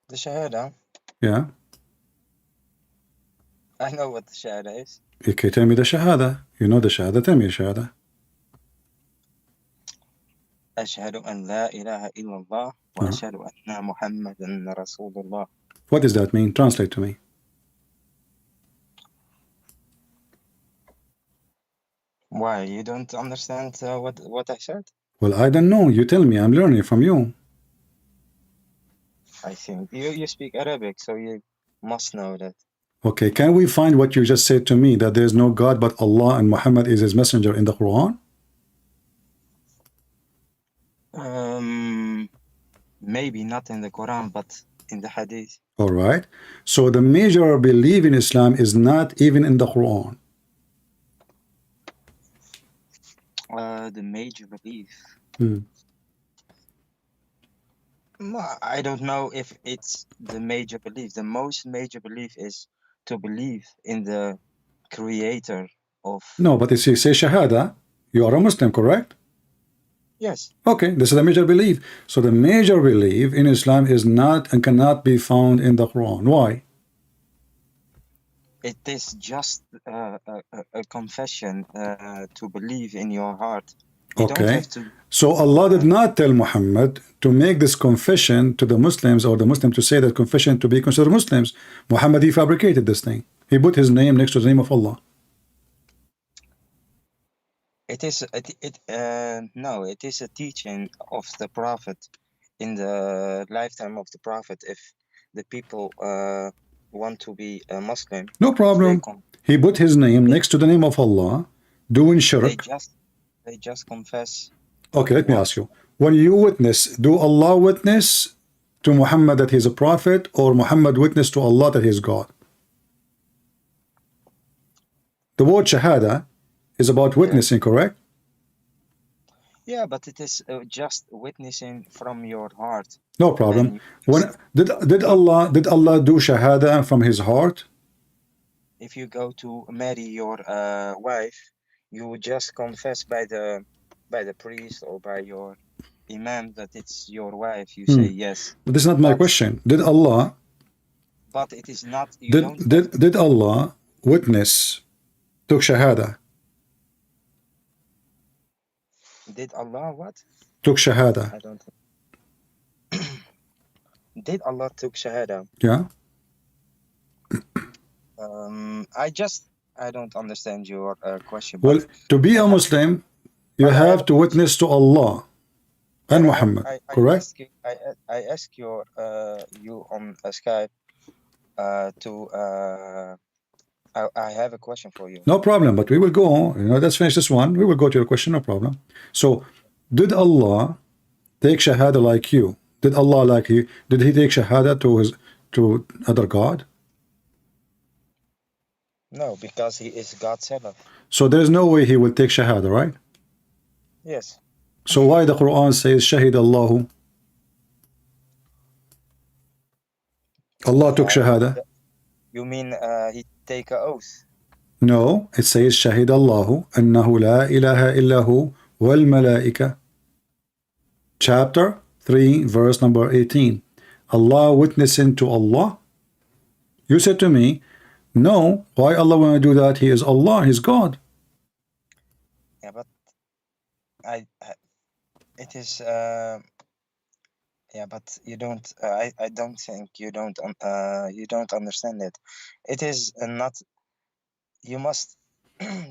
The Shahada. Yeah. I know what the Shahada is. Okay, tell me the Shahada. You know the Shahada. Tell me the Shahada. أشهد أن لا إله إلا الله وأشهد أن محمدا رسول الله. What does that mean? Translate to me. Why, you don't understand what I said? Well, I don't know. You tell me. I'm learning from you. I think you speak Arabic, so you must know that. Okay, can we find what you just said to me, that there is no God but Allah and Muhammad is his messenger, in the Quran? Maybe not in the Quran, but in the Hadith. All right. So the major belief in Islam is not even in the Quran. The major belief. I don't know if it's the major belief. The most major belief is to believe in the creator of... No, but if you say Shahada, you are a Muslim, correct? Yes. Okay, this is the major belief. So the major belief in Islam is not and cannot be found in the Quran. Why? It is just a confession to believe in your heart. You don't Okay. have to... So Allah did not tell Muhammad to make this confession to the Muslims, or the Muslim to say that confession to be considered Muslims. Muhammad, he fabricated this thing. He put his name next to the name of Allah. It is no, it is a teaching of the Prophet in the lifetime of the Prophet. If the people want to be a Muslim, No problem. He put his name next to the name of Allah, doing they shirk. just confess. Okay, let me ask you. When you witness, do Allah witness to Muhammad that he's a prophet, or Muhammad witness to Allah that he's God? The word shahada is about witnessing, correct? Yeah, but it is just witnessing from your heart. No problem. When did Allah do shahada from his heart? If you go to marry your wife, you just confess by the priest or by your imam that it's your wife. You say yes. But this is not my question. Did Allah? But it is not. You Did Allah witness to shahada? Did Allah what? Took shahada. I don't. Did Allah took shahada? Yeah. I don't understand your question. Well, to be a Muslim, you have to witness to Allah and Muhammad, correct? I ask you on Skype I have a question for you. No problem, but we will go on. Let's finish this one. We will go to your question, no problem. So, did Allah take shahada like you? Did Allah like you? Did he take shahada to other God? No, because he is God's self. So there's no way he will take shahada, right? Yes. So why the Quran says shahid Allahu? Allah took shahada. You mean he take an oath? No, it says shahid Allahu annahu la ilaha illahu wal malaika. Chapter 3, verse number 18. Allah witnessing to Allah. You said to me, no, why Allah want to do that? He is Allah, He's God. Yeah, but it is yeah, but you don't I don't think you don't understand it. It is not, you must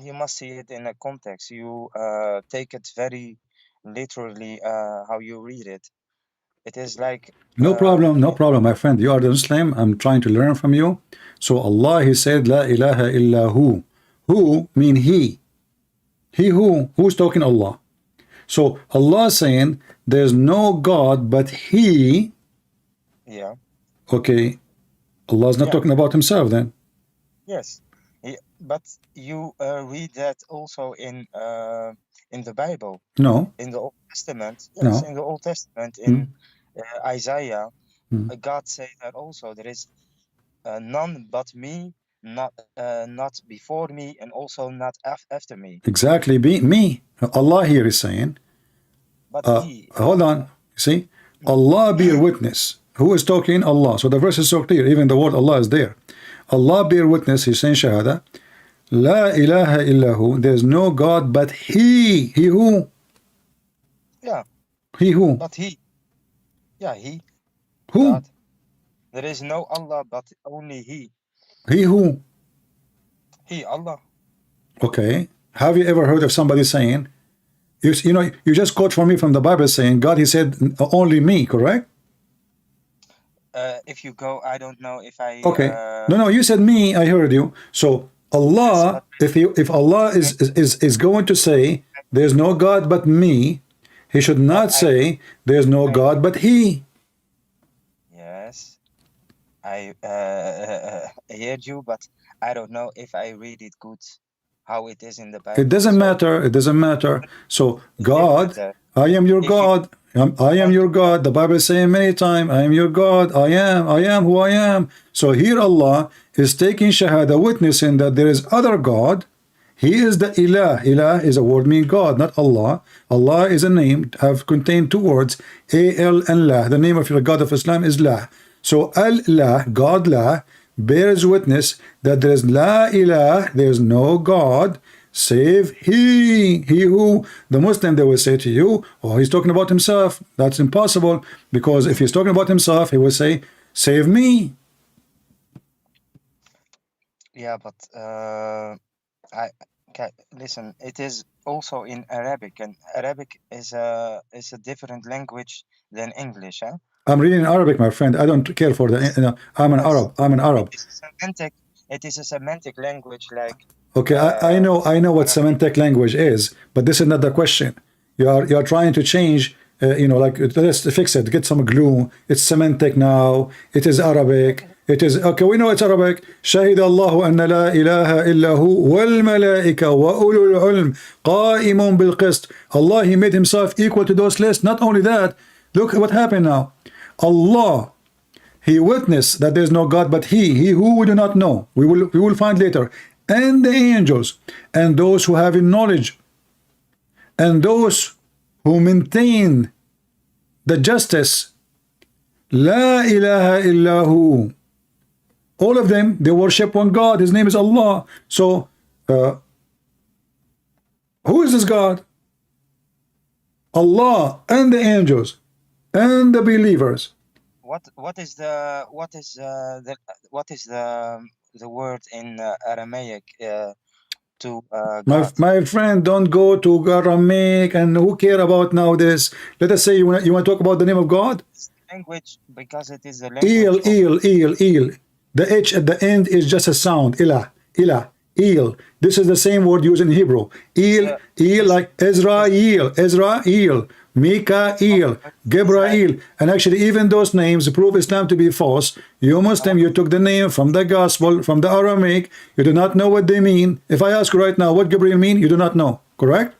you must see it in a context. You take it very literally how you read it. It is like no problem, my friend. You are the Muslim. I'm trying to learn from you. So Allah, He said, La ilaha illa hu. Who mean He. He who? Who's talking? Allah. So Allah saying, there's no God but He. Yeah. Okay. Allah is not talking about Himself then. Yes. But you read that also in the Bible. No. In the Old Testament. Yes, No. in the Old Testament, in Isaiah, God said that also. There is none but me, not before me, and also not after me. Exactly, me. Allah here is saying, But hold on, you see, Allah bear witness. Who is talking? Allah. So the verse is so clear, even the word Allah is there. Allah bear witness, He's saying shahada, La ilaha illahu, there's no God but He. He who? Yeah. He who? But He. Yeah, He. Who? God. There is no Allah but only He. He who? He, Allah. Okay. Have you ever heard of somebody saying, you know, you just quote for me from the Bible saying, God, He said, only me, correct? If you go, I don't know if I. Okay. No, you said me. I heard you. So Allah, if Allah is going to say, there's no God but me, He should not say, there's no God but He. Yes, I heard you, but I don't know if I read it good, how it is in the Bible. It doesn't matter. It doesn't matter. So God, I am your God. I am your God. The Bible is saying many times, I am your God. I am who I am. So here Allah is taking shahada, witnessing that there is other God. He is the ilah. Ilah is a word meaning God, not Allah. Allah is a name, have contained two words, A-L and La. The name of the God of Islam is La. So Al-La, God La, bears witness that there is La ilah, there is no God, save He. He who, the Muslim, they will say to you, oh, He's talking about Himself. That's impossible, because if He's talking about Himself, He will say, save me. Yeah, but Okay, listen, it is also in Arabic, and Arabic is a different language than English, huh? I'm reading Arabic, my friend. I don't care for the. I'm an Yes. Arab. I'm an Arab. It is a semantic language, like Okay, I know what semantic language is, but this is not the question. You are trying to change. Like let's fix it. Get some glue. It's semantic now. It is Arabic. It is okay. We know it's Arabic. شهد الله أن لا إله إلا هو والملائكة وأولو العلم قائم بالقسط. Allah, He made Himself equal to those lists. Not only that, look what happened now. Allah, He witnessed that there is no God but He who we do not know. We will find later. And the angels, and those who have knowledge, and those who maintain the justice. La ilaha illahu. All of them, they worship one God. His name is Allah. So, who is this God? Allah and the angels and the believers. What is the word in Aramaic to God? My friend, don't go to Aramaic, and who care about now this? Let us say you want to talk about the name of God? Language, because it is the language. Il. The H at the end is just a sound. Ilah. Il. This is the same word used in Hebrew. Il, like Israel, Mikael, Gabriel. And actually, even those names prove Islam to be false. You Muslim, you took the name from the gospel, from the Aramaic. You do not know what they mean. If I ask you right now what Gabriel mean, you do not know. Correct?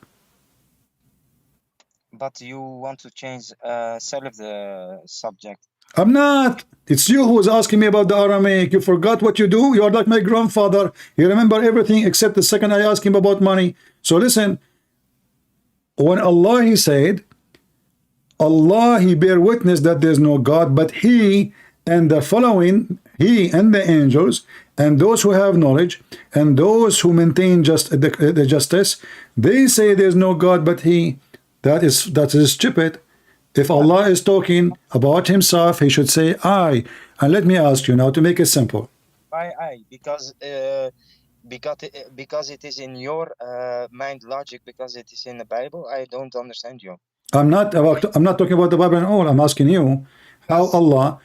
But you want to change self the subject. I'm not. It's you who is asking me about the Aramaic. You forgot what you do. You are like my grandfather. You remember everything except the second I asked him about money. So listen. When Allah, He said, Allah, He bear witness that there is no God but He and the following, He and the angels, and those who have knowledge, and those who maintain the justice, they say there is no God but He. That is stupid. If Allah is talking about Himself, He should say I. And let me ask you now to make it simple. Why I? Because it is in your mind logic, because it is in the Bible. I don't understand you. I'm not talking about the Bible at all. I'm asking you how Allah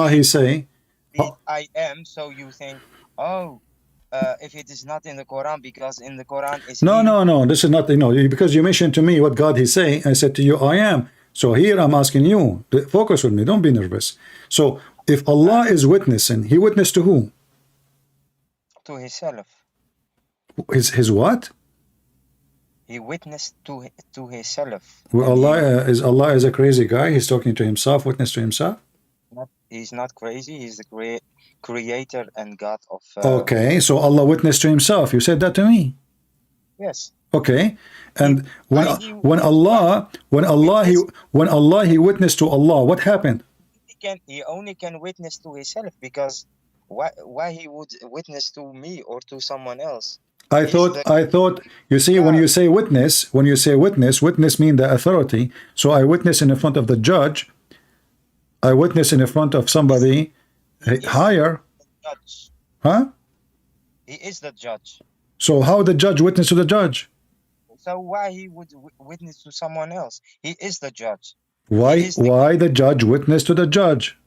He say I am. So you think, oh, if it is not in the Quran, because in the Quran is no. This is not because you mentioned to me what God He say. I said to you I am. So here I'm asking you to focus with me. Don't be nervous. So if Allah is witnessing, He witnessed to who? To Himself. His what? He witnessed to Himself. Well, Allah is a crazy guy. He's talking to Himself, witness to Himself. He's not crazy. He's the creator and God of. Okay, so Allah witnessed to Himself. You said that to me. Yes. Okay, and when Allah He witnessed to Allah, what happened? He only can witness to Himself, because why He would witness to me or to someone else? I thought. You see, when you say witness, witness mean the authority. So I witness in the front of the judge. I witness in the front of somebody higher. Judge. Huh? He is the judge. So how the judge witness to the judge? So why he would witness to someone else? He is the judge. Why the judge witness to the judge?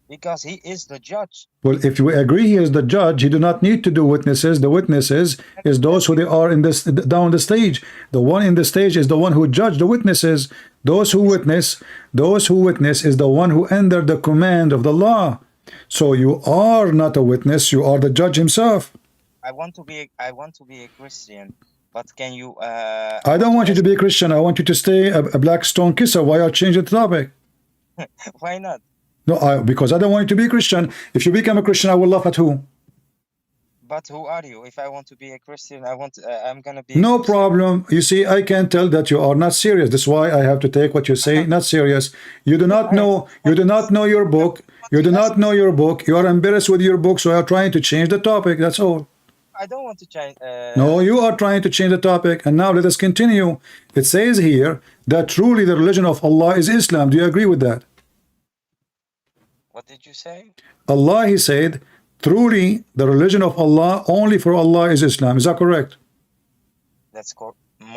Because he is the judge. Well, if you agree he is the judge, he do not need to do witnesses. The witnesses is those who they are in this down the stage. The one in the stage is the one who judge the witnesses. Those who witness is the one who entered the command of the law. So you are not a witness, you are the judge himself. I want to be a Christian, but can you I don't want you to be a Christian. I want you to stay a black stone kisser. Why are you changing the topic? Why not? No, because I don't want you to be a Christian. If you become a Christian, I will laugh at who? But who are you? If I want to be a Christian, I'm gonna be. No problem. You see, I can tell that you are not serious. That's why I have to take what you say not serious. You do not know. You do not know your book. You do not know your book. You are embarrassed with your book, so you are trying to change the topic. That's all. I don't want to change. No, you are trying to change the topic. And now let us continue. It says here that truly the religion of Allah is Islam. Do you agree with that? What did you say? Allah, he said, truly the religion of Allah, only for Allah is Islam. Is that correct? That's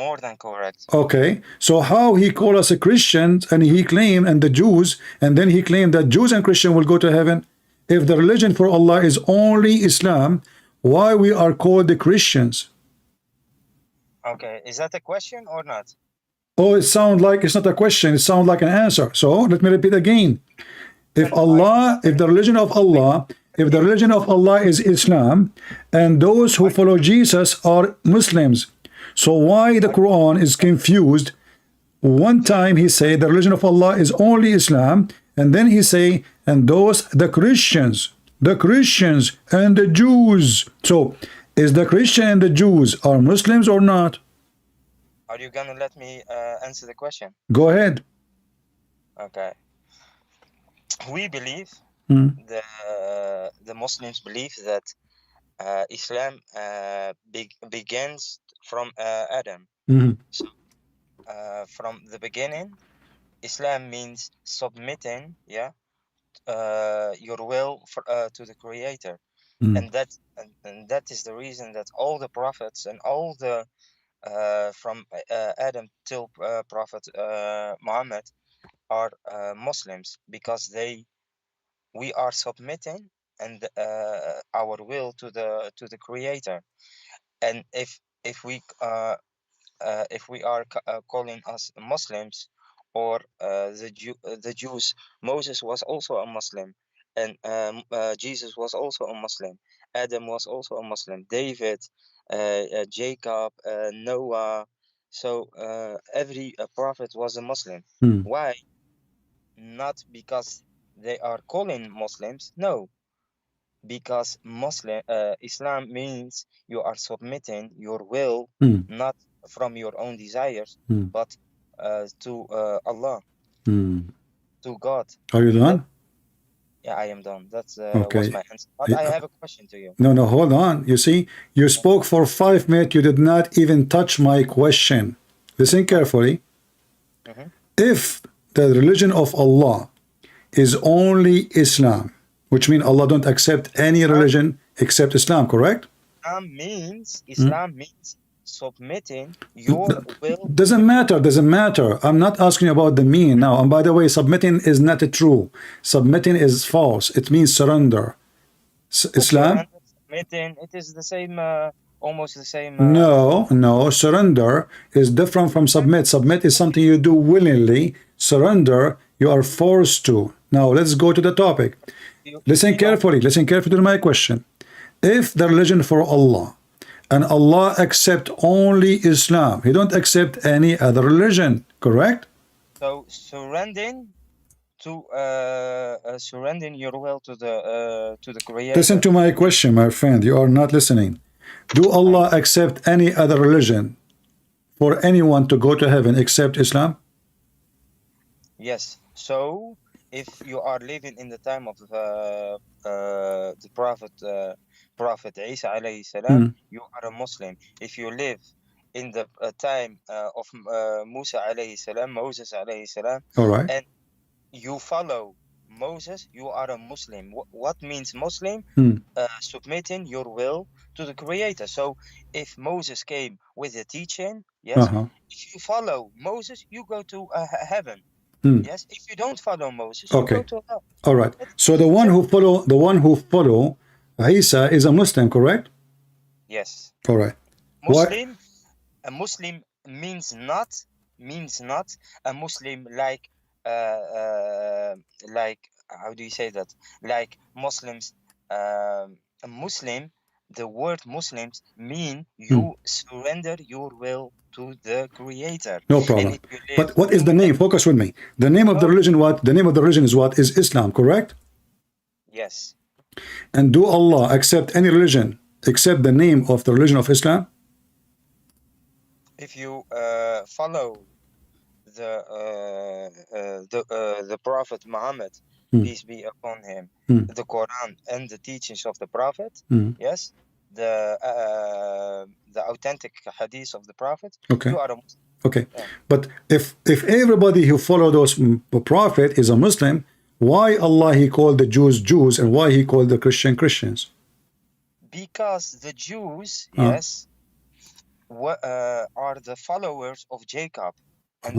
more than correct. Okay, so how he call us a Christians and he claimed, and the Jews, and then he claimed that Jews and Christians will go to heaven? If the religion for Allah is only Islam, why we are called the Christians? Okay, is that a question or not? Oh, it sounds like it's not a question, it sounds like an answer. So let me repeat again. If Allah, if the religion of Allah, if the religion of Allah is Islam, and those who follow Jesus are Muslims, so why the Quran is confused? One time he say the religion of Allah is only Islam, and then he say, and those the Christians and the Jews. So is the Christian and the Jews are Muslims or not? Are you gonna let me answer the question? Go ahead. Okay. We believe, the Muslims believe that Islam begins from Adam. So, from the beginning, Islam means submitting, your will to the Creator, and that is the reason that all the prophets and all the from Adam till Prophet Muhammad are Muslims, because we are submitting and our will to the Creator. And if we are calling us Muslims, or the Jews, Moses was also a Muslim, and Jesus was also a Muslim. Adam was also a Muslim. David, Jacob, Noah. So every prophet was a Muslim. Why? Not because they are calling Muslims. No, because Islam means you are submitting your will, not from your own desires, but to Allah, to God. Are you done? Yeah, I am done. That's Okay. was my answer. But I have a question to you. No, hold on. You see, you spoke for 5 minutes. You did not even touch my question. Listen carefully. If the religion of Allah is only Islam, which means Allah don't accept any religion except Islam, correct? Islam means submitting your will. Doesn't matter. I'm not asking you about the mean now. And by the way, submitting is not true. Submitting is false. It means surrender. Islam? Submitting, it is the same, almost the same. No. Surrender is different from submit. Submit is something you do willingly. Surrender, you are forced to. Now, let's go to the topic. Listen carefully to my question. If the religion for Allah, and Allah accept only Islam, He don't accept any other religion, correct? So surrendering your will to the Creator. Listen to my question, my friend. You are not listening. Do Allah accept any other religion for anyone to go to heaven except Islam? Yes. So if you are living in the time of the Prophet Isa alayhi salam, you are a Muslim. If you live in the time of Musa alayhi salam, Moses alayhi salam, all right, and you follow Moses, you are a Muslim. What means Muslim? Submitting your will to the Creator. So if Moses came with a teaching, yes, if you follow Moses, you go to heaven. Yes, if you don't follow Moses, you go to hell. All right. So the one who follow Isa is a Muslim, correct? Yes. All right. A Muslim means not a Muslim like how do you say that? Like Muslims, a Muslim. The word Muslims mean you surrender your will to the Creator. No problem. But what is the name? Focus with me. The name of the religion, what? The name of the religion is what? Is Islam, correct? Yes. And do Allah accept any religion except the name of the religion of Islam? If you follow the Prophet Muhammad, peace be upon him, the Quran and the teachings of the Prophet, yes, the authentic hadith of the Prophet, you are a Muslim. Okay, but if everybody who follow those Prophet is a Muslim, why Allah He called the Jews Jews and why He called the Christians Christians? Because the Jews, yes, are the followers of Jacob, and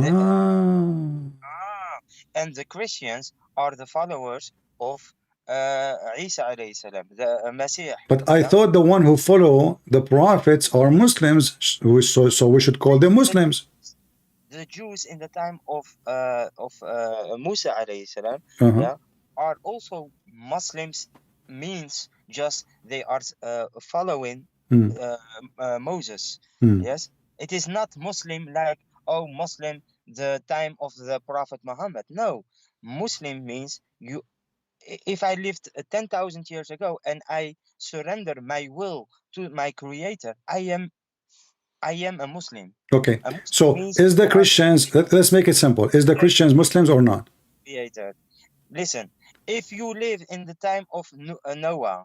and the Christians are the followers of Isa alayhi salam, the Messiah. But I thought the one who follow the prophets are Muslims, so we should call them Muslims. The Jews in the time of Musa alayhi salam, Uh-huh. are also Muslims. Means just they are following Moses. Yes, it is not Muslim like Muslim the time of the Prophet Muhammad. No, Muslim means you. If I lived 10,000 years ago and I surrender my will to my Creator, I am a Muslim. Okay, A Muslim so means is the you are Christians, let's make it simple, is the Christians Muslims or not? Creator. Listen, if you live in the time of Noah,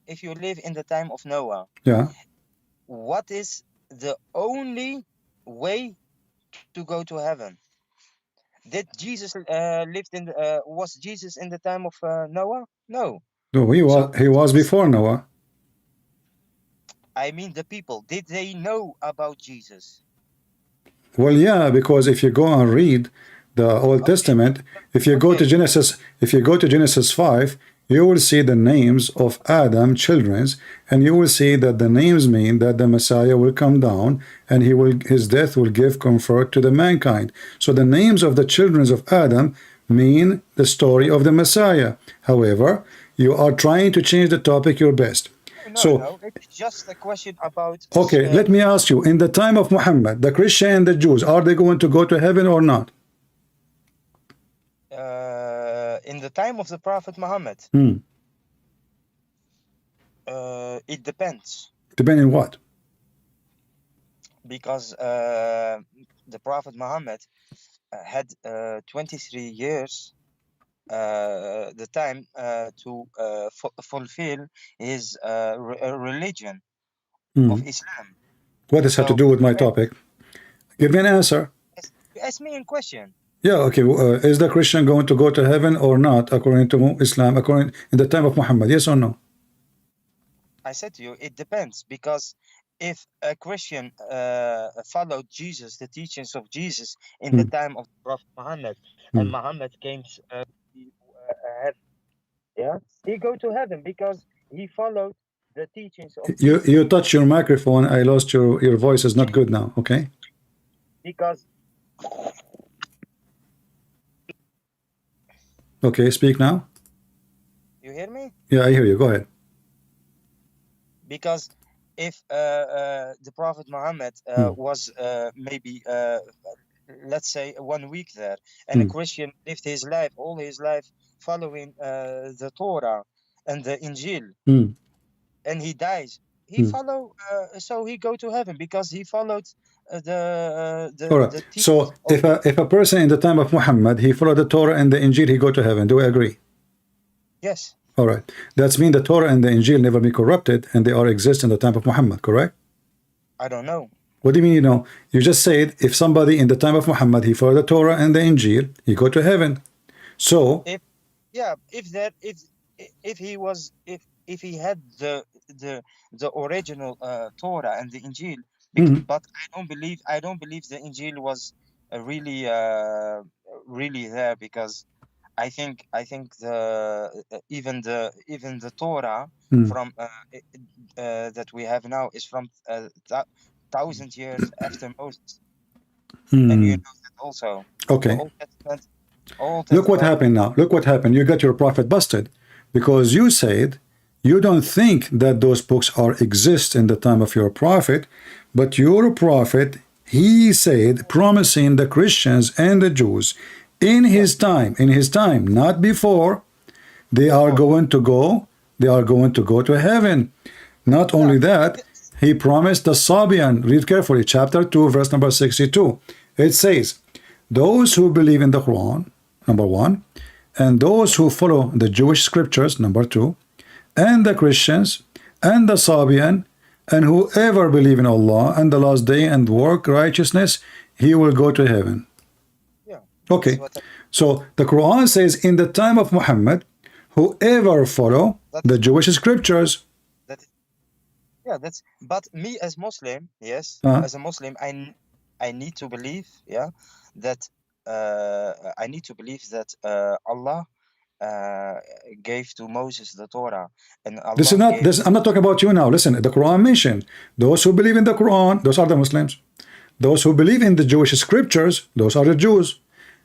if you live in the time of Noah, what is the only way to go to heaven? Did Jesus was Jesus in the time of Noah? No. No, he was before Noah. I mean the people. Did they know about Jesus? Well, yeah, because if you go and read the Old Testament, if you go to Genesis 5, you will see the names of Adam children's, and you will see that the names mean that the Messiah will come down and his death will give comfort to the mankind. So the names of the children of Adam mean the story of the Messiah. However, you are trying to change the topic your best. No, it's just a question about... Okay, let me ask you, in the time of Muhammad, the Christian and the Jews, are they going to go to heaven or not? In the time of the Prophet Muhammad, it depends. Depending what? Because the Prophet Muhammad had 23 years the time to fulfill his religion of Islam. What does that have to do with my topic? Give me an answer. You asked me a question. Yeah, okay. Is the Christian going to go to heaven or not, according to Islam, in the time of Muhammad? Yes or no? I said to you, it depends, because if a Christian followed Jesus, the teachings of Jesus, in the time of Prophet Muhammad, and Muhammad came he go to heaven because he followed the teachings of Jesus. You touch your microphone. I lost your voice is not good now. Okay. Because. Okay, speak now. You hear me? Yeah, I hear you. Go ahead. Because if the Prophet Muhammad was maybe let's say 1 week there, and a Christian lived his life, all his life, following the Torah and the Injil, and he dies, he follow, so he go to heaven because he followed the all right. So if a person in the time of Muhammad, he followed the Torah and the Injil, he go to heaven. Do we agree? Yes. All right. That's mean the Torah and the Injil never be corrupted, and they all exist in the time of Muhammad, correct? I don't know. What do you mean you know? You just said if somebody in the time of Muhammad, he followed the Torah and the Injil, he go to heaven. So if he had the original Torah and the Injil, but I don't believe the Injil was really there, because I think even the Torah from that we have now is from 1,000 years after Moses, and you know that also. Okay. Old Testament, look what happened now. Look what happened. You got your prophet busted because you said you don't think that those books exist in the time of your prophet, but your prophet, he said, promising the Christians and the Jews in his time, not before, they are going to go to heaven. Not only that, he promised the Sabian. Read carefully, chapter 2, verse number 62. It says, those who believe in the Quran, number 1, and those who follow the Jewish scriptures, number 2, and the Christians, and the Sabian, and whoever believe in Allah and the last day and work righteousness, he will go to heaven. Yeah. Okay. So the Quran says in the time of Muhammad, whoever follow the Jewish scriptures. Yeah, that's. But me as Muslim, yes, as a Muslim, I need to believe, yeah, that I need to believe that Allah gave to Moses the Torah, and This is Allah not gave this. to. I'm not talking about you now. Listen, the Quran mentioned those who believe in the Quran. Those are the Muslims. Those who believe in the Jewish scriptures. Those are the Jews.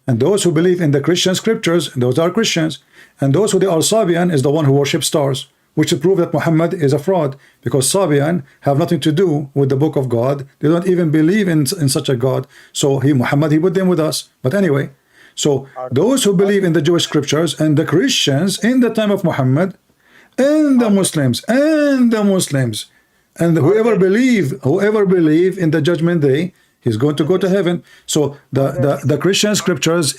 And those who believe in the Christian scriptures. Those are Christians. And those who are Sabian is the one who worships stars, which prove that Muhammad is a fraud, because Sabian have nothing to do with the book of God. They don't even believe in such a God. So Muhammad, he put them with us. But anyway, so those who believe in the Jewish scriptures and the Christians in the time of Muhammad, and the Muslims, and whoever believe in the judgment day, he's going to go to heaven. So the Christian scriptures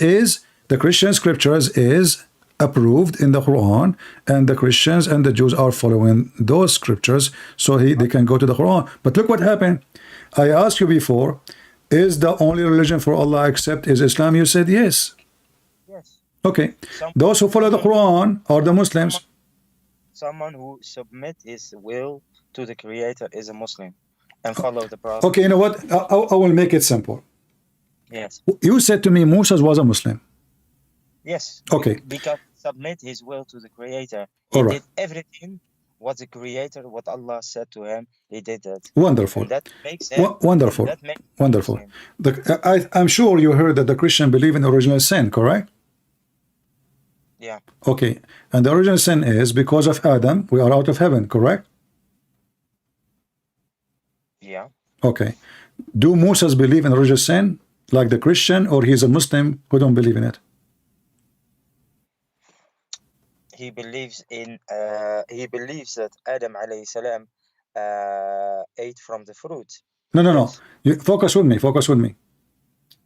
is approved in the Quran, and the Christians and the Jews are following those scriptures, so they can go to the Quran. But look what happened. I asked you before, is the only religion for Allah accept is Islam? You said yes. Yes. Okay. Those who follow the Quran are the Muslims. Someone who submit his will to the Creator is a Muslim and follow the Prophet. Okay, you know what? I will make it simple. Yes. You said to me Moses was a Muslim. Yes. Okay. Because submit his will to the Creator. He All right. did everything what the Creator, what Allah said to him, he did that. Wonderful. And that makes him wonderful. That makes him Wonderful. Muslim. I'm sure you heard that the Christian believe in original sin, correct? Yeah. Okay. And the original sin is because of Adam, we are out of heaven, correct? Yeah. Okay. Do Moses believe in original sin like the Christian, or he's a Muslim who don't believe in it? He believes that Adam alayhi salam ate from the fruit. No. You focus with me.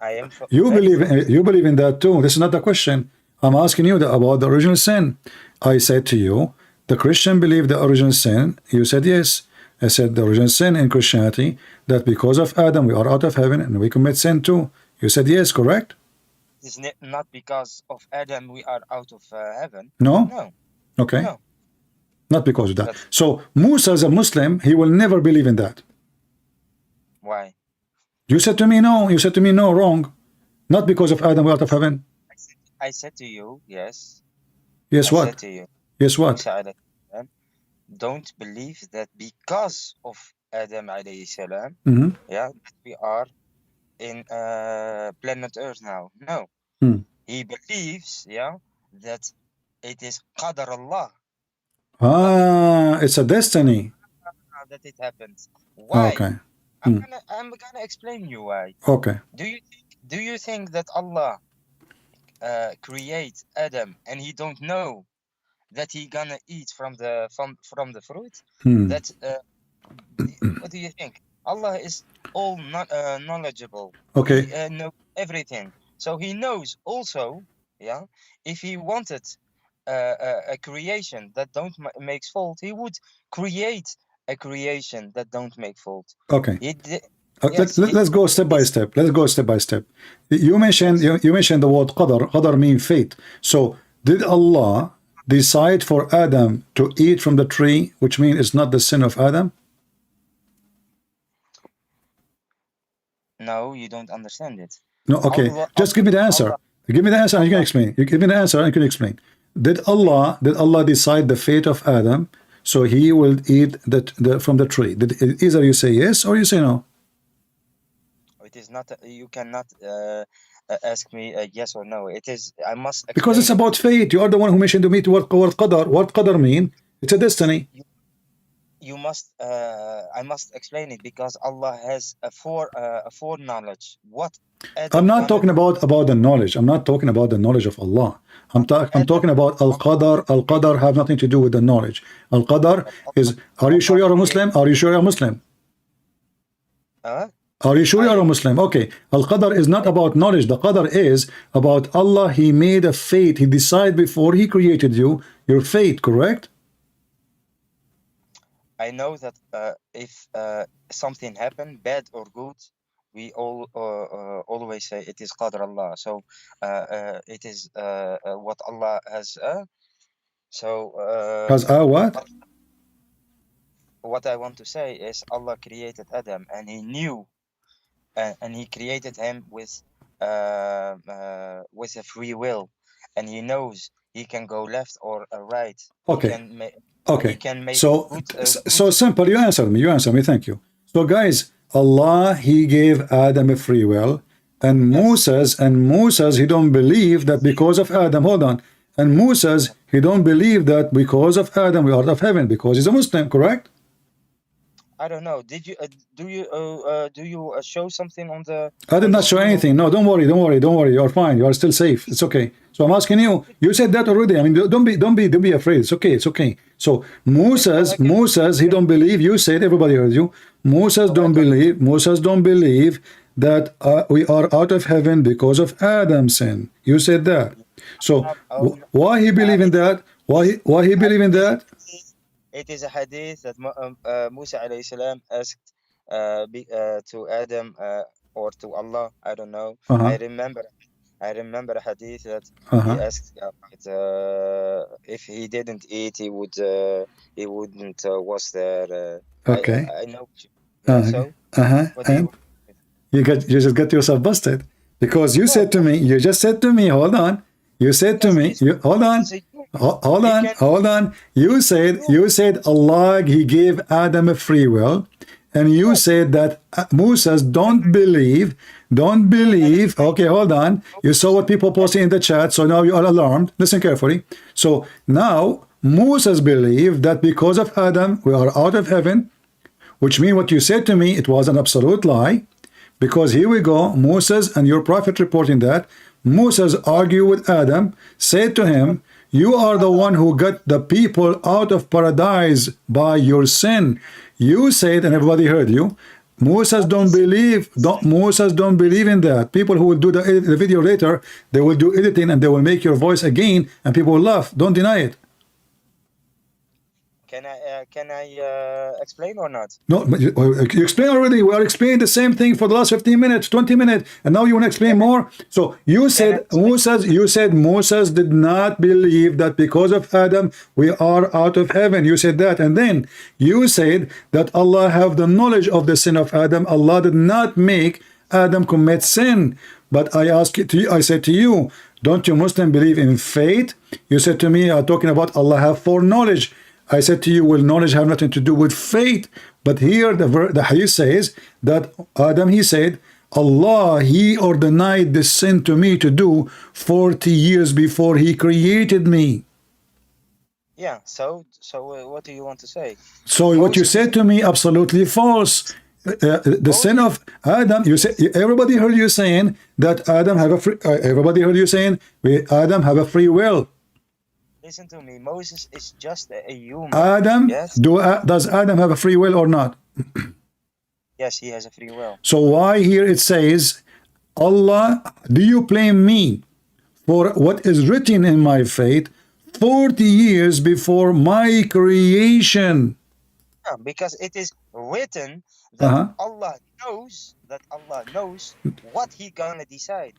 I am You believe in that too. This is not the question. I'm asking you about the original sin. I said to you, the Christian believe the original sin. You said yes. I said the original sin in Christianity, that because of Adam we are out of heaven and we commit sin too. You said yes, correct? It's not because of Adam we are out of heaven. No? No. Okay. No. Not because of that. So Musa as a Muslim, he will never believe in that. Why? You said to me no. You said to me no, wrong. Not because of Adam we're out of heaven. I said to you, yes. Yes, what? I said to you, yes, what? Musa alayhi salam, don't believe that because of Adam alayhi salam, yeah, that we are in planet Earth now. No. He believes, yeah, that it is qadar Allah. It's a destiny. That it happens. Why? Okay. I'm gonna explain you why. Okay. Do you think that Allah create Adam and he don't know that he gonna eat from the fruit? That what do you think? Allah is all knowledgeable. Okay. He knows everything. So he knows also, yeah, if he wanted a creation that don't makes fault, he would create a creation that don't make fault. Okay. Yes, let's go step by step. You mentioned the word qadar. Qadar means fate. So did Allah decide for Adam to eat from the tree, which means it's not the sin of Adam? No, you don't understand it. No, okay. Just give me the answer. Give me the answer and you can explain. You give me the answer and you can explain. Did Allah decide the fate of Adam so he will eat from the tree? Either you say yes or you say no. It is not. You cannot ask me a yes or no. It is. I must. Because it's about fate. You are the one who mentioned to me what qadar. What qadar mean? It's a destiny. You must. I must explain it because Allah has a foreknowledge. What? I'm not talking about the knowledge. I'm not talking about the knowledge of Allah. I'm talking about al-qadar. Al-qadar have nothing to do with the knowledge. Al-qadar is. Are you sure you are a Muslim? Are you sure you are a Muslim? Are you sure you are a Muslim? Okay. Al-qadar is not about knowledge. The qadar is about Allah. He made a fate. He decided before he created you your fate. Correct? I know that if something happened, bad or good, we always say it is qadr Allah. So it is what Allah has. Has what? what I want to say is Allah created Adam, and He knew, and He created him with a free will, and He knows he can go left or right. Okay. He can make. Okay. He can make So good, so simple. You answered me. You answered me. Thank you. So guys, Allah, He gave Adam a free will, and Moses, he don't believe that because of Adam. Hold on. And Moses, he don't believe that because of Adam we are out of heaven, because he's a Muslim, correct? I don't know. Did you do you show something on the? I did not show anything. No, don't worry. You're fine. You are still safe. It's okay. So I'm asking you. You said that already. I mean, don't be afraid. It's okay. It's okay. So Moses, he don't believe. You said, everybody heard you. Moses don't believe. Moses don't believe that we are out of heaven because of Adam's sin. You said that. So why he believe in that? Why he believe in that? It is a hadith that Musa alayhi salam asked to Adam or to Allah. I don't know. I remember a hadith that he asked if he didn't eat, he wouldn't was there. Okay. I know. So. And you just got yourself busted, because you said to me. You just said to me. Hold on. You said to me. Hold on. You said Allah, He gave Adam a free will, and you said that Moses don't believe. Okay, hold on. You saw what people posting in the chat, so now you are alarmed. Listen carefully. So now Moses believed that because of Adam we are out of heaven, which means what you said to me, it was an absolute lie, because here we go, Moses and your prophet reporting that Moses argued with Adam, said to him, you are the one who got the people out of paradise by your sin. You said, and everybody heard you, Moses don't believe in that. People who will do the video later, they will do editing and they will make your voice again and people will laugh. Don't deny it. Can I explain or not? No, you explained already. We are explaining the same thing for the last 15 minutes, 20 minutes, and now you want to explain more. So you said Moses did not believe that because of Adam we are out of heaven. You said that, and then you said that Allah have the knowledge of the sin of Adam. Allah did not make Adam commit sin. But I said to you, don't you Muslim believe in fate? You said to me, talking about Allah have foreknowledge. I said to you, will knowledge have nothing to do with faith? But here the hadith says that Adam, he said, Allah, He ordained this sin to me to do 40 years before He created me. Yeah, so what do you want to say? So what you said to me, absolutely false. The sin of Adam, you say, everybody heard you saying that Adam have a free, everybody heard you saying Adam have a free will. Listen to me. Moses is just a human. Adam, yes? Does Adam have a free will or not? Yes, he has a free will. So why here it says, Allah, do you blame me for what is written in my fate 40 years before my creation? Yeah, because it is written that Allah knows what He gonna decide.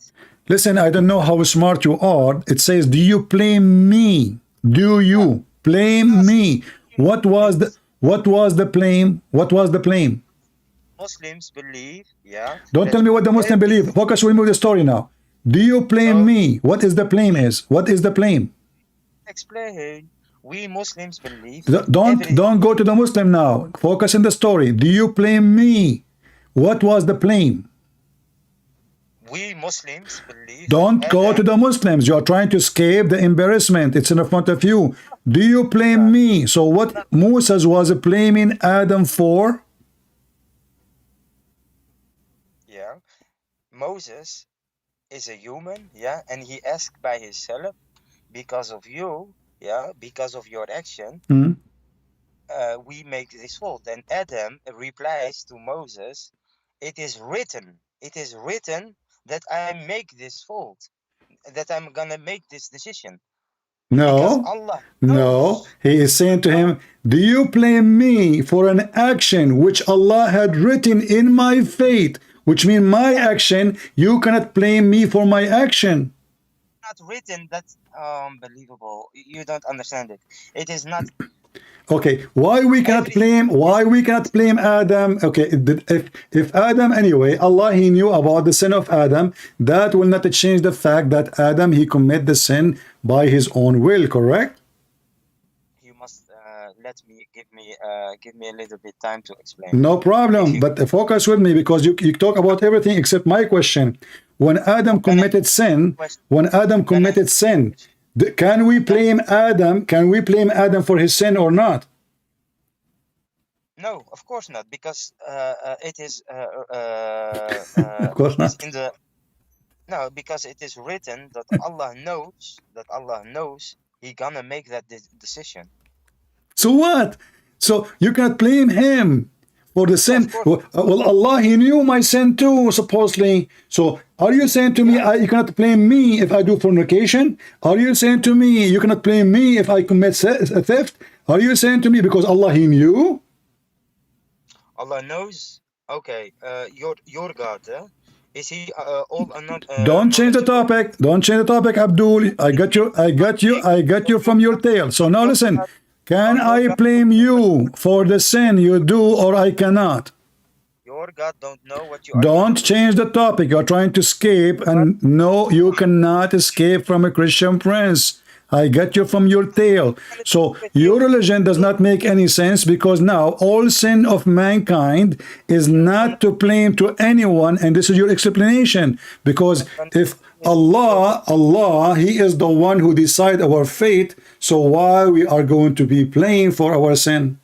Listen, I don't know how smart you are. It says, do you blame me? Do you blame me? What was the blame? What was the blame? Muslims believe, yeah. Don't tell me what the Muslim believe. Focus, we move the story now. Do you blame me? What is the blame is? What is the blame? Explain. We Muslims believe. Don't go to the Muslim now. Focus in the story. Do you blame me? What was the blame? We Muslims believe. Don't go to the Muslims. You are trying to escape the embarrassment. It's in front of you. Do you blame me? So what Moses was blaming Adam for? Yeah. Moses is a human, yeah, and he asked by himself, because of you, yeah, because of your action, we make this fault. And Adam replies to Moses, it is written that I make this fault, that I'm gonna make this decision. No, he is saying to him, do you blame me for an action which Allah had written in my fate, which means my action, you cannot blame me for my action. Not written, that's unbelievable. You don't understand it. It is not. Okay, why we cannot blame Adam? Okay, if Adam anyway, Allah he knew about the sin of Adam, that will not change the fact that Adam he commit the sin by his own will, correct? You must give me a little bit time to explain. No problem, but focus with me because you talk about everything except my question. When Adam committed sin, can we blame Adam? Can we blame Adam for his sin or not? No, of course not, because it is Of course not. no, because it is written that Allah knows he gonna make that decision. So what? So you cannot blame him for the sin. Well, Allah he knew my sin too, supposedly. So are you saying to me you cannot blame me if I do fornication? Are you saying to me you cannot blame me if I commit theft? Are you saying to me because Allah he knew? Allah knows. Okay, your God, is he all Don't change the topic. Don't change the topic, Abdul. I got you from your tail. So now listen. Can I blame you for the sin you do or I cannot? Your God don't know what you are. Don't change the topic. You're trying to escape, and no, you cannot escape from a Christian prince. I get you from your tail. So your religion does not make any sense because now all sin of mankind is not to blame to anyone, and this is your explanation. Because if Allah, He is the one who decides our fate, so why we are going to be blamed for our sin?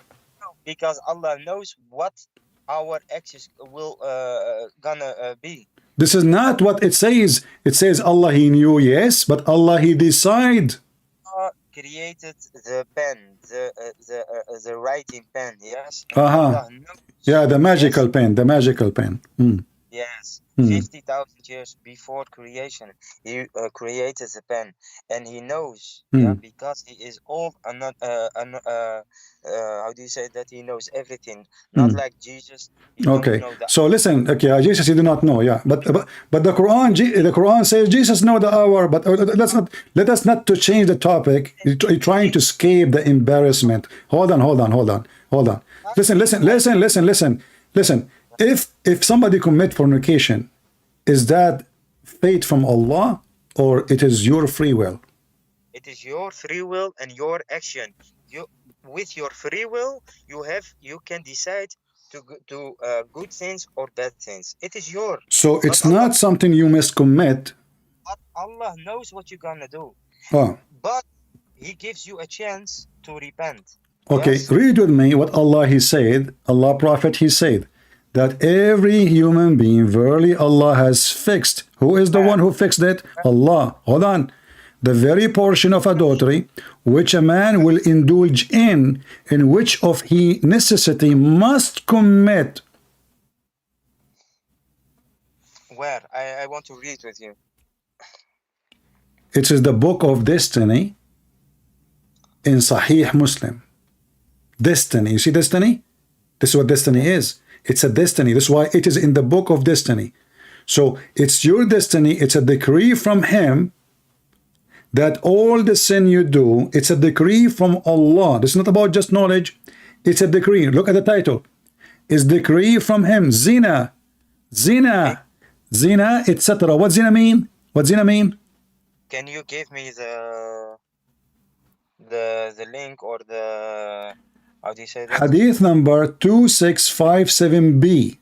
Because Allah knows what our actions will gonna be. This is not what it says. It says Allah He knew, yes, but Allah He decide. Created the pen, the writing pen, yes. Yeah, the magical pen, the magical pen. Yes, 50,000 years before creation, he created the pen, and he knows, because he is all how do you say that? He knows everything, not like Jesus. Okay, so listen. Okay, Jesus he do not know. Yeah, but the Quran says Jesus know the hour. But let us not to change the topic. You're trying to escape the embarrassment. Hold on. Listen. If somebody commit fornication, is that fate from Allah or it is your free will? It is your free will and your action. With your free will, you can decide to do good things or bad things. It is yours. So it's not something you must commit. But Allah knows what you're gonna do. But He gives you a chance to repent. Okay, read with me what Allah He said. Allah Prophet He said that every human being, verily Allah has fixed. Who is the one who fixed it? Allah. Hold on. The very portion of adultery which a man will indulge in which of he necessity must commit. Where? I want to read with you. It is the book of destiny in Sahih Muslim. Destiny. You see destiny? This is what destiny is. It's a destiny. This is why it is in the book of destiny. So it's your destiny. It's a decree from Him that all the sin you do, it's a decree from Allah. This is not about just knowledge. It's a decree. Look at the title. It's decree from Him. Zina, etc. What zina mean? What zina mean? Can you give me the link or the, how do you say that? Hadith number 2657b.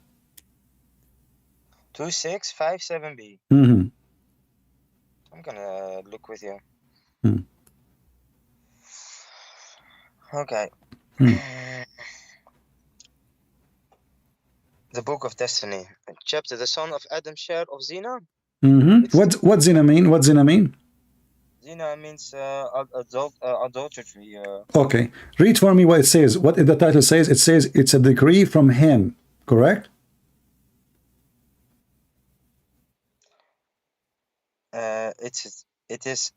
2657b. I'm gonna look with you. Okay. The Book of Destiny, chapter the son of Adam share of zina. What zina mean? What zina mean? Zina means adultery. Okay, read for me what it says. What the title says? It says it's a decree from Him. Correct? It is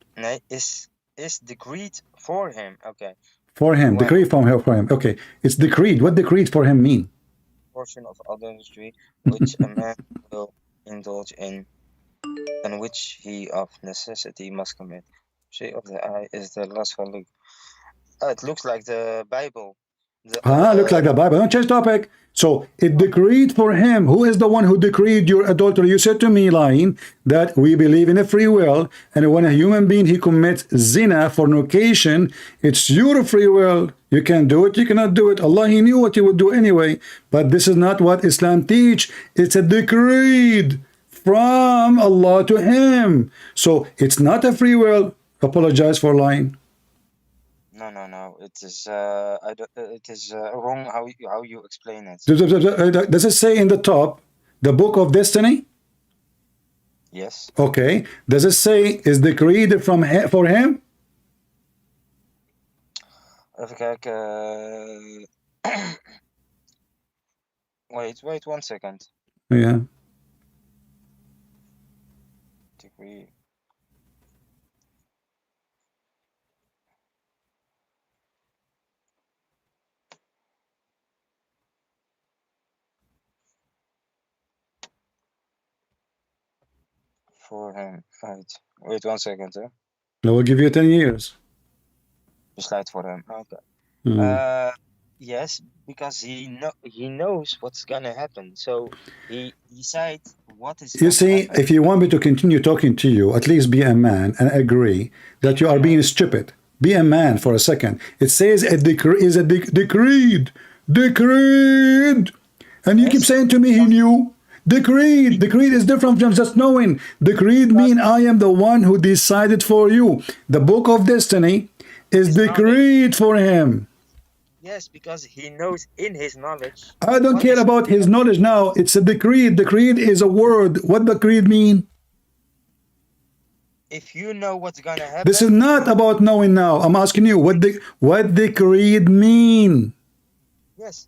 decreed for Him. Okay. For Him, decree from Him. For Him. Okay, it's decreed. What decreed for Him mean? Portion of adultery which a man will indulge in, and which he of necessity must commit. Shade of the eye is the lustful look. It looks like the Bible. Looks like the Bible. Don't change topic. So it decreed for him. Who is the one who decreed your adultery? You said to me, lying, that we believe in a free will, and when a human being he commits zina, fornication, it's your free will. You can do it, you cannot do it. Allah, he knew what he would do anyway. But this is not what Islam teach. It's a decreed from Allah to him. So it's not a free will. Apologize for lying. No. It is wrong how you explain it. Does it say in the top the book of destiny? Yes. Okay. Does it say is decreed from for him? Even kijken. Wait 1 second. Yeah. Decree. For him. Right. Wait 1 second. I will give you 10 years. Besluit for him. Okay. Yes, because he knows what's gonna happen. So he decides what is. You see, if you want me to continue talking to you, at least be a man and agree that you are being stupid. Be a man for a second. It says a decree is a decreed, and you keep saying to me he knew. Decreed is different from just knowing. Decreed mean I am the one who decided for you. The book of destiny is decreed for him. Yes, because he knows in his knowledge. I don't care about his knowledge now. It's a decreed. Decreed is a word. What decreed mean? If you know what's gonna happen. This is not about knowing now. I'm asking you what decreed mean. Yes.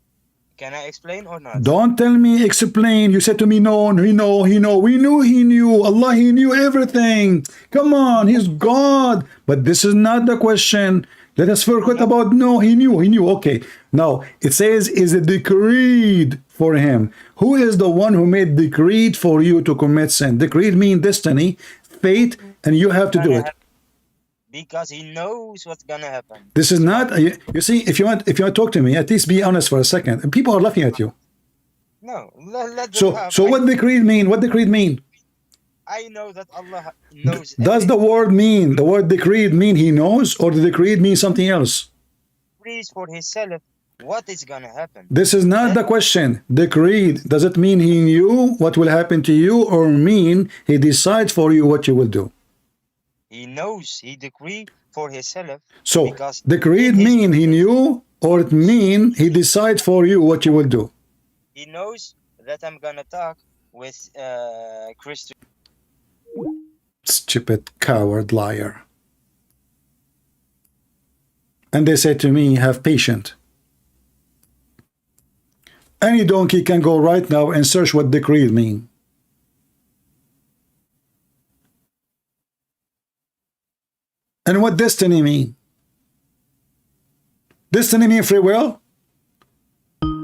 Can I explain or not? Don't tell me explain. You said to me, no, he know. We knew he knew. Allah, he knew everything. Come on, he's God. But this is not the question. Let us forget about no, he knew. Okay. Now, it says, is it decreed for him? Who is the one who made decreed for you to commit sin? Decreed mean destiny, fate, and you have to do it. Because he knows what's gonna happen. This is not, you see, if you want to talk to me, at least be honest for a second. People are laughing at you. No, let So what decreed mean? What decreed mean? I know that Allah knows. Does the word decreed mean he knows, or the decreed mean something else? Please for himself what is gonna happen. This is not the question. Decreed, does it mean he knew what will happen to you, or mean he decides for you what you will do? He knows, he decreed for himself. So decreed mean he knew, or it mean he decides for you what you will do? He knows that I'm gonna talk with Christian. Stupid coward liar. And they say to me, have patience. Any donkey can go right now and search what decreed mean. And what destiny mean? Destiny mean free will?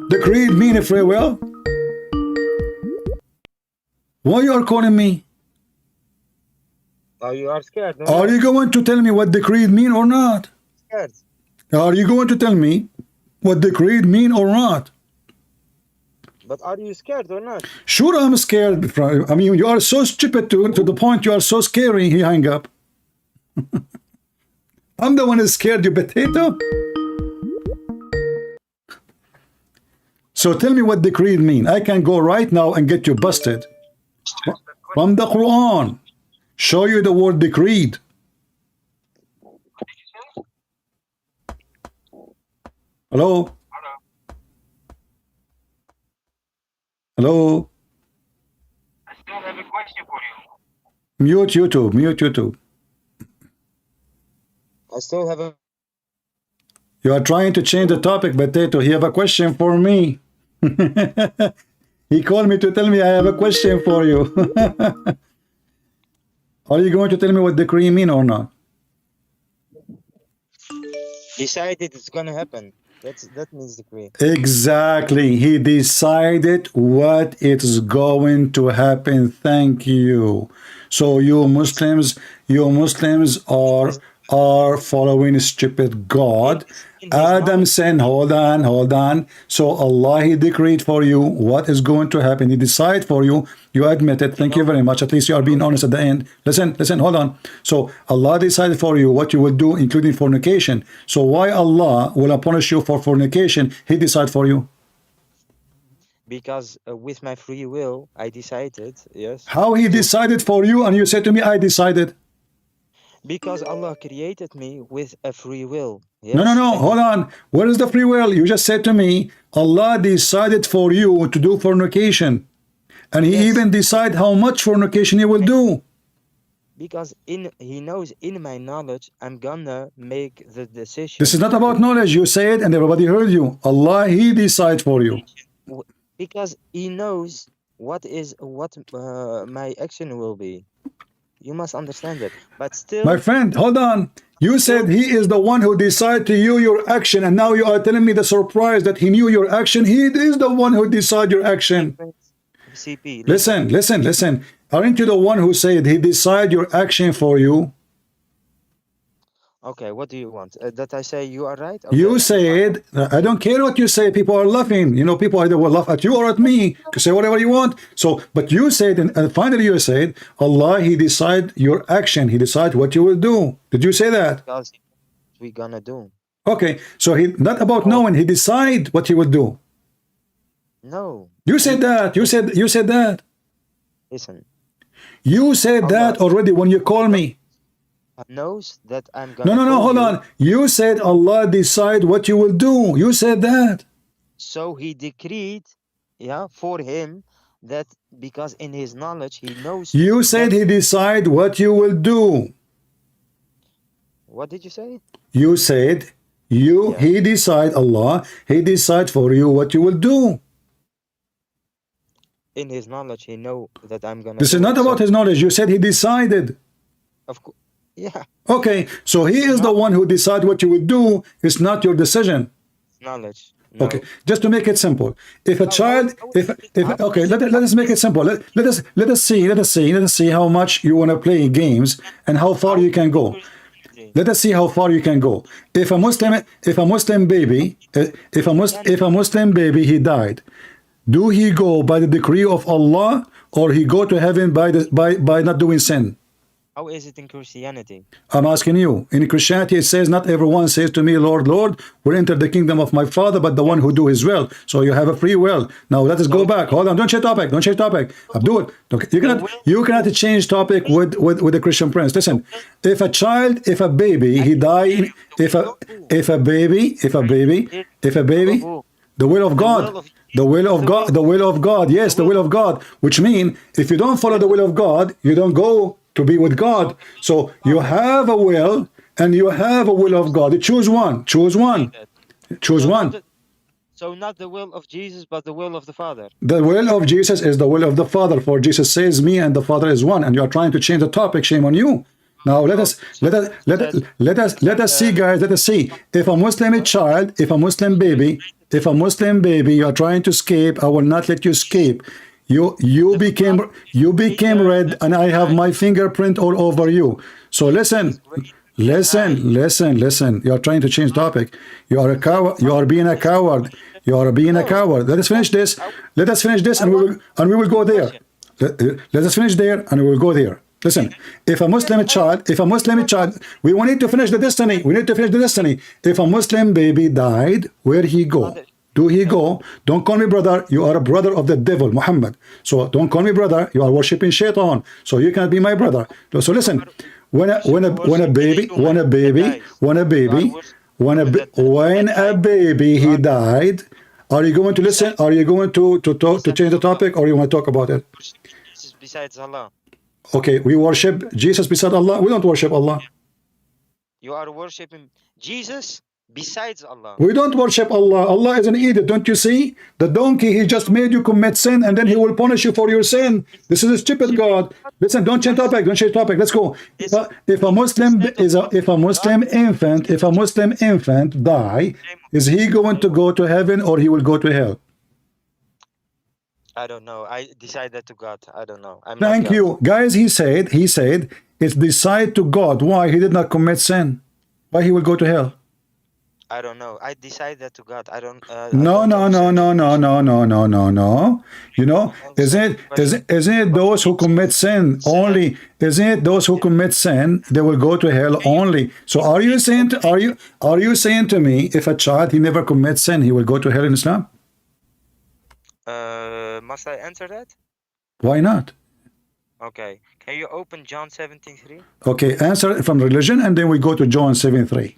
Decreed mean a free will? Why you are calling me? Oh, you are scared. No? Are you going to tell me what decreed mean or not? Scared. Are you going to tell me what decreed mean or not? But are you scared or not? Sure, I'm scared. I mean, you are so stupid to the point you are so scary. He hung up. I'm the one who scared you, potato. So tell me what decreed mean. I can go right now and get you busted. From the Quran. Show you the word decreed. Hello? Hello? I still have a question for you. Mute YouTube. I still have a... You are trying to change the topic, potato. He have a question for me. He called me to tell me I have a question for you. Are you going to tell me what decree mean or not? Decided it's gonna happen. That means decree. Exactly. He decided what is going to happen. Thank you. So you Muslims are are following a stupid God. Adam sinned. Hold on. So Allah, he decreed for you what is going to happen. He decide for you. You admit it. Thank you very much. At least you are being honest at the end. Listen, hold on. So Allah decided for you what you will do, including fornication. So why Allah will punish you for fornication? He decide for you. Because with my free will, I decided, yes. How he decided for you and you said to me, I decided? Because Allah created me with a free will. Yes? No, hold on. Where is the free will? You just said to me, Allah decided for you to do fornication. And he even decide how much fornication he will do. Because he knows in my knowledge, I'm gonna make the decision. This is not about knowledge. You say it and everybody heard you. Allah, he decide for you. Because he knows what my action will be. You must understand it. But still, my friend, hold on. You said he is the one who decided to you your action, and now you are telling me the surprise that he knew your action. He is the one who decided your action. CP, listen. Aren't you the one who said he decided your action for you? Okay, what do you want? That I say you are right? Okay. You said, I don't care what you say. People are laughing. You know, people either will laugh at you or at me. You can say whatever you want. So, but you said, and finally you said, Allah, he decide your action. He decide what you will do. Did you say that? Because we're gonna do. Okay, so he not about knowing. He decide what he will do. No. You said that. You said that. Listen. You said that already when you call me. Knows that I'm gonna no, hold on. You said Allah decide what you will do. You said that. So he decreed, for him that because in his knowledge he knows. You said he decide what you will do. What did you say? You said he decide, Allah, he decide for you what you will do. In his knowledge he know that I'm gonna. This is not about his knowledge. You said he decided. Of course. Yeah. Okay, so he is the one who decide what you will do. It's not your decision. Knowledge. No. Okay, just to make it simple. If a child, okay, let us make it simple. Let us see how much you want to play games and how far you can go. Let us see how far you can go. If a Muslim baby, he died, do he go by the decree of Allah or he go to heaven by not doing sin? How is it in Christianity? I'm asking you. In Christianity, it says, not everyone says to me, Lord, Lord, will enter the kingdom of my Father, but the one who do his will. So you have a free will. Now let us go back. Hold on. Don't change topic. Abdul, you cannot change topic with the Christian Prince. Listen, if a baby, he die, if a baby, the will of God. The will of God. Yes, the will of God. Which means, if you don't follow the will of God, you don't go to be with God. So you have a will and you have a will of God. Choose one. Choose one. So not the will of Jesus, but the will of the Father. The will of Jesus is the will of the Father. For Jesus says, me and the Father is one. And you are trying to change the topic. Shame on you. Now let us see, guys. Let us see. If a Muslim child, if a Muslim baby, you are trying to escape, I will not let you escape. You became red, and I have my fingerprint all over you. So listen. You are trying to change topic. You are a coward. You are being a coward. Let us finish this. And we will go there. Let us finish there, and we will go there. Listen, if a Muslim child, we need to finish the destiny. If a Muslim baby died, where he go? Do he go? Don't call me brother. You are a brother of the devil, Muhammad. So don't call me brother. You are worshiping Shaitan. So you cannot be my brother. So listen, when a baby he died, are you going to listen? Are you going to change the topic, or you want to talk about it? Besides Allah. Okay, we worship Jesus beside Allah. We don't worship Allah. You are worshiping Jesus besides Allah. We don't worship Allah. Allah is an idiot. Don't you see? The donkey, he just made you commit sin, and then he will punish you for your sin. This is a stupid God. Listen, don't change topic. Let's go. If a Muslim infant die, is he going to go to heaven or he will go to hell? I don't know. I decided to God. I don't know. Thank you, guys. He said, It's decided to God. Why? He did not commit sin. Why he will go to hell? I don't know. I decide that to God. I don't. I No, don't no, no, understand no, your no, question. no, no, no, no, no. You know, Understand the question. isn't it But those who it's commit sin said. only? Isn't it those who commit sin, they will go to hell only? So are you saying to me, if a child he never commits sin, he will go to hell in Islam? Must I answer that? Why not? Okay. Can you open John 17:3? Okay, answer from religion, and then we go to John 7:3.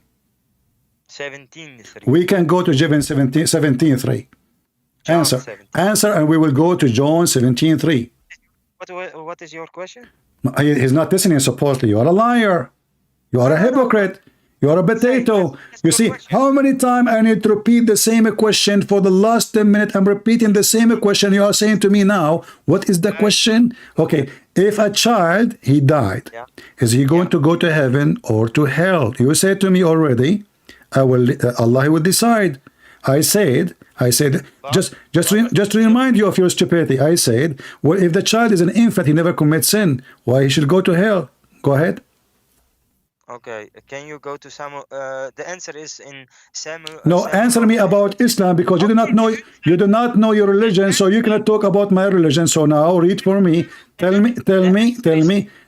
17:3. We can go to John 17:3. John Answer. 17. Answer, and we will go to John 17:3. What is your question? He's not listening, supposedly. You are a liar. You are a hypocrite. You are a potato. You see, how many times I need to repeat the same question for the last 10 minutes? I'm repeating the same question you are saying to me now. What is the question? Okay, if a child, he died, is he going to go to heaven or to hell? You said to me already, Allah will decide. I said, just to remind you of your stupidity, I said, well, if the child is an infant, he never commits sin, why he should go to hell? Go ahead. Okay. Can you go to Samuel? The answer is in Samuel. No, answer me about Islam, because you do not know your religion, so you cannot talk about my religion. So now read for me. Tell me.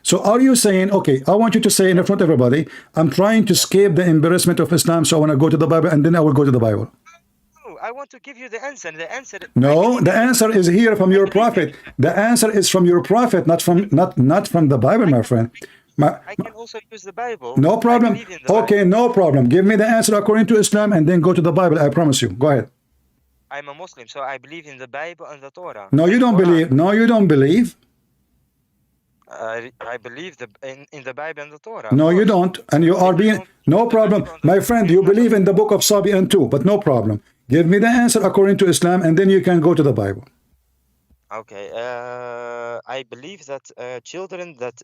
So are you saying, okay, I want you to say in front of everybody, I'm trying to escape the embarrassment of Islam, so I want to go to the Bible, and then I will go to the Bible. I want to give you the answer. No, the answer is here from your prophet. The answer is from your prophet, not from the Bible, my friend. I can also use the Bible. No problem. Okay, no problem. Give me the answer according to Islam, and then go to the Bible. I promise you. Go ahead. I'm a Muslim, so I believe in the Bible and the Torah. No, you don't believe. No, you don't believe. I believe in the Bible and the Torah. No, you don't. And you are being... No problem. My friend, you believe in the book of Sabi'an too, but no problem. Give me the answer according to Islam, and then you can go to the Bible. Okay. I believe that children that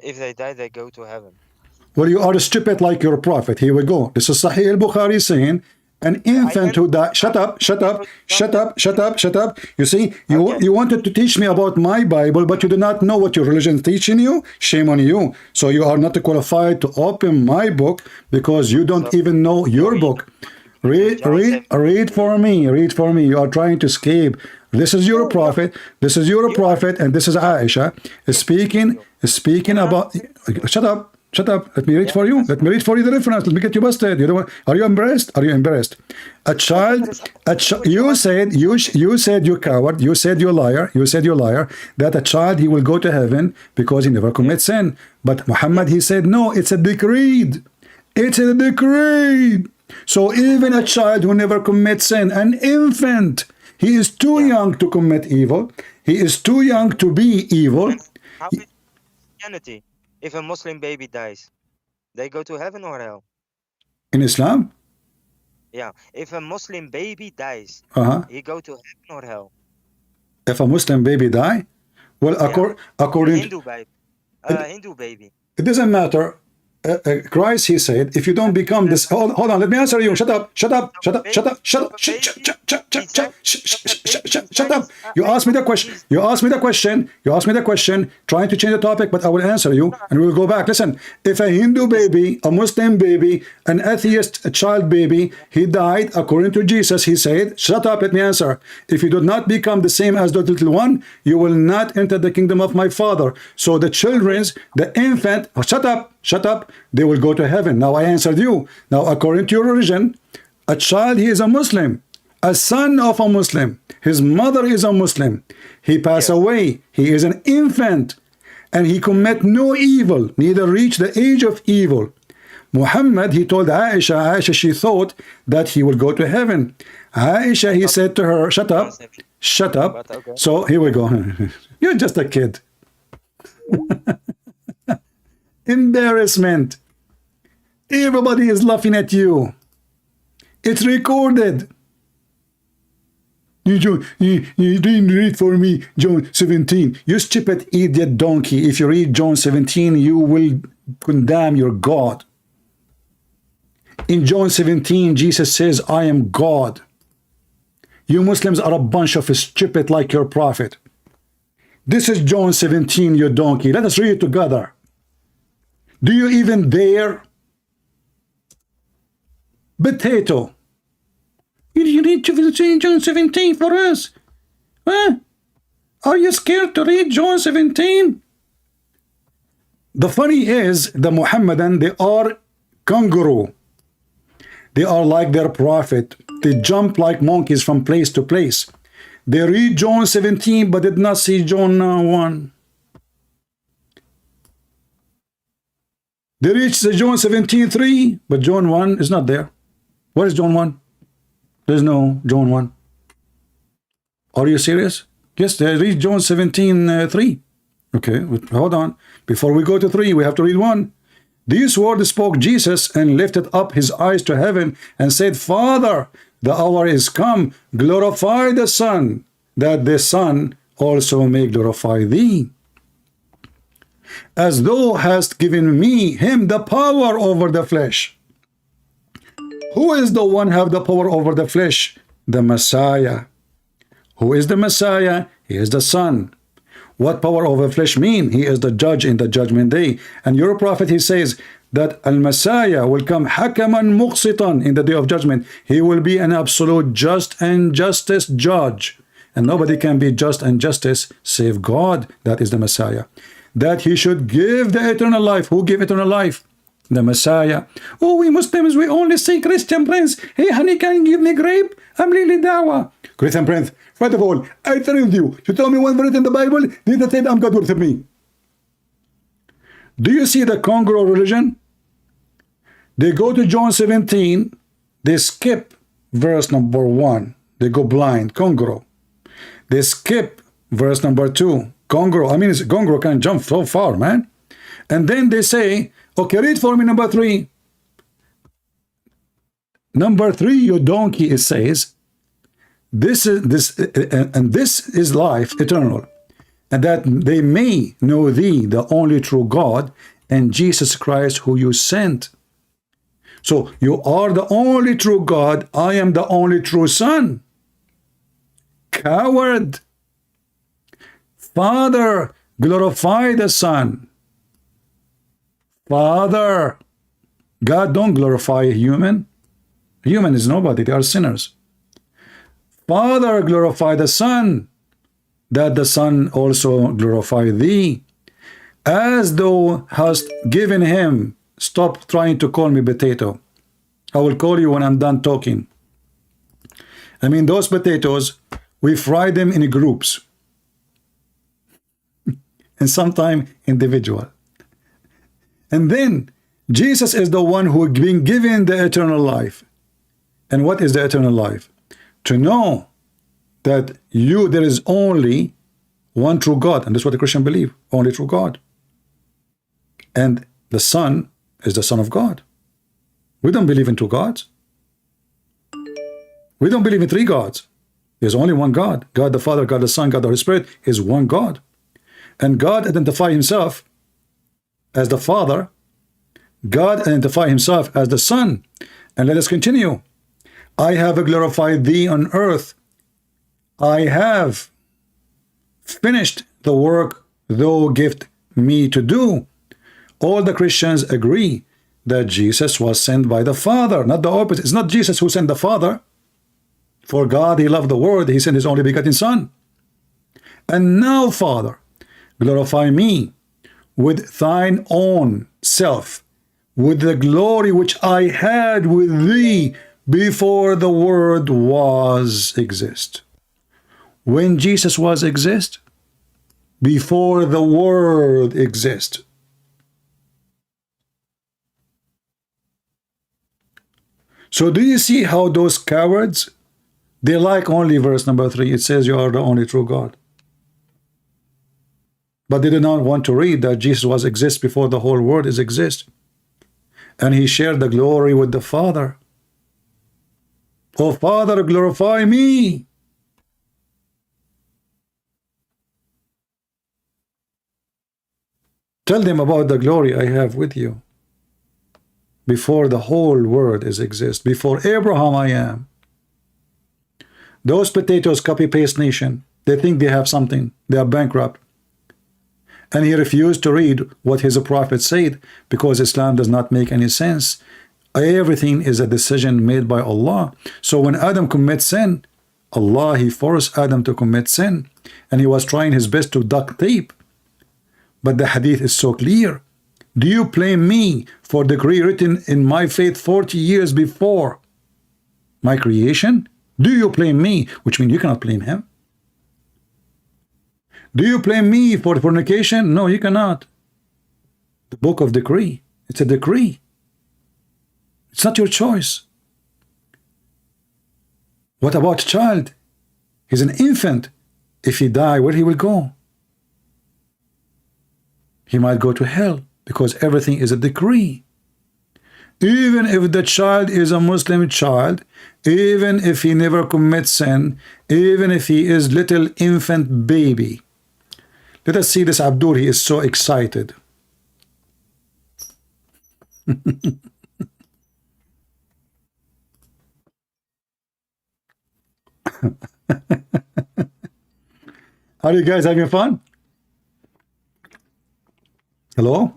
if they die, they go to heaven. Well, you are stupid like your prophet. Here we go. This is Sahih al-Bukhari saying, an infant who died... Shut up. You see, you wanted to teach me about my Bible, but you do not know what your religion is teaching you. Shame on you. So you are not qualified to open my book, because you don't even know your book. Read for me. You are trying to escape. This is your prophet. And this is Aisha speaking about... Shut up. Let me read for you. Let me read for you the reference. Let me get you busted. Are you embarrassed? A child. You said, you coward. You said you liar. That a child, he will go to heaven because he never commits sin. But Muhammad, he said, no, it's a decreed. So even a child who never commits sin, an infant, he is too young to commit evil. He is too young to be evil. How is Christianity? If a Muslim baby dies, they go to heaven or hell? In Islam? Yeah. If a Muslim baby dies, he go to heaven or hell? If a Muslim baby die? Well, according Hindu baby. Hindu baby. It doesn't matter. Christ, he said, if you don't become this... Hold on, let me answer you. Shut up. You asked me the question. Trying to change the topic, but I will answer you, and we will go back. Listen, if a Hindu baby, a Muslim baby, an atheist, a child baby, he died, according to Jesus, he said, shut up, let me answer. If you do not become the same as the little one, you will not enter the kingdom of my Father. So the infant, shut up, they will go to heaven. Now I answered you. Now according to your religion, a child, he is a Muslim, a son of a Muslim, his mother is a Muslim, he passed away, he is an infant, and he commit no evil, neither reach the age of evil. Muhammad, he told Aisha, she thought that he will go to heaven. Aisha, he said to her, shut up. So here we go. You're just a kid. Embarrassment. Everybody is laughing at you. It's recorded. You didn't read for me John 17. You stupid idiot donkey. If you read John 17, you will condemn your God. In John 17, Jesus says, I am God. You Muslims are a bunch of stupid like your prophet. This is John 17, you donkey. Let us read it together. Do you even dare? Potato. You read John 17 for us. Huh? Are you scared to read John 17? The funny is, the Muhammadan, they are kangaroo. They are like their prophet. They jump like monkeys from place to place. They read John 17 but did not see John 1. They reach the John 17:3, but John 1 is not there. Where is John 1? There's no John 1. Are you serious? Yes, they read John 17:3. Okay, hold on. Before we go to 3, we have to read 1. These words spoke Jesus and lifted up his eyes to heaven and said, Father, the hour is come. Glorify the Son, that the Son also may glorify thee. As thou hast given me, him, the power over the flesh. Who is the one have the power over the flesh? The Messiah. Who is the Messiah? He is the Son. What power over flesh mean? He is the judge in the judgment day. And your prophet, he says that Al-Messiah will come hakaman muqsitan in the day of judgment. He will be an absolute just and justice judge. And nobody can be just and justice save God. That is the Messiah. That he should give the eternal life. Who gave eternal life? The Messiah. Oh, we Muslims, we only see Christian Prince. Hey, honey, can you give me grape? I'm really dawah. Christian Prince, first of all, I challenge you to tell me one verse in the Bible that said I'm God with me. Do you see the Congo religion? They go to John 17, they skip verse number 1. They go blind, Congo. They skip verse number 2. Congo, I mean, Congo can jump so far, man. And then they say, okay, read for me number 3. Number 3, you donkey, it says, this is life eternal, and that they may know thee, the only true God, and Jesus Christ, who you sent. So you are the only true God. I am the only true Son. Coward. Father, glorify the Son. Father. God don't glorify a human. Human is nobody. They are sinners. Father, glorify the Son, that the Son also glorify thee. As thou hast given him. Stop trying to call me potato. I will call you when I'm done talking. I mean, those potatoes, we fry them in groups. And sometimes individual. And then Jesus is the one who has been given the eternal life. And what is the eternal life? To know that there is only one true God. And that's what the Christian believe. Only true God. And the Son is the Son of God. We don't believe in two gods. We don't believe in three gods. There's only one God. God the Father, God the Son, God the Holy Spirit is one God. And God identifies himself as the Father. God identifies himself as the Son. And let us continue. I have glorified thee on earth. I have finished the work thou givest me to do. All the Christians agree that Jesus was sent by the Father, not the opposite. It's not Jesus who sent the Father. For God, he loved the world. He sent his only begotten Son. And now, Father, glorify me with thine own self, with the glory which I had with thee before the world was exist. When Jesus was exist? Before the world exist. So do you see how those cowards, they like only verse number 3. It says you are the only true God. But they did not want to read that Jesus was exist before the whole world is exist. And he shared the glory with the Father. Oh, Father, glorify me. Tell them about the glory I have with you. Before the whole world is exist. Before Abraham I am. Those potatoes copy-paste nation. They think they have something. They are bankrupt. And he refused to read what his prophet said because Islam does not make any sense. Everything is a decision made by Allah. So when Adam commits sin, Allah, he forced Adam to commit sin, and he was trying his best to duct tape. But the hadith is so clear. Do you blame me for the decree written in my faith 40 years before my creation? Do you blame me? Which means you cannot blame him. Do you blame me for fornication? No, you cannot. The book of decree. It's a decree. It's not your choice. What about child? He's an infant. If he die, where he will go? He might go to hell because everything is a decree. Even if the child is a Muslim child, even if he never commits sin, even if he is little infant baby. Let us see this Abdur. He is so excited. Are you guys having fun? Hello?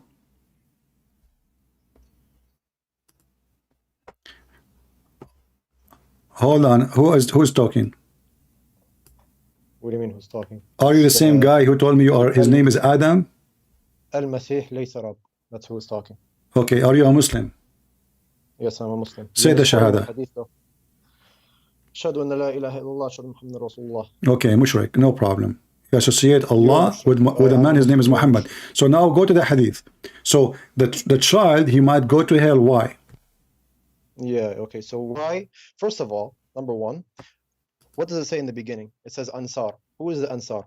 Hold on. Who's talking? What do you mean who's talking? Are you the same guy who told me you are? His name is Adam? Al-Masih laysa Rab. That's who is talking. Okay. Are you a Muslim? Yes, I'm a Muslim. Say the Shahada. Ashhadu an la ilaha illallah, ashhadu Muhammadan Rasulullah. Okay, mushrik, no problem. You associate Allah with a man, his name is Muhammad. So now go to the hadith. So the child, he might go to hell. Why? Yeah, okay. So why? First of all, number one, what does it say in the beginning? It says Ansar. Who is the Ansar?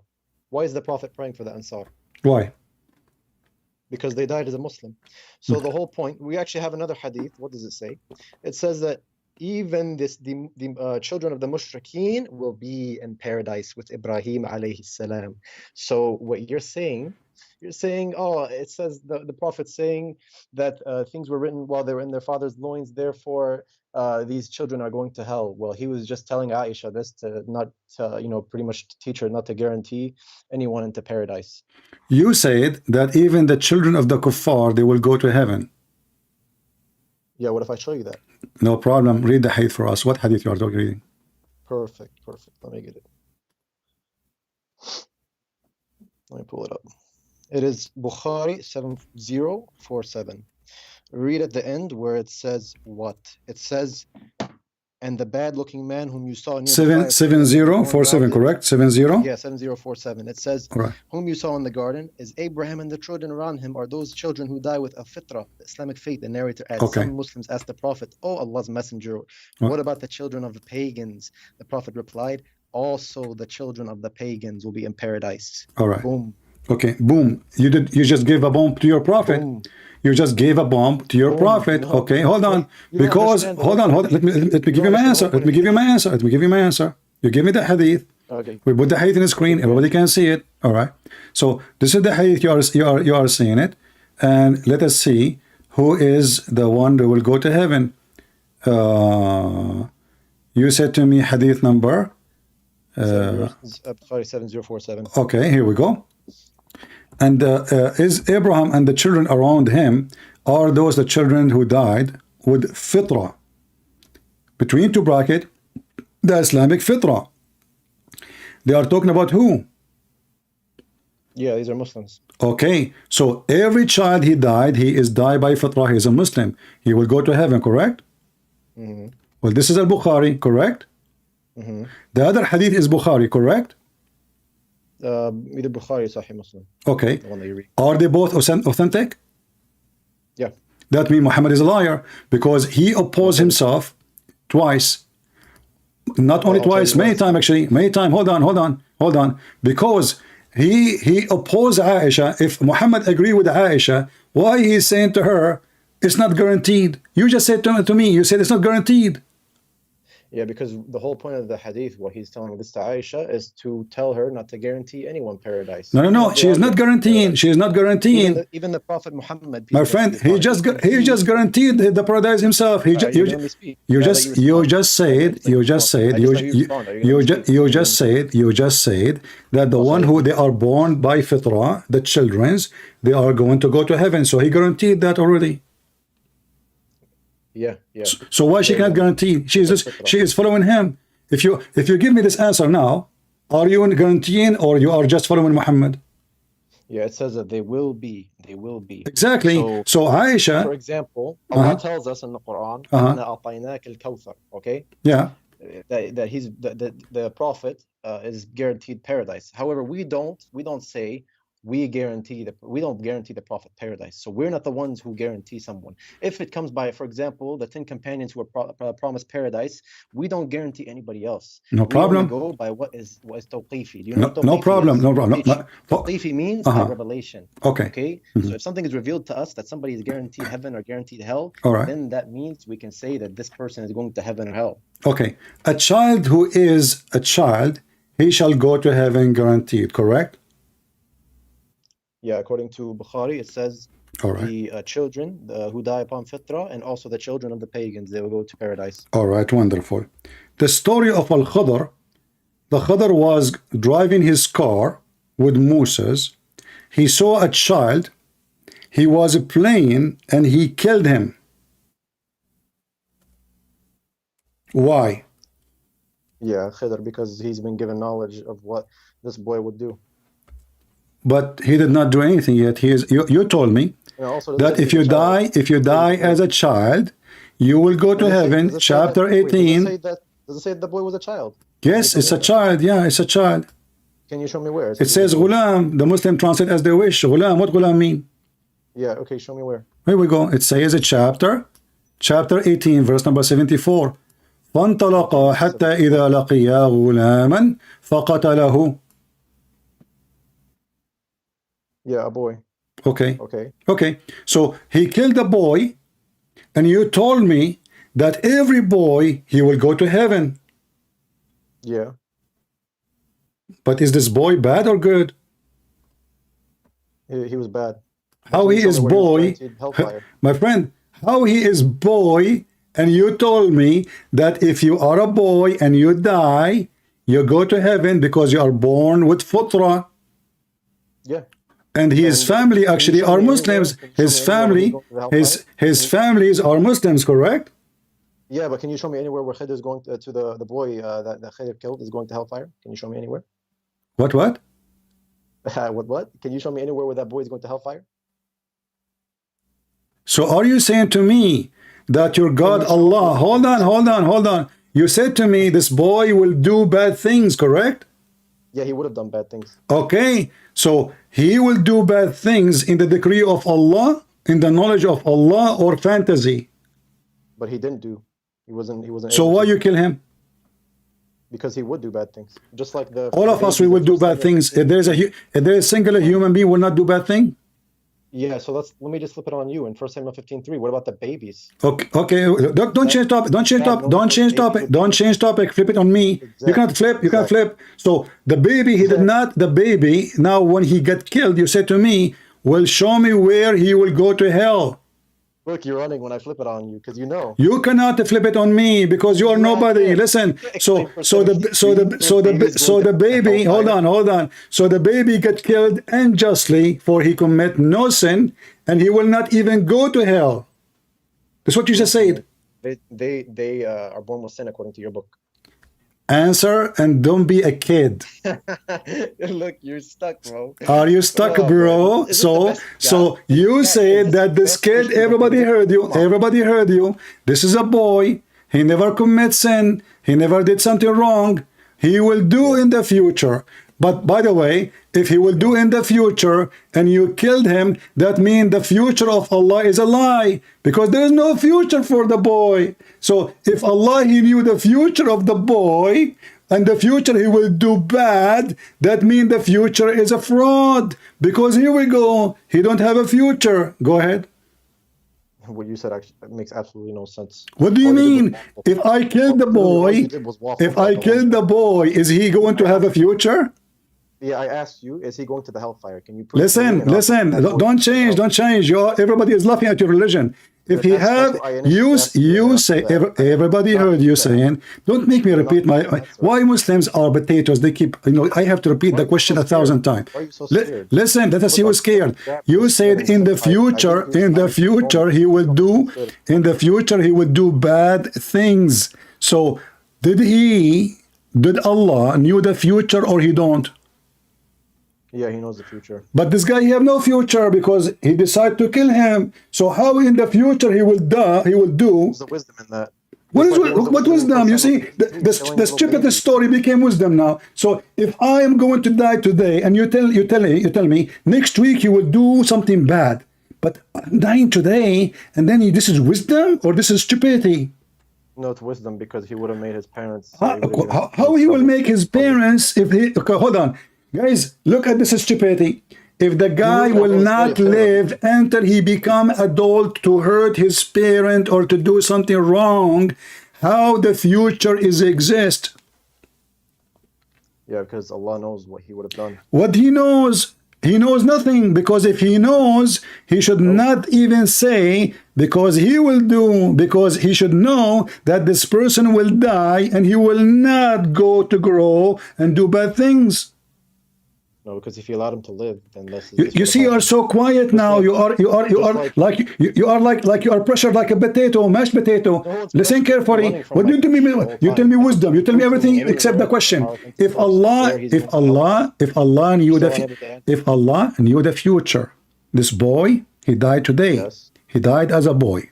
Why is the Prophet praying for the Ansar? Why? Because they died as a Muslim. So the whole point, we actually have another hadith. What does it say? It says that even the children of the mushrikeen will be in paradise with Ibrahim alayhi salam. So what you're saying, oh, it says the Prophet saying that things were written while they were in their father's loins, therefore these children are going to hell. Well, he was just telling Aisha this to not, pretty much to teach her not to guarantee anyone into paradise. You said that even the children of the kuffar, they will go to heaven. Yeah, what if I show you that? No problem. Read the hadith for us. What hadith you are reading? Perfect. Let me get it. Let me pull it up. It is Bukhari 7047. Read at the end where it says what? It says, and the bad-looking man whom you saw near 7047, correct? 70? Yeah, 7047. It says, right. Whom you saw in the garden is Abraham, and the children around him are those children who die with a fitrah, the Islamic faith. The narrator adds, okay. Some Muslims asked the Prophet, Oh Allah's Messenger, what about the children of the pagans? The Prophet replied, also the children of the pagans will be in paradise. All right. Boom. Okay, boom. You just gave a bomb to your prophet. Boom. You just gave a bomb to your prophet. No. Okay, hold on. Because hold on. Let me give you my answer. Let me give you my answer. You give me the hadith. Okay. We put the hadith in the screen. Everybody can see it. All right. So this is the hadith. You are seeing it, and let us see who is the one that will go to heaven. You said to me hadith number. Sorry, 7047. Okay, here we go. And is Abraham and the children around him, are those the children who died with fitrah? Between two brackets, the Islamic fitrah. They are talking about who? Yeah, these are Muslims. Okay, so every child he is died by fitrah. He is a Muslim. He will go to heaven, correct? Mm-hmm. Well, this is al-Bukhari, correct? Mm-hmm. The other hadith is Bukhari, correct? Either Bukhari or Sahih Muslim. Okay. The one that you read. Are they both authentic? Yeah. That means Muhammad is a liar because he opposed himself twice. Not only twice, many times actually. Many times. Hold on. Because he opposed Aisha. If Muhammad agreed with Aisha, why he is saying to her, it's not guaranteed? You just said to me, you said it's not guaranteed. Yeah, because the whole point of the hadith, what he's telling this to Aisha, is to tell her not to guarantee anyone paradise. No, no, Even no. if they She is are not guaranteeing. paradise. She is not guaranteeing. Even the Prophet Muhammad, My peace and blessings friend, be upon him, he just guaranteed the paradise himself. you're gonna let me speak. You Gotta let just you respond. said that the one who they are born by fitrah, the children's, they are going to go to heaven. So he guaranteed that already. Yeah. So why she cannot guarantee? She is following him. If you give me this answer now, are you guaranteeing or you are just following Muhammad? Yeah, it says that they will be. They will be. Exactly. So Aisha, for example, Allah tells us in the Quran, okay? Yeah. That he's the Prophet is guaranteed paradise. However, we don't say we don't guarantee the Prophet paradise. So we're not the ones who guarantee someone. If it comes by, for example, the 10 companions who were promised paradise, we don't guarantee anybody else. No problem. We only go by what is tawqifi. Do you No know what tawqifi problem. is? No problem. Tawqifi means by revelation. Okay. So if something is revealed to us that somebody is guaranteed heaven or guaranteed hell, then that means we can say that this person is going to heaven or hell. Okay. A child who is a child, he shall go to heaven guaranteed, correct? Yeah, according to Bukhari, it says the children who die upon fitrah and also the children of the pagans, they will go to paradise. All right, wonderful. The story of Al-Khadr, the Khadr was driving his car with Moses. He saw a child. He was playing and he killed him. Why? Yeah, Khidr, because he's been given knowledge of what this boy would do. But he did not do anything yet. You told me that if you die as a child, you will go to heaven. Chapter 18. Does it say the boy was a child? Yes, it's a child. Yeah, it's a child. Can you show me where? It says ghulam. The Muslim translate as they wish. Ghulam. What ghulam mean? Yeah, okay, show me where. Here we go. It says a chapter 18, verse number 74. فانطلقا حتى إذا لقيا غلاما فقتله. Yeah, a boy. Okay. So he killed a boy, and you told me that every boy he will go to heaven. Yeah. But is this boy bad or good? He was bad. How he is boy, my friend? How he is boy, and you told me that if you are a boy and you die, you go to heaven because you are born with fitrah. Yeah. And his family actually are Muslims. His families are Muslims, correct? Yeah, but can you show me anywhere where Khidr is going to the boy that Khidr killed is going to hellfire? Can you show me anywhere? What? What? Can you show me anywhere where that boy is going to hellfire? So are you saying to me that your God Allah, hold on. You said to me this boy will do bad things, correct? Yeah, he would have done bad things. Okay, so he will do bad things in the decree of Allah, in the knowledge of Allah, or fantasy? But he didn't do. He wasn't. So why you kill him? Because he would do bad things. Just like all of us, we will do bad things. If there is a singular human being will not do bad thing. Yeah, so let me just flip it on you in 1 Samuel 15:3. What about the babies? Okay. Don't change topic. Don't change topic. Flip it on me. Exactly. You can't flip. So the baby, he did not. The baby. Now, when he got killed, you said to me, "Well, show me where he will go to hell." Look, you're running when I flip it on you because you know. You cannot flip it on me because you are nobody. Listen. So the baby. Hold on. So the baby got killed unjustly, for he commit no sin, and he will not even go to hell. That's what you just said. They are born with sin according to your book. Answer and don't be a kid. Look, you're stuck, bro. Are you stuck, bro? So you said that this kid, everybody heard you. This is a boy. He never commits sin. He never did something wrong. He will do in the future. But by the way, if he will do in the future and you killed him, that means the future of Allah is a lie, because there is no future for the boy. So if Allah, he knew the future of the boy, and the future he will do bad, that means the future is a fraud, because here we go, he don't have a future. Go ahead. What you said actually makes absolutely no sense. What do you All you did was mean? waffle. If I killed the Literally, all you boy, did was waffle if for I like a long killed the time. boy, is he going to have a future? Yeah, I asked you, is he going to the hellfire? Can you prove to me? Listen, And I'll listen, I'll go don't to the change, hellfire. don't change. Everybody is laughing at your religion. If he That's have, what I initially asked you, and you after say, that, everybody not heard to you that. saying, don't make me You're repeat not my, answering. why Muslims are potatoes. They keep, I have to repeat Why the are you question so 1,000 scared? times. Why are you so scared? Listen, let us see Look, who's scared. You said in the future, in the future, he will do, in the future, he will do bad things. So did Allah knew the future or he don't? Yeah, he knows the future. But this guy, he have no future because he decided to kill him. So how in the future he will die? He will do. There's the wisdom in that. What wisdom? You see, the stupidest story became wisdom now. So if I am going to die today, and you tell me next week you will do something bad, but I'm dying today, and then this is wisdom or this is stupidity? No, it's wisdom because he would have made his parents. How he will make his parents if he? Okay, hold on. Guys, look at this stupidity. If the guy will not live until he become adult to hurt his parent or to do something wrong, how the future is exist? Yeah, because Allah knows what he would have done. What he knows? He knows nothing, because if he knows, he should not even say, because he will do, because he should know that this person will die and he will not go to grow and do bad things. No, because if you allowed him to live, then this is. You see, you are so quiet now. You are like you are pressured like a potato, mashed potato. Listen carefully. What do you tell me? You tell me wisdom. You tell me everything except the question. If Allah knew the future, this boy, he died today. He died as a boy.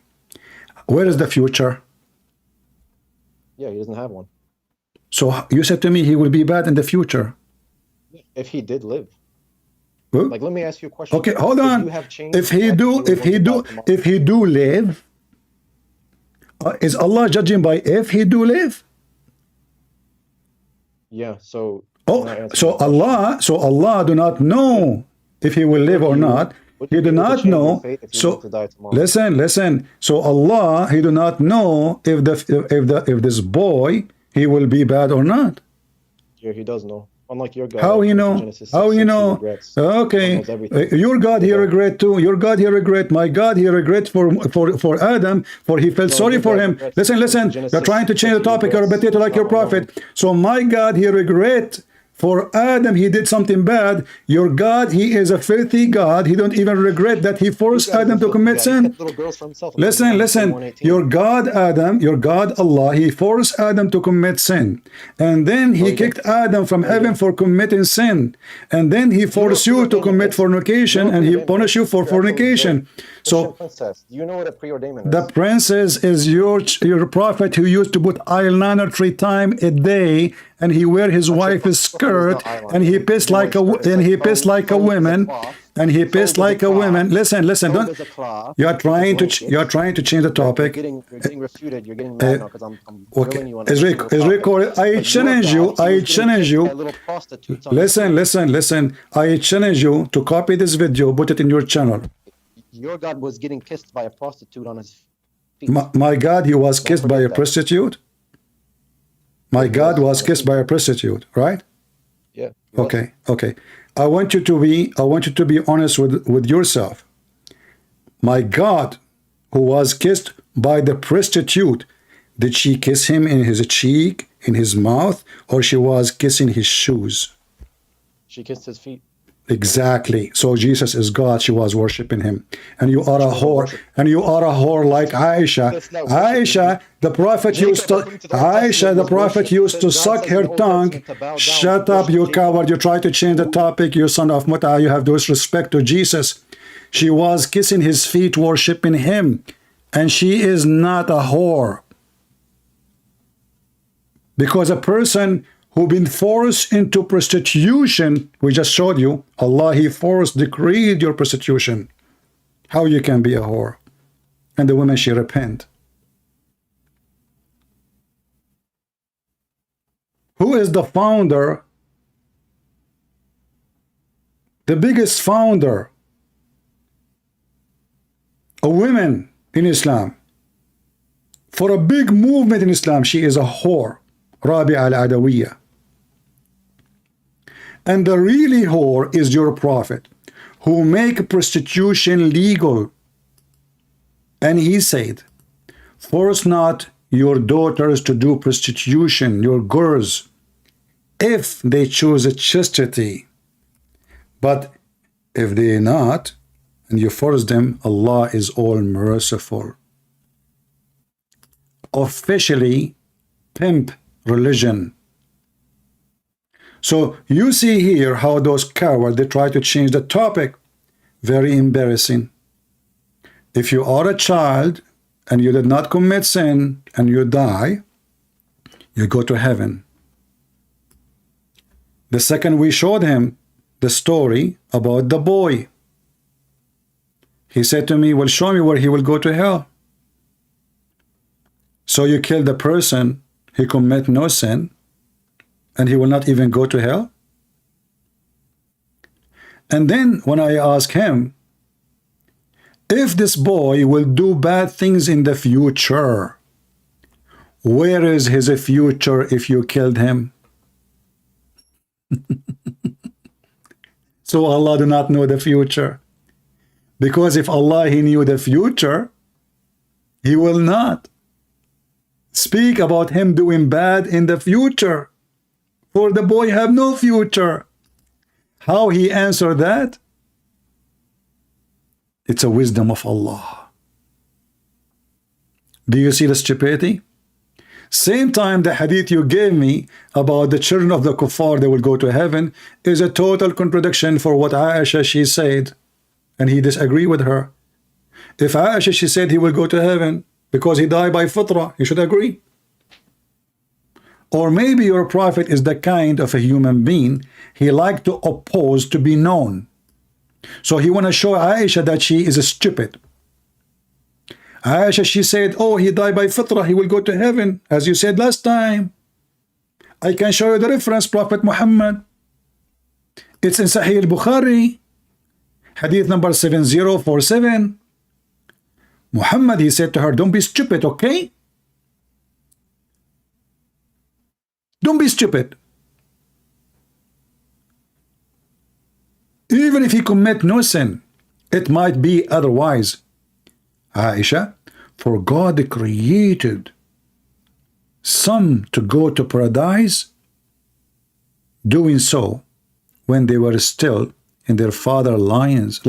Where is the future? Yeah, he doesn't have one. So you said to me he will be bad in the future. If he did live. Well, like, let me ask you a question. Okay, hold on. If he do live, is Allah judging by if he do live? Yeah. So. So Allah do not know if he will live or not. He do not know. So listen. So Allah, he do not know if this boy he will be bad or not. Yeah, he does know. Unlike your God. How you know? How you know? Okay, your God he regret too. Your God he regret. My God he regret for Adam, for he felt sorry for him. Listen. You're trying to change the topic. You're a potato like your prophet. So my God he regret. For Adam, he did something bad. Your God, he is a filthy God. He don't even regret that he forced Adam to commit sin. Listen. Your God, Adam, your God, Allah, he forced Adam to commit sin. And then he kicked Adam from heaven for committing sin. And then he forced you to commit fornication, and he punished you for fornication. So, do you know what a preordainment is? The princess is your prophet who used to put eyeliner 3 times a day, and he wear his wife's skirt, and he pissed like a woman, and he pissed like a woman. Listen. Don't. You are trying to change the topic. You're getting refuted. You're getting mad now because I'm okay. Is recorded. I challenge you. Listen. I challenge you to copy this video, put it in your channel. Your God was getting kissed by a prostitute on his feet. My God, he was kissed by a prostitute? My God was kissed by a prostitute, right? Yeah. Okay. I want you to be honest with yourself. My God, who was kissed by the prostitute, did she kiss him in his cheek, in his mouth, or she was kissing his shoes? She kissed his feet. Exactly. So Jesus is God. She was worshiping him. And you are a whore. And you are a whore like Aisha. Aisha, the prophet used to suck her tongue. Shut up, you coward. You try to change the topic, you son of Muta. You have disrespect to Jesus. She was kissing his feet, worshiping him. And she is not a whore. Because a person who been forced into prostitution, we just showed you, Allah, he decreed your prostitution. How you can be a whore? And the woman, she repent. Who is the founder? The biggest founder. A woman in Islam. For a big movement in Islam, she is a whore. Rabi al-Adawiyya. And the really whore is your prophet, who make prostitution legal. And he said, force not your daughters to do prostitution, your girls, if they choose a chastity. But if they not, and you force them, Allah is all merciful. Officially, pimp religion. So you see here how those cowards, they try to change the topic. Very embarrassing. If you are a child and you did not commit sin and you die, you go to heaven. The second we showed him the story about the boy, he said to me, well, show me where he will go to hell. So you kill the person, he commit no sin, and he will not even go to hell? And then when I ask him, if this boy will do bad things in the future, where is his future if you killed him? So Allah do not know the future. Because if Allah, he knew the future, he will not speak about him doing bad in the future. For the boy have no future. How he answered that? It's a wisdom of Allah. Do you see the stupidity? Same time the hadith you gave me about the children of the kuffar, they will go to heaven, is a total contradiction for what Aisha, she said. And he disagree with her. If Aisha, she said he will go to heaven because he died by fitrah, you should agree. Or maybe your prophet is the kind of a human being, he like to oppose to be known. So he want to show Aisha that she is stupid. Aisha, she said, oh, he died by fitrah, he will go to heaven, as you said last time. I can show you the reference, Prophet Muhammad. It's in Sahih al-Bukhari, hadith number 7047. Muhammad, he said to her, don't be stupid, okay? Don't be stupid. Even if he commit no sin, it might be otherwise. Aisha, for God created some to go to paradise, doing so when they were still in their father lions,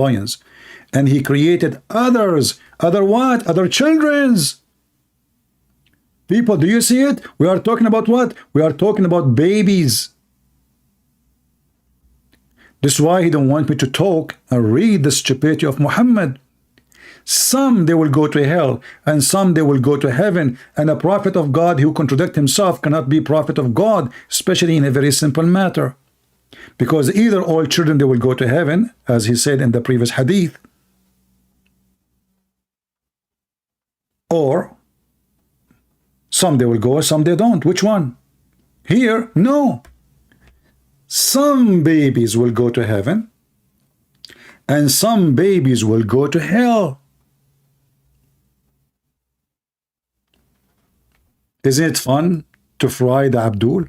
and he created others, other what? Other children's. People, do you see it? We are talking about what? We are talking about babies. This is why he don't want me to talk and read the stupidity of Muhammad. Some they will go to hell, and some they will go to heaven. And a prophet of God who contradicts himself cannot be prophet of God, especially in a very simple matter. Because either all children they will go to heaven, as he said in the previous hadith, or some they will go, some they don't. Which one? Here, no. Some babies will go to heaven, and some babies will go to hell. Isn't it fun to fry the Abdul?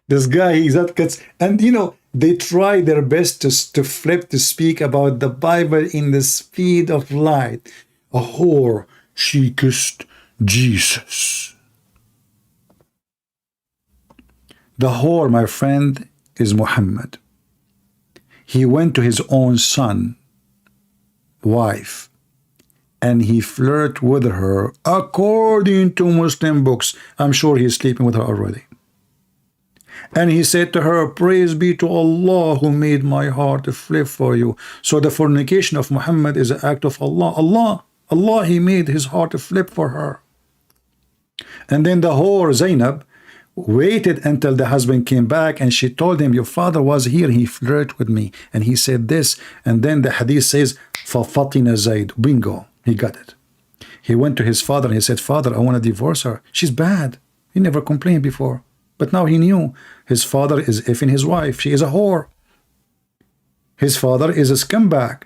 This guy, he's that cuts, and you know, they try their best to flip to speak about the Bible in the speed of light. A whore, she kissed Jesus. The whore, my friend, is Muhammad. He went to his own son, wife, and he flirted with her according to Muslim books. I'm sure he's sleeping with her already. And he said to her, praise be to Allah who made my heart to flip for you. So the fornication of Muhammad is an act of Allah. Allah, he made his heart to flip for her. And then the whore Zainab waited until the husband came back, and she told him, your father was here, he flirted with me, and he said this. And then the hadith says, فَفَطِنَ Zaid. Bingo, he got it. He went to his father and he said, father, I want to divorce her. She's bad. He never complained before. But now he knew his father is effing his wife. She is a whore. His father is a scumbag.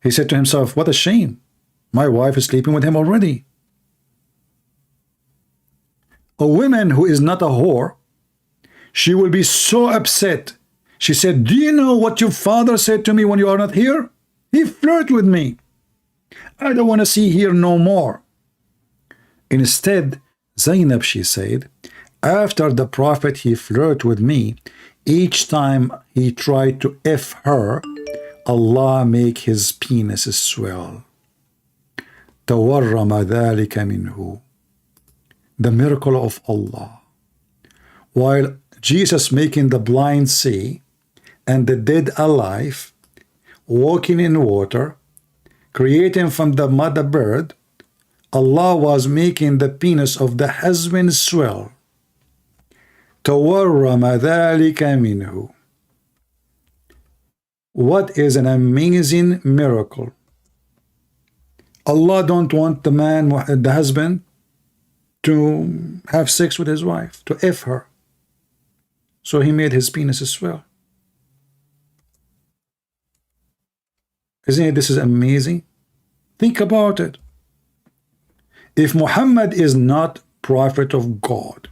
He said to himself, what a shame. My wife is sleeping with him already. A woman who is not a whore, she will be so upset. She said, do you know what your father said to me when you are not here? He flirted with me. I don't want to see here no more. Instead, Zainab, she said, after the Prophet he flirted with me, each time he tried to F her, Allah make his penis swell. تورم ذلك منه. The miracle of Allah. While Jesus making the blind see and the dead alive, walking in water, creating from the mother bird, Allah was making the penis of the husband swell. تورم ذلك منه. What is an amazing miracle. Allah don't want the man, the husband, to have sex with his wife, to F her. So he made his penis swell. Isn't it? This is amazing. Think about it. If Muhammad is not prophet of God,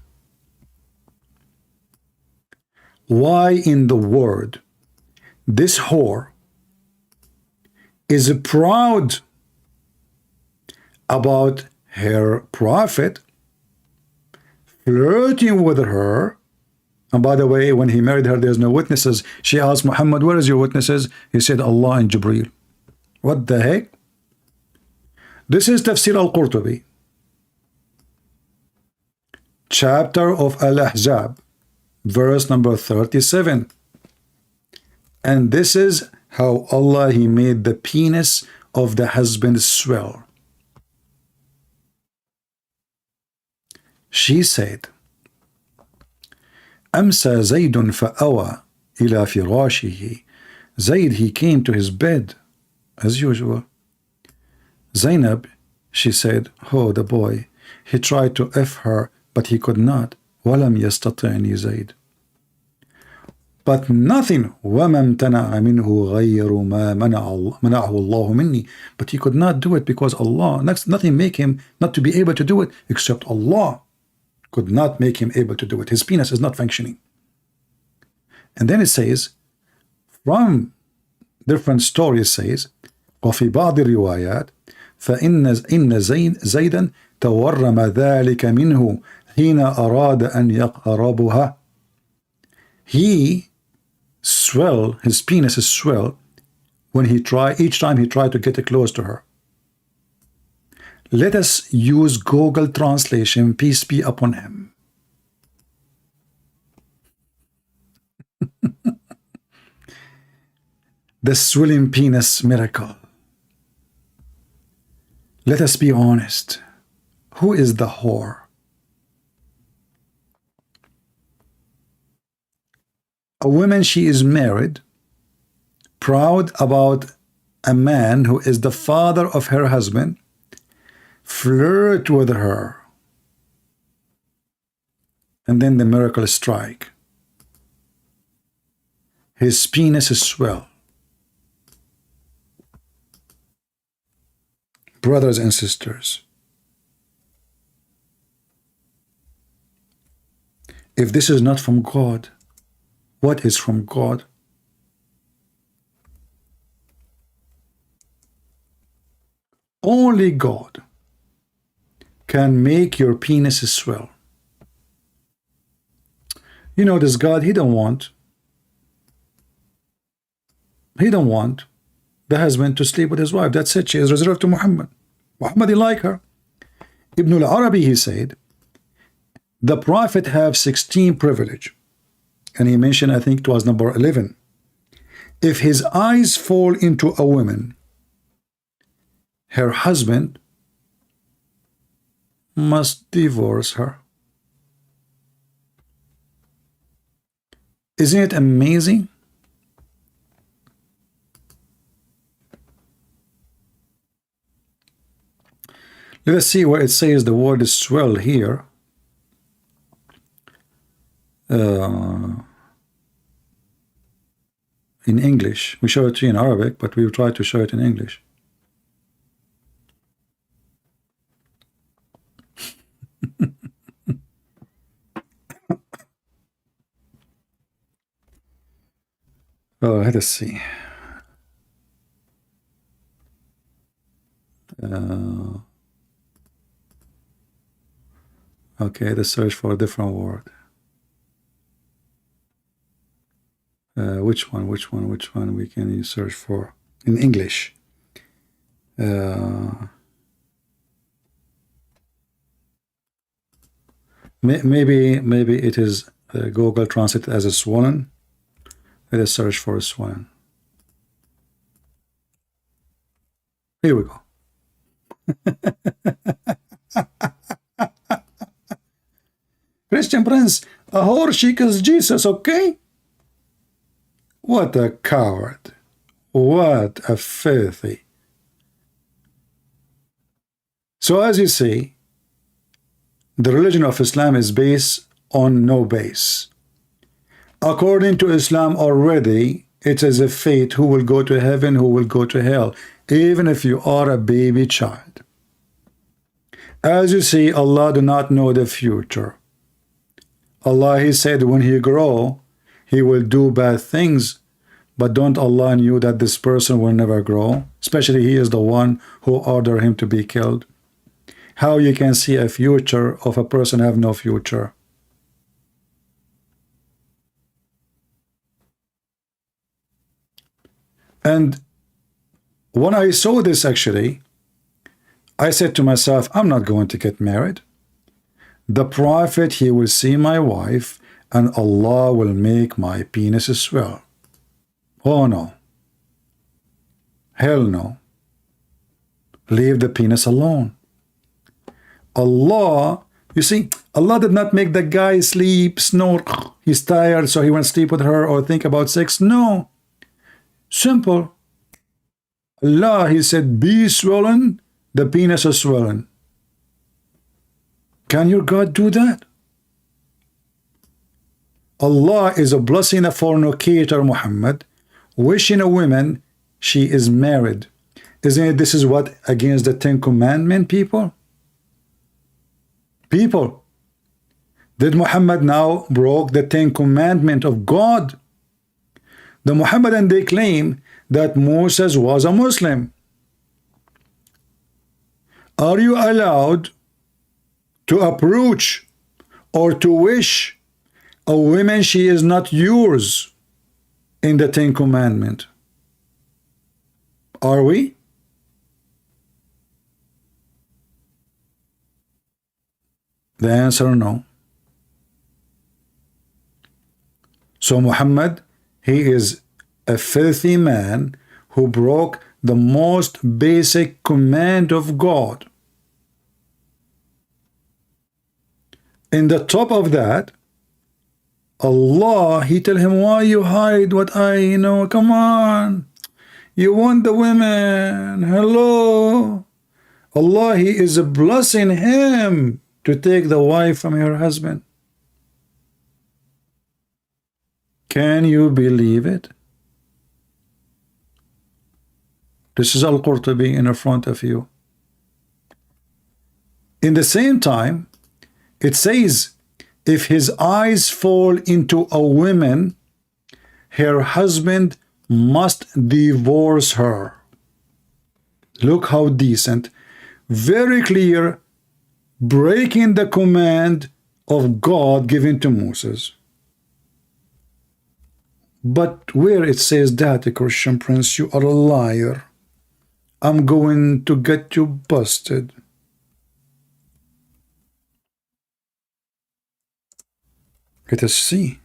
why in the world this whore is proud about her prophet, flirting with her? And by the way, when he married her, there's no witnesses. She asked Muhammad, where is your witnesses? He said, Allah and Jibreel. What the heck? This is Tafsir al-Qurtubi, chapter of Al-Ahzab, verse number 37. And this is how Allah, he made the penis of the husband swell. She said, أمسى زيد فأوى إلى فراشه. Zaid, he came to his bed as usual. Zainab, she said, oh, the boy, he tried to F her, but he could not. ولم يستطعني زيد. But nothing, وما امتنع منه غير ما منعه الله مني. But he could not do it because Allah, nothing make him not to be able to do it except Allah could not make him able to do it. His penis is not functioning. And then it says, from different stories says, وفي بعض الروايات فإن زيدا تورم ذلك منه حين أراد أن يقربها. He swell, his penis is swell when each time he tried to get close to her. Let us use Google translation, peace be upon him. The swelling penis miracle. Let us be honest. Who is the whore? A woman, she is married, proud about a man who is the father of her husband, flirt with her, and then the miracle strike. His penis is swell. Brothers and sisters, if this is not from God, what is from God? Only God can make your penis swell. You know, this God, he don't want the husband to sleep with his wife. That's it. She is reserved to Muhammad. Muhammad, he like her. Ibn al-Arabi, he said, the Prophet have 16 privilege. And he mentioned, I think it was number 11. If his eyes fall into a woman, her husband must divorce her. Isn't it amazing? Let us see where it says the word is swell here. uh, in English. We show it to you in Arabic, but we will try to show it in English. Let us see. Okay, let's search for a different word. Which one we can search for in English? Maybe it is Google Translate as a swollen. Let us search for a swollen. Here we go. Christian Prince, a whore she kills Jesus, okay? What a coward. What a filthy. So as you see, the religion of Islam is based on no base. According to Islam already, it is a fate who will go to heaven, who will go to hell, even if you are a baby child. As you see, Allah do not know the future. Allah, He said when He grow, He will do bad things, but don't Allah knew that this person will never grow? Especially He is the one who ordered him to be killed. How you can see a future of a person have no future? And when I saw this actually, I said to myself, I'm not going to get married. The Prophet, he will see my wife and Allah will make my penis swell. Oh no. Hell no. Leave the penis alone. Allah, you see, Allah did not make the guy sleep, snore, he's tired so he won't sleep with her or think about sex. No. Simple. Allah, He said, be swollen, the penis is swollen. Can your God do that? Allah is a blessing a fornicator, Muhammad, wishing a woman she is married. Isn't it this is what against the Ten Commandments, people? People, did Muhammad now broke the Ten Commandments of God? The Muhammadan, they claim that Moses was a Muslim. Are you allowed to approach or to wish a woman she is not yours in the Ten Commandments? Are we? The answer no. So Muhammad, he is a filthy man who broke the most basic command of God. In the top of that, Allah, He tell him, why you hide what I know? Come on. You want the women. Hello. Allah, He is blessing him to take the wife from her husband. Can you believe it? This is Al-Qurtubi in front of you. In the same time, it says, if his eyes fall into a woman, her husband must divorce her. Look how decent. Very clear, breaking the command of God given to Moses. But where it says that, the Christian Prince, you are a liar. I'm going to get you busted. Let us see.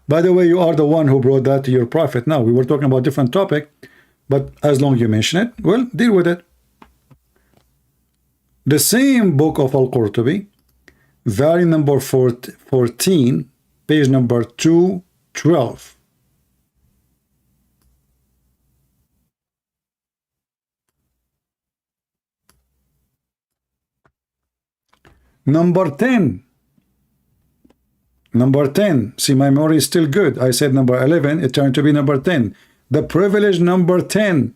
By the way, you are the one who brought that to your prophet. Now, we were talking about a different topic, but as long as you mention it, well, deal with it. The same book of Al-Qurtubi, volume number 14, page number 212. Number 10. Number 10. See, my memory is still good. I said number 11. It turned to be number 10. The privilege number 10.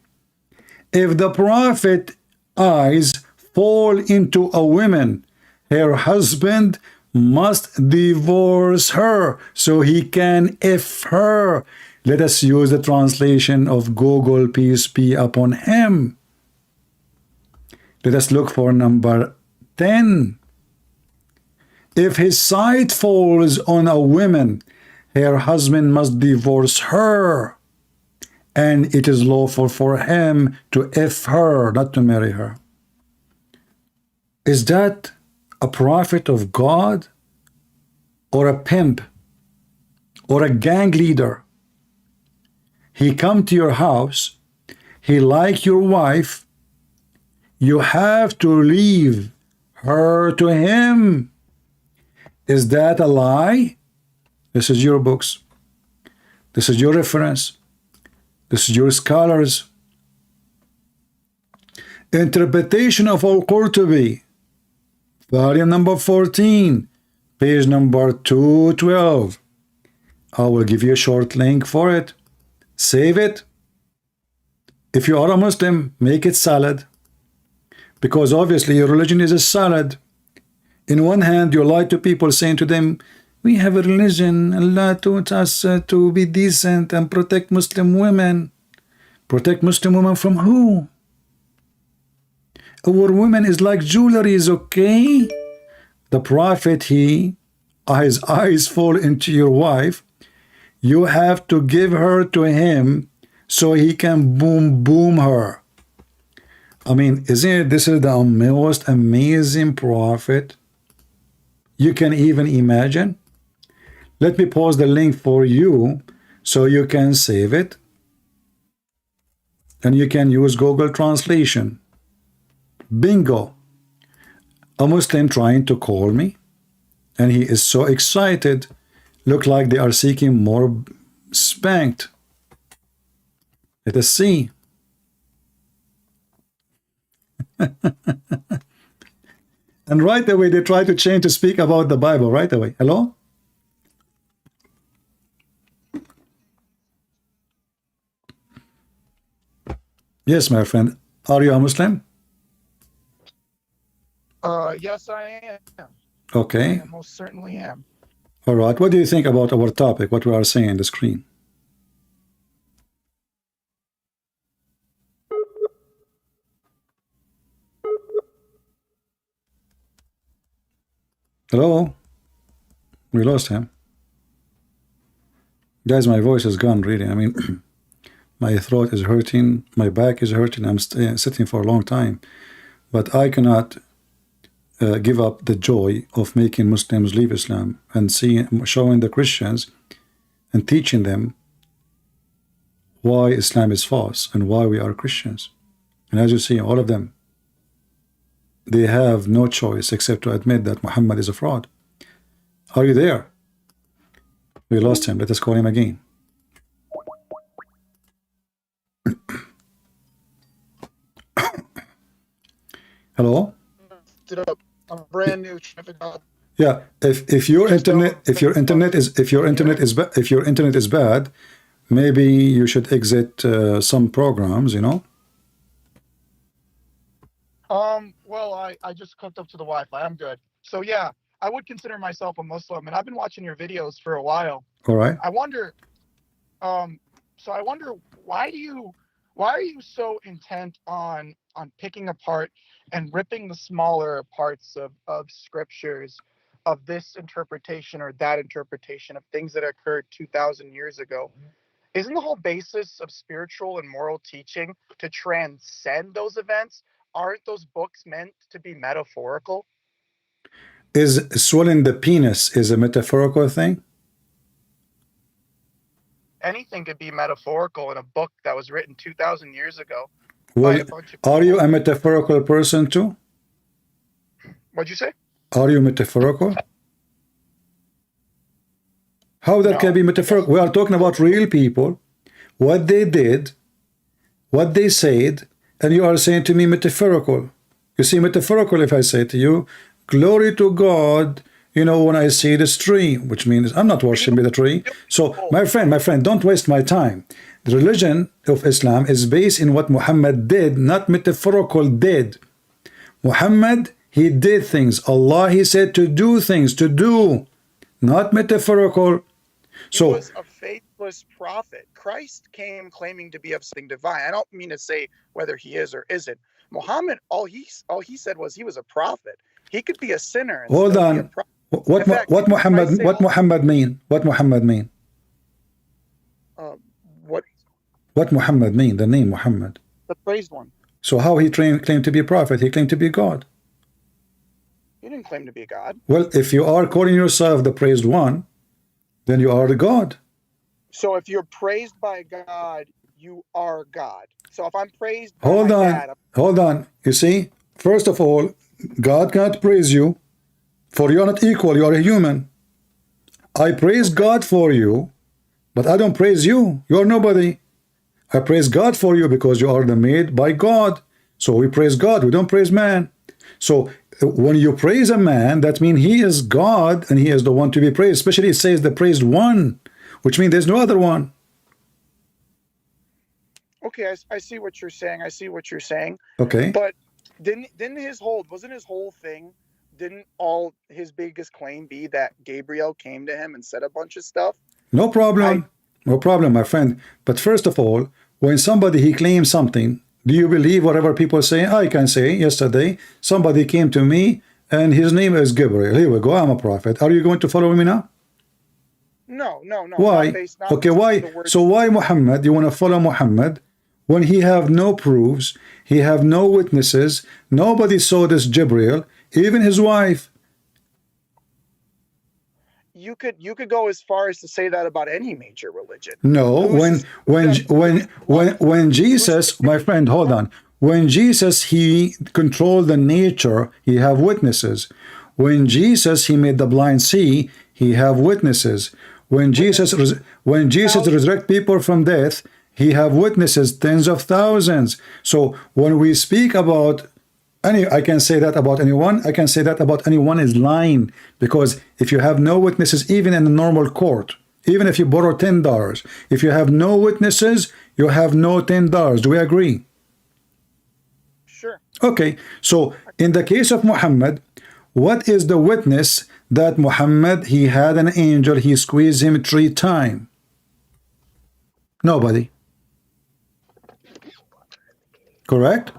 If the prophet eyes fall into a woman, her husband must divorce her so he can F her. Let us use the translation of Google, peace be upon him. Let us look for number 10. If his sight falls on a woman, her husband must divorce her, and it is lawful for him to F her, not to marry her. Is that a prophet of God, or a pimp, or a gang leader? He come to your house, he like your wife, you have to leave her to him. Is that a lie? This is your books. This is your reference. This is your scholars. Interpretation of Al-Qurtubi, volume number 14, page number 212. I will give you a short link for it. Save it. If you are a Muslim, make it salad. Because obviously your religion is a salad. In one hand, you lie to people saying to them, we have a religion, Allah taught us to be decent and protect Muslim women. Protect Muslim women from who? Our women is like jewelries, okay? The prophet, his eyes fall into your wife. You have to give her to him so he can boom her. I mean, isn't it, this is the most amazing prophet you can even imagine? Let me pause the link for you so you can save it. And you can use Google Translation. Bingo. A Muslim trying to call me. And he is so excited. Look like they are seeking more spanked. Let us see. And right away they try to change to speak about the Bible right away. Hello? Yes, my friend. Are you a Muslim? Yes, I am. Okay. I most certainly am. All right. What do you think about our topic, what we are saying on the screen? Hello? We lost him. Guys, my voice is gone, really. I mean, my throat is hurting, my back is hurting. I'm sitting for a long time. But I cannot give up the joy of making Muslims leave Islam and showing the Christians and teaching them why Islam is false and why we are Christians. And as you see, all of them, they have no choice except to admit that Muhammad is a fraud. Are you there? We lost him. Let us call him again. Hello? I'm brand new. Yeah, if your internet is bad, maybe you should exit some programs, you know. Well, I just hooked up to the Wi-Fi. I'm good. So yeah, I would consider myself a Muslim, and I've been watching your videos for a while. All right. I wonder, why are you so intent on picking apart and ripping the smaller parts of scriptures, of this interpretation or that interpretation of things that occurred 2,000 years ago? Isn't the whole basis of spiritual and moral teaching to transcend those events? Aren't those books meant to be metaphorical? Is swelling the penis is a metaphorical thing? Anything could be metaphorical in a book that was written 2,000 years ago. Well, are you a metaphorical person too? What'd you say? Are you metaphorical? How that can be metaphorical? We are talking about real people, what they did, what they said, and you are saying to me metaphorical. You see, metaphorical, if I say to you, glory to God, you know, when I see this tree, which means I'm not worshiping the tree. So, my friend, don't waste my time. The religion of Islam is based in what Muhammad did, not metaphorical did. Muhammad, he did things. Allah, he said to do things, to do, not metaphorical. He was a faithless prophet. Christ came claiming to be of something divine. I don't mean to say whether he is or isn't. Muhammad, all he said was he was a prophet. He could be a sinner and Hold still on. be a prophet. What Muhammad mean? What Muhammad mean? What Muhammad mean? The name Muhammad. The praised one. So how he claimed to be a prophet? He claimed to be God. He didn't claim to be a God. Well, if you are calling yourself the praised one, then you are the God. So if you're praised by God, you are God. So if I'm praised by Hold my on. dad, Hold on. You see, first of all, God can't praise you, for you are not equal. You are a human. I praise God for you, but I don't praise you. You are nobody. I praise God for you because you are the made by God. So we praise God. We don't praise man. So when you praise a man, that means he is God and he is the one to be praised. Especially it says the praised one, which means there's no other one. okay, I see what you're saying. I see what you're saying. Okay. But wasn't his whole thing, didn't all his biggest claim be that Gabriel came to him and said a bunch of stuff? No problem. No problem, my friend. But first of all, when somebody he claims something, do you believe whatever people say? I can say yesterday somebody came to me and his name is Gabriel. Here we go. I'm a prophet. Are you going to follow me now? No. Why? Okay, why? So why Muhammad? You want to follow Muhammad when he have no proofs, he have no witnesses, nobody saw this Gabriel, even his wife. You could go as far as to say that about any major religion. No, when Jesus, my friend, hold on. When Jesus, he controlled the nature, he have witnesses. When Jesus, he made the blind see, he have witnesses. When Jesus resurrect people from death, he have witnesses, tens of thousands. So when we speak about I can say that about anyone. I can say that about anyone is lying, because if you have no witnesses, even in a normal court, even if you borrow $10, if you have no witnesses, you have no $10. Do we agree? Sure. Okay. So in the case of Muhammad, what is the witness that Muhammad, he had an angel, he squeezed him 3 times? Nobody. Correct?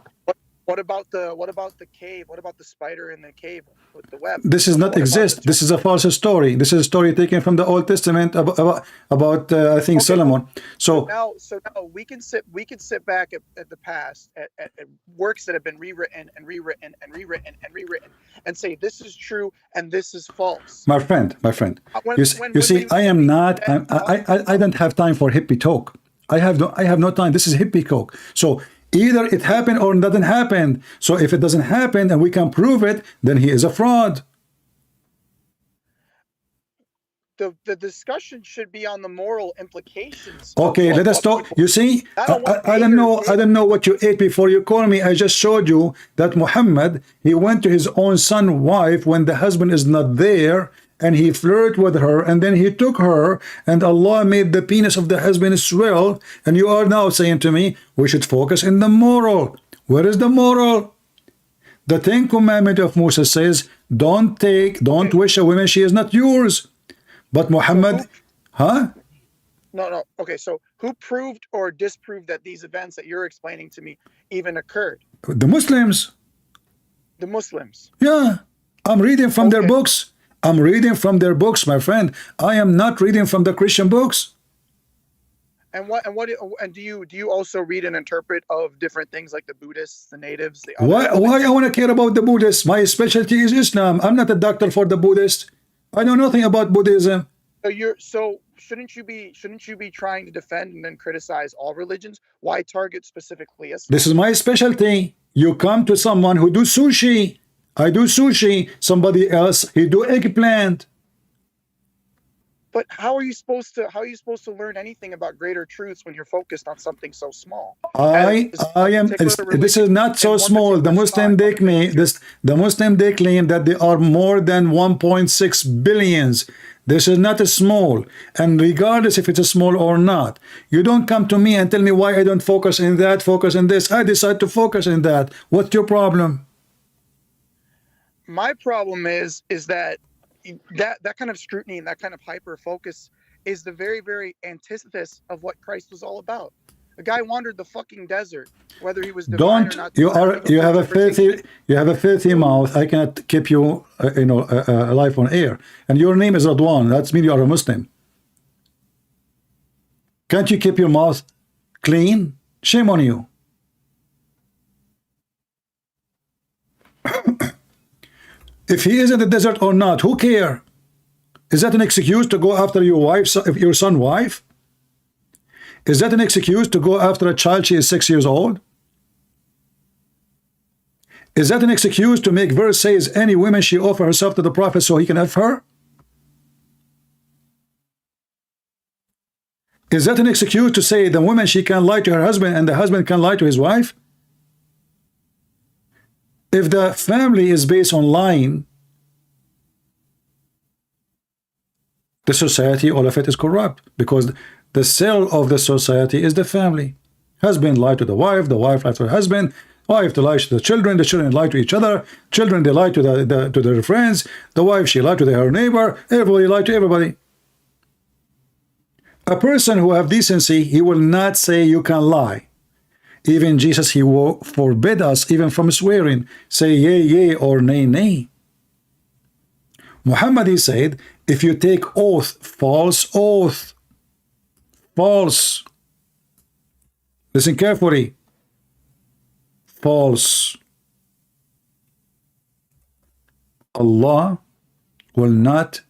What about the cave? What about the spider in the cave with the web? This does not exist. This is a false story. This is a story taken from the Old Testament about I think Solomon. So now we can sit back at the past, at works that have been rewritten and say this is true and this is false. My friend, you see, I am not. I don't have time for hippie talk. I have no time. This is hippie talk. So either it happened or it doesn't happen. So if it doesn't happen and we can prove it, then he is a fraud. The discussion should be on the moral implications. Okay, let us talk. You see, I don't know what you ate before you call me. I just showed you that Muhammad, he went to his own son's wife when the husband is not there, and he flirted with her, and then he took her, and Allah made the penis of the husband swell, and you are now saying to me, we should focus in the moral. Where is the moral? The 10th commandment of Moses says, don't wish a woman she is not yours. But Muhammad, No. Okay, so who proved or disproved that these events that you're explaining to me even occurred? The Muslims. The Muslims. Yeah, I'm reading from their books. I'm reading from their books, my friend. I am not reading from the Christian books. And do you also read and interpret of different things like the Buddhists, the natives? Why I want to care about the Buddhists? My specialty is Islam. I'm not a doctor for the Buddhists. I know nothing about Buddhism. So shouldn't you be trying to defend and then criticize all religions? Why target specifically Islam? This is my specialty. You come to someone who do sushi. I do sushi. Somebody else, he do eggplant. But how are you supposed to learn anything about greater truths when you're focused on something so small? I am. This is not so small. The Muslim they claim this. The Muslim they claim that they are more than 1.6 billions. This is not a small. And regardless if it's a small or not, you don't come to me and tell me why I don't focus in that, focus in this. I decide to focus in that. What's your problem? My problem is that kind of scrutiny and that kind of hyper focus is the very, very antithesis of what Christ was all about. The guy wandered the fucking desert, whether he was divine or not. You have a filthy mouth. I cannot keep you alive on air. And your name is Radwan. That means you are a Muslim. Can't you keep your mouth clean? Shame on you. If he is in the desert or not, who care? Is that an excuse to go after your son's wife? Is that an excuse to go after a child she is 6 years old? Is that an excuse to make verse says any woman she offer herself to the prophet so he can have her? Is that an excuse to say the woman she can lie to her husband and the husband can lie to his wife? If the family is based on lying, the society, all of it is corrupt, because the cell of the society is the family. Husband lie to the wife lies to the husband, wife lies to the children lie to each other, children they lie to their friends, the wife she lied to her neighbor, everybody lie to everybody. A person who have decency, he will not say you can lie. Even Jesus, he will forbid us even from swearing. Say yea, yea, or nay, nay. Muhammad, he said, if you take oath, false oath, false. Listen carefully. False. Allah will not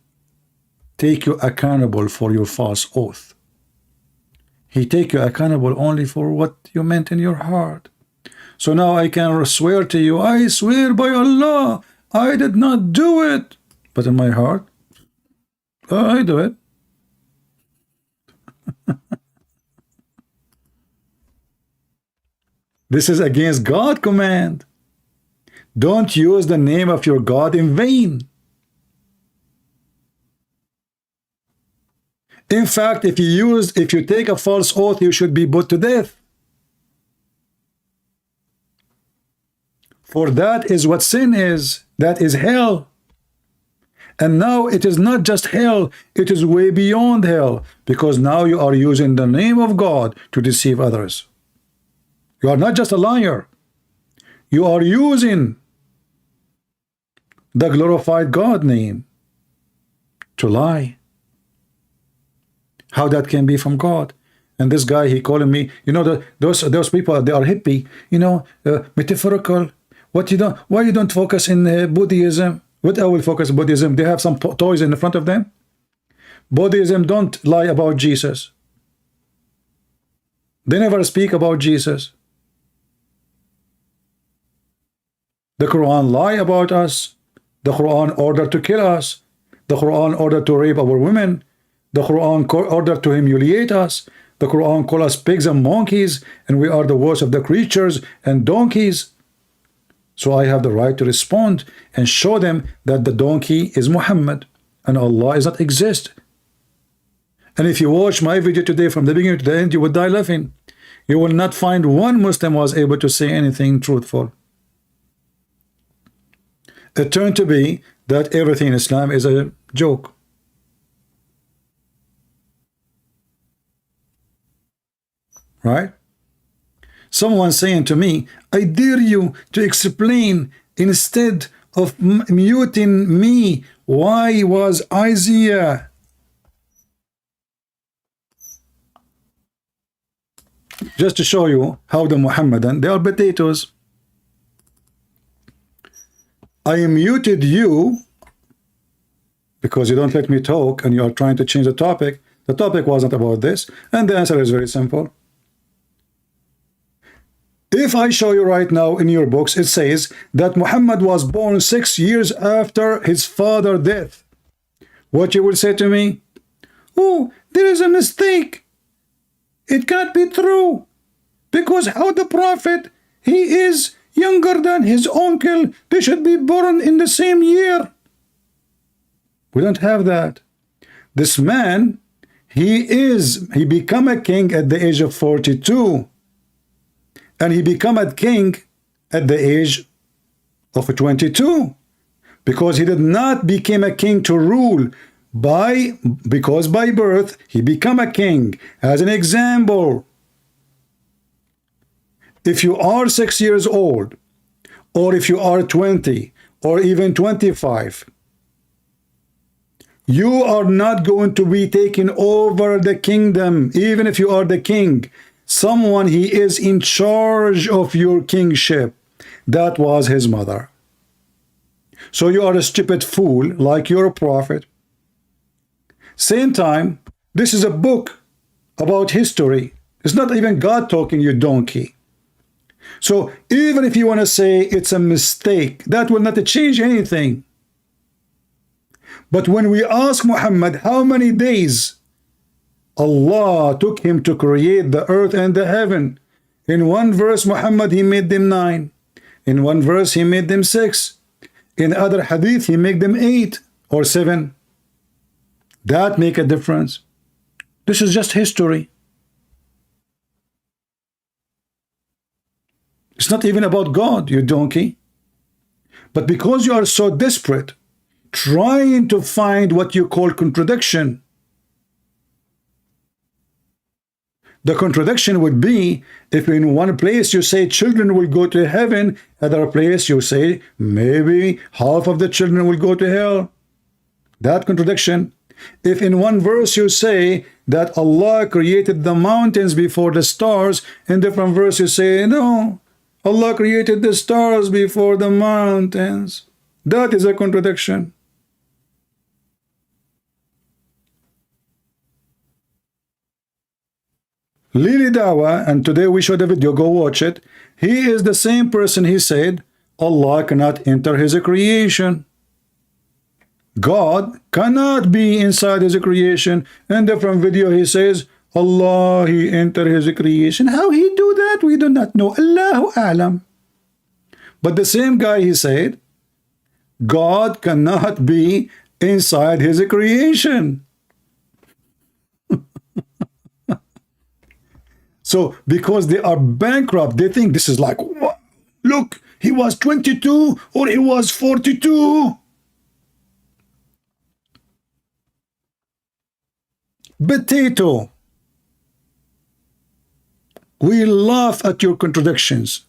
take you accountable for your false oath. He take you accountable only for what you meant in your heart. So now I can swear to you, I swear by Allah, I did not do it. But in my heart, I do it. This is against God's command. Don't use the name of your God in vain. In fact, if you take a false oath, you should be put to death. For that is what sin is. That is hell. And now it is not just hell, it is way beyond hell, because now you are using the name of God to deceive others. You are not just a liar. You are using the glorified God name to lie. How that can be from God? And this guy, he calling me, those people, they are hippie, metaphorical. Why you don't focus in Buddhism? What I will focus on Buddhism? They have some toys in the front of them. Buddhism don't lie about Jesus. They never speak about Jesus. The Quran lie about us. The Quran ordered to kill us. The Quran ordered to rape our women. The Quran ordered to humiliate us. The Quran call us pigs and monkeys, and we are the worst of the creatures and donkeys. So I have the right to respond and show them that the donkey is Muhammad and Allah does not exist. And if you watch my video today from the beginning to the end, you will die laughing. You will not find one Muslim who was able to say anything truthful. It turned to be that everything in Islam is a joke. Right? Someone saying to me, I dare you to explain instead of muting me, why was Isaiah? Just to show you how the Muhammadan, they are potatoes. I muted you because you don't let me talk and you are trying to change the topic. The topic wasn't about this, and the answer is very simple. If I show you right now in your books, it says that Muhammad was born 6 years after his father's death. What you will say to me? oh, there is a mistake. It can't be true. Because how the prophet, he is younger than his uncle. They should be born in the same year. We don't have that. This man, he become a king at the age of 42. And he become a king at the age of 22. Because he did not become a king to rule. Because by birth, he become a king. As an example, if you are 6 years old, or if you are 20, or even 25, you are not going to be taking over the kingdom, even if you are the king. Someone, he is in charge of your kingship. That was his mother. So you are a stupid fool, like you're a prophet. Same time, this is a book about history. It's not even God talking, you donkey. So even if you want to say it's a mistake, that will not change anything. But when we ask Muhammad how many days Allah took him to create the earth and the heaven, in one verse Muhammad, he made them 9. In one verse he made them 6. In other hadith he made them 8 or 7. That make a difference. This is just history. It's not even about God, you donkey. But because you are so desperate, trying to find what you call contradiction, the contradiction would be if in one place you say children will go to heaven, other place you say maybe half of the children will go to hell. That contradiction. If in one verse you say that Allah created the mountains before the stars, in different verse you say no, Allah created the stars before the mountains. That is a contradiction. Lili Dawa, and today we showed a video, go watch it. He is the same person, he said, Allah cannot enter his creation. God cannot be inside his creation. In different video he says, Allah, he enter his creation. How he do that? We do not know. Allahu A'lam. But the same guy, he said, God cannot be inside his creation. So because they are bankrupt, they think this is like, what? Look, he was 22 or he was 42. Potato. We laugh at your contradictions.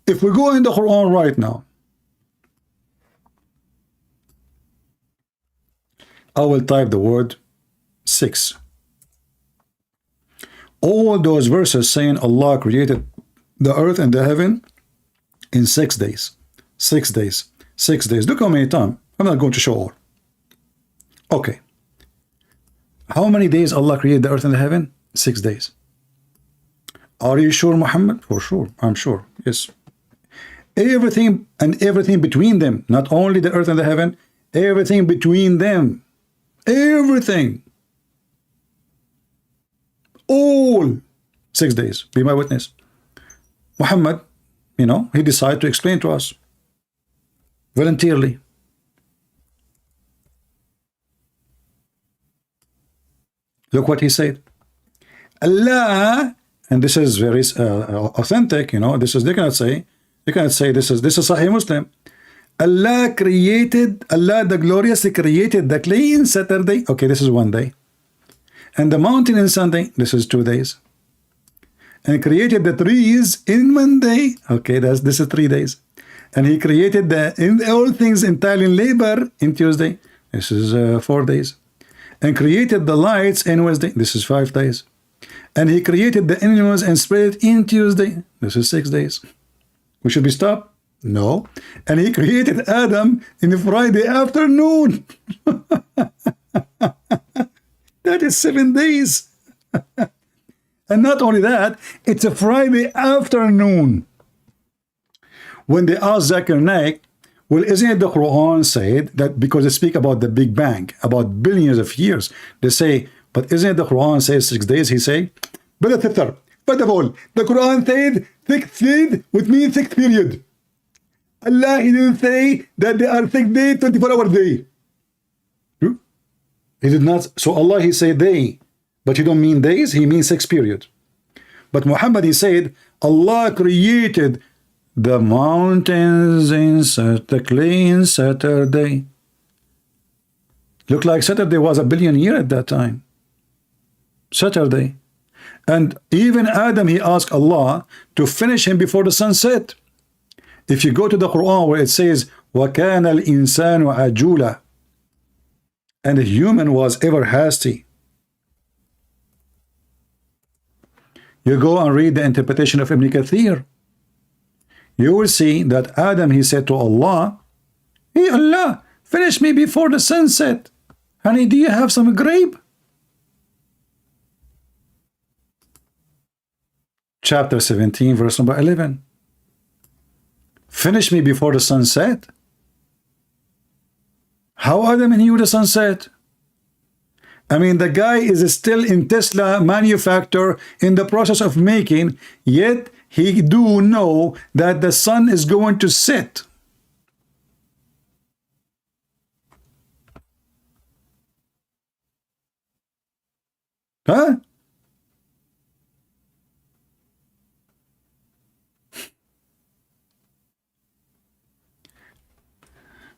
If we go in the Quran right now, I will type the word 6. All those verses saying Allah created the earth and the heaven in 6 days. 6 days. 6 days. Look how many times. I'm not going to show all. Okay. How many days Allah created the earth and the heaven? 6 days. Are you sure, Muhammad? For sure. I'm sure. Yes. Everything and everything between them. Not only the earth and the heaven. Everything between them. Everything. All 6 days. Be my witness. Muhammad, you know, he decided to explain to us voluntarily. Look what he said. Allah, and this is very authentic, you know, this is, they cannot say this is Sahih Muslim. Allah created, Allah the glorious created the clay in Saturday. Okay, this is 1 day. And the mountain in Sunday. This is 2 days. And created the trees in Monday. Okay, this is 3 days. And he created all things entirely in labor in Tuesday. This is 4 days. And created the lights in Wednesday. This is 5 days. And he created the animals and spread it in Tuesday. This is 6 days. We should be stopped? No. And he created Adam in Friday afternoon. That is 7 days. And not only that, it's a Friday afternoon. when they ask Zakir Naik, well, isn't it the Quran said that because they speak about the Big Bang, about billions of years, they say, but isn't it the Quran says 6 days? He say, but first of all, the Quran said sixth day would mean sixth period. Allah, he didn't say that they are 6 days, 24-hour day. He did not. So Allah, he said they, but he don't mean days, he means 6 period. But Muhammad, he said, Allah created the mountains in the clean Saturday. Looked like Saturday was a billion year at that time. Saturday. And even Adam, he asked Allah to finish him before the sun set. If you go to the Quran where it says, وَكَانَ الْإِنسَانُ عَجُولًا, and the human was ever hasty. You go and read the interpretation of Ibn Kathir. You will see that Adam, he said to Allah, hey Allah, finish me before the sunset. Honey, do you have some grape? Chapter 17, verse number 11. Finish me before the sunset. How Adam knew the sunset? I mean, the guy is still in Tesla manufacture in the process of making, yet he do know that the sun is going to set. Huh?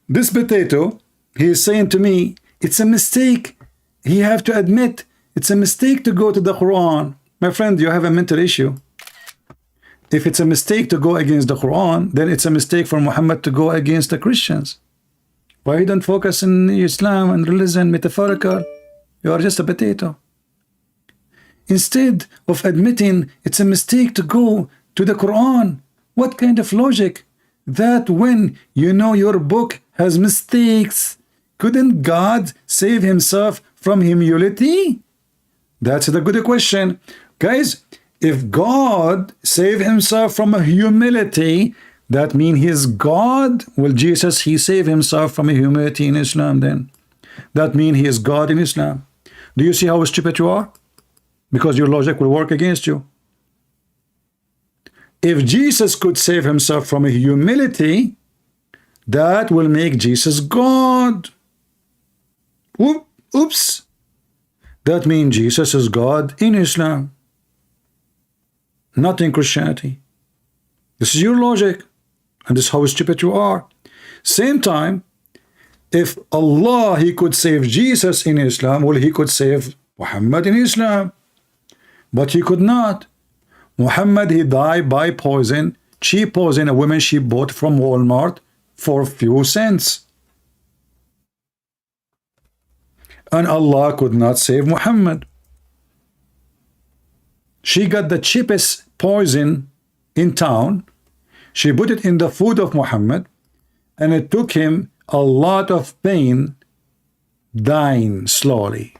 This potato, he is saying to me, it's a mistake. He have to admit, it's a mistake to go to the Quran. My friend, you have a mental issue. If it's a mistake to go against the Quran, then it's a mistake for Muhammad to go against the Christians. Why you don't focus in Islam and religion, metaphorical? You are just a potato. Instead of admitting it's a mistake to go to the Quran, what kind of logic? That when you know your book has mistakes, couldn't God save himself from humility? That's the good question. Guys, if God saved himself from a humility, that means he is God. Well, Jesus, he saved himself from a humility in Islam then. That means he is God in Islam. Do you see how stupid you are? Because your logic will work against you. If Jesus could save himself from a humility, that will make Jesus God. Oops. That means Jesus is God in Islam, not in Christianity. This is your logic, and this is how stupid you are. Same time, if Allah, he could save Jesus in Islam, well, he could save Muhammad in Islam, but he could not. Muhammad, he died by poison, cheap poison, a woman she bought from Walmart for a few cents. And Allah could not save Muhammad. She got the cheapest poison in town. She put it in the food of Muhammad, and it took him a lot of pain, dying slowly.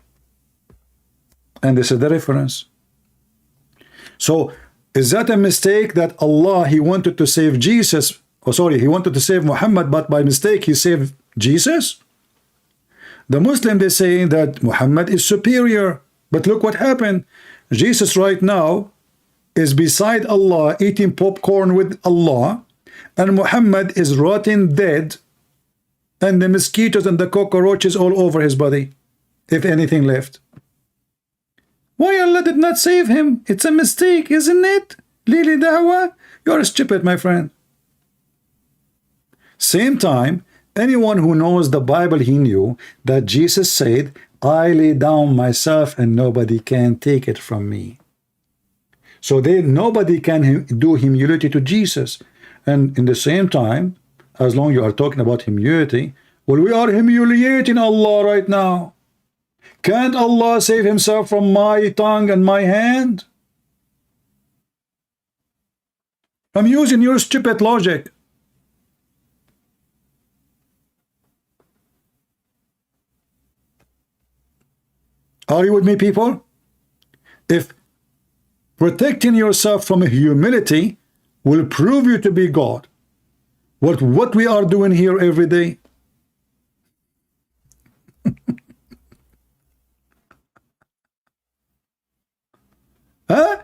And this is the reference. So, is that a mistake that Allah, he wanted to save Jesus? Oh, sorry, he wanted to save Muhammad, but by mistake he saved Jesus? The Muslim, they say that Muhammad is superior. But look what happened. Jesus right now is beside Allah eating popcorn with Allah, and Muhammad is rotting dead, and the mosquitoes and the cockroaches all over his body, if anything left. Why Allah did not save him? It's a mistake, isn't it? Lili Dawah, you're stupid, my friend. Same time, anyone who knows the Bible, he knew that Jesus said, I lay down myself and nobody can take it from me. So nobody can do humility to Jesus. And in the same time, as long as you are talking about humility, well, we are humiliating Allah right now. Can't Allah save himself from my tongue and my hand? I'm using your stupid logic. Are you with me, people? If protecting yourself from humility will prove you to be God, What we are doing here every day? Huh?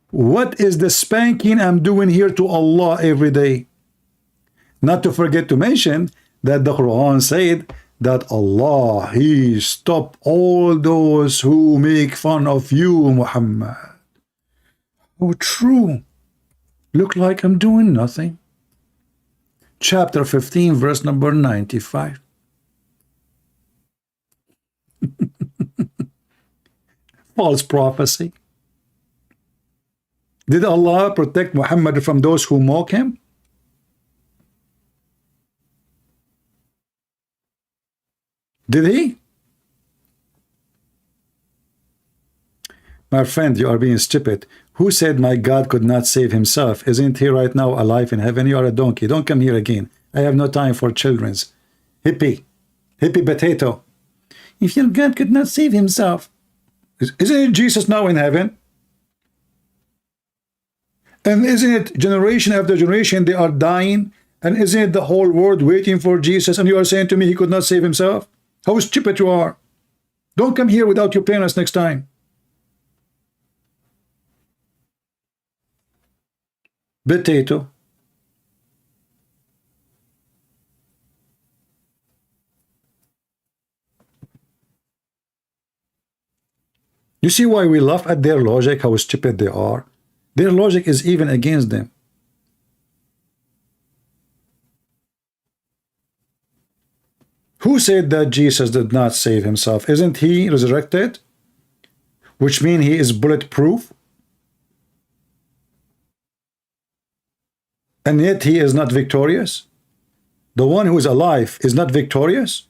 What is the spanking I'm doing here to Allah every day? Not to forget to mention that the Quran said that Allah, He stopped all those who make fun of you, Muhammad. Oh, true. Look like I'm doing nothing. Chapter 15, verse number 95. False prophecy. Did Allah protect Muhammad from those who mock him? Did he? My friend, you are being stupid. Who said my God could not save himself? Isn't he right now alive in heaven? You are a donkey. Don't come here again. I have no time for children's. Hippie potato. If your God could not save himself, isn't it Jesus now in heaven? And isn't it generation after generation they are dying? And isn't it the whole world waiting for Jesus? And you are saying to me he could not save himself? How stupid you are. Don't come here without your parents next time. Potato. You see why we laugh at their logic, how stupid they are? Their logic is even against them. Who said that Jesus did not save himself? Isn't he resurrected? Which means he is bulletproof? And yet he is not victorious? The one who is alive is not victorious?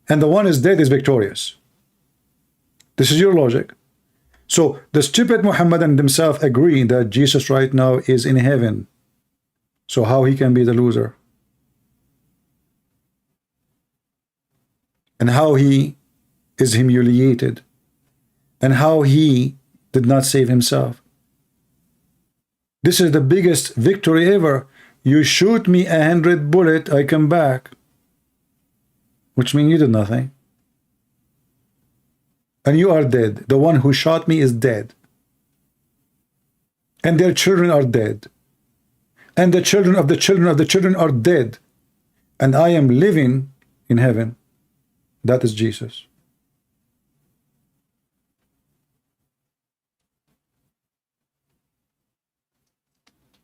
And the one who is dead is victorious. This is your logic. So the stupid Muhammadan themselves agree that Jesus right now is in heaven. So how he can be the loser? And how he is humiliated? And how he did not save himself? This is the biggest victory ever. You shoot me 100 bullets, I come back. Which means you did nothing. And you are dead. The one who shot me is dead. And their children are dead. And the children of the children of the children are dead. And I am living in heaven. That is Jesus.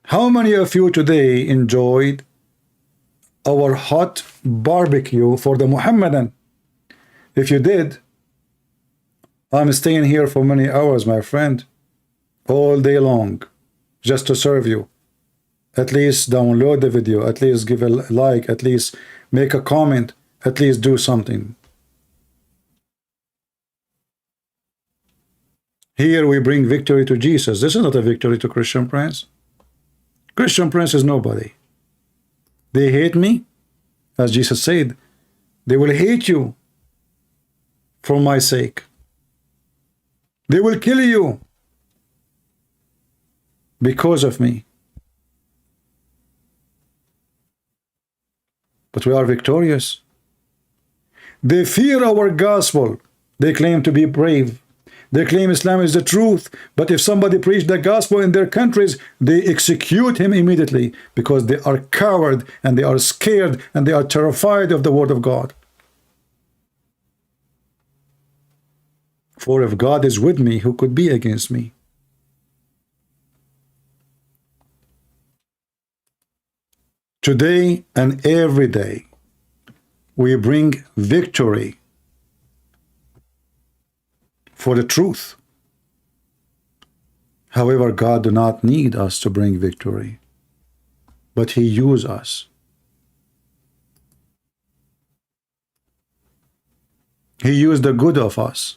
How many of you today enjoyed our hot barbecue for the Muhammadan? If you did, I'm staying here for many hours, my friend, all day long, just to serve you. At least download the video, at least give a like, at least make a comment, at least do something. Here we bring victory to Jesus. This is not a victory to Christian Prince. Christian Prince is nobody. They hate me, as Jesus said. They will hate you for my sake. They will kill you because of me. But we are victorious. They fear our gospel. They claim to be brave. They claim Islam is the truth. But if somebody preached the gospel in their countries, they execute him immediately because they are coward and they are scared and they are terrified of the word of God. For if God is with me, who could be against me? Today and every day, we bring victory for the truth. However, God do not need us to bring victory, but He uses us. He used the good of us.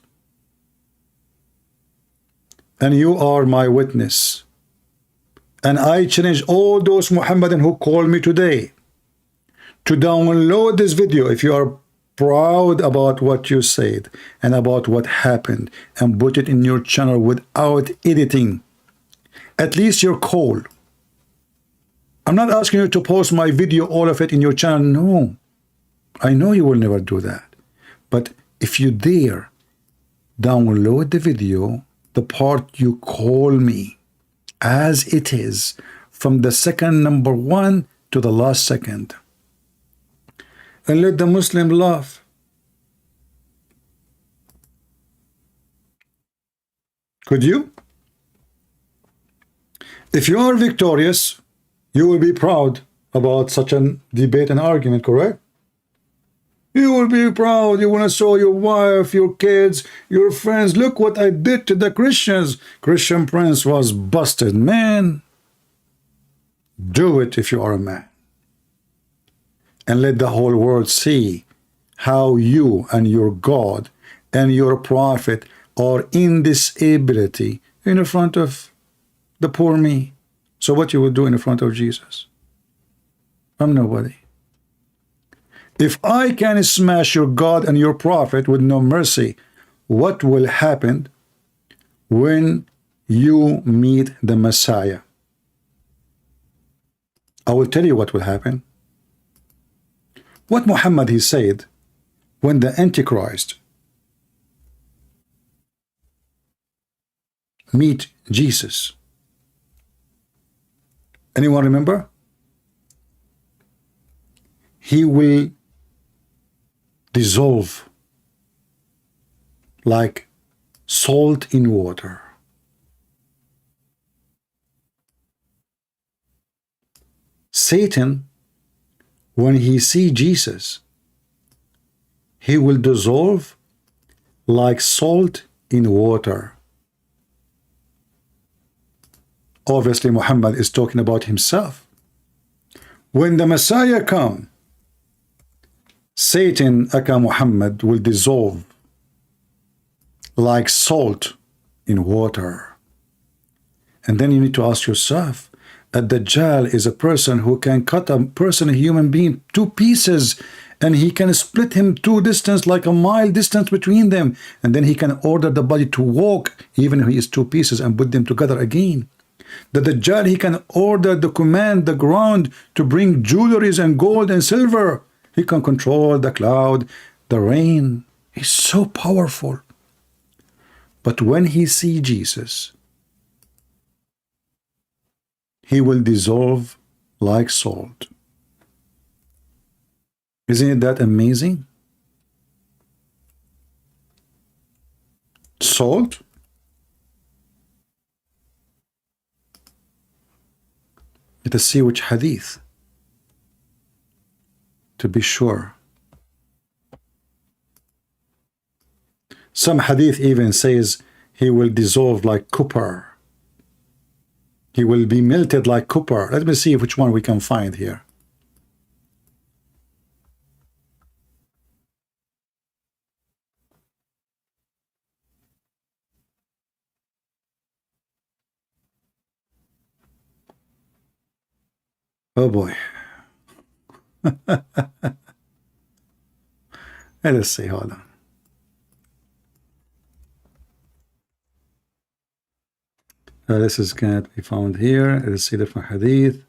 And you are my witness. And I challenge all those Muhammadan who call me today to download this video if you are proud about what you said and about what happened, and put it in your channel without editing. At least your call. I'm not asking you to post my video, all of it in your channel. No, I know you will never do that. But if you dare download the video, the part you call me as it is, from the second number 1 to the last second, and let the Muslim laugh. Could you? If you are victorious, you will be proud about such a debate and argument, correct? You will be proud. You want to show your wife, your kids, your friends. Look what I did to the Christians. Christian Prince was busted. Man, do it if you are a man. And let the whole world see how you and your God and your prophet are in this ability in front of the poor me. So what you will do in front of Jesus? I'm nobody. If I can smash your God and your prophet with no mercy, what will happen when you meet the Messiah? I will tell you what will happen. What Muhammad he said when the Antichrist meet Jesus. Anyone remember? He will dissolve like salt in water. Satan, when he see Jesus, he will dissolve like salt in water. Obviously, Muhammad is talking about himself. When the Messiah come, Satan, aka Muhammad, will dissolve like salt in water. And then you need to ask yourself, a Dajjal is a person who can cut a person, a human being, 2 pieces, and he can split him 2 distance, like a mile distance between them, and then he can order the body to walk, even if he is 2 pieces, and put them together again. The Dajjal, he can order the command, the ground, to bring jewelries and gold and silver. He can control the cloud, the rain. He's so powerful. But when he see Jesus, he will dissolve like salt. Isn't it that amazing? Salt? Let us see which hadith, to be sure. Some hadith even says he will dissolve like copper. He will be melted like copper. Let me see which one we can find here. Oh boy. Let us see, hold on. This is going to be found here. Let us see different hadith.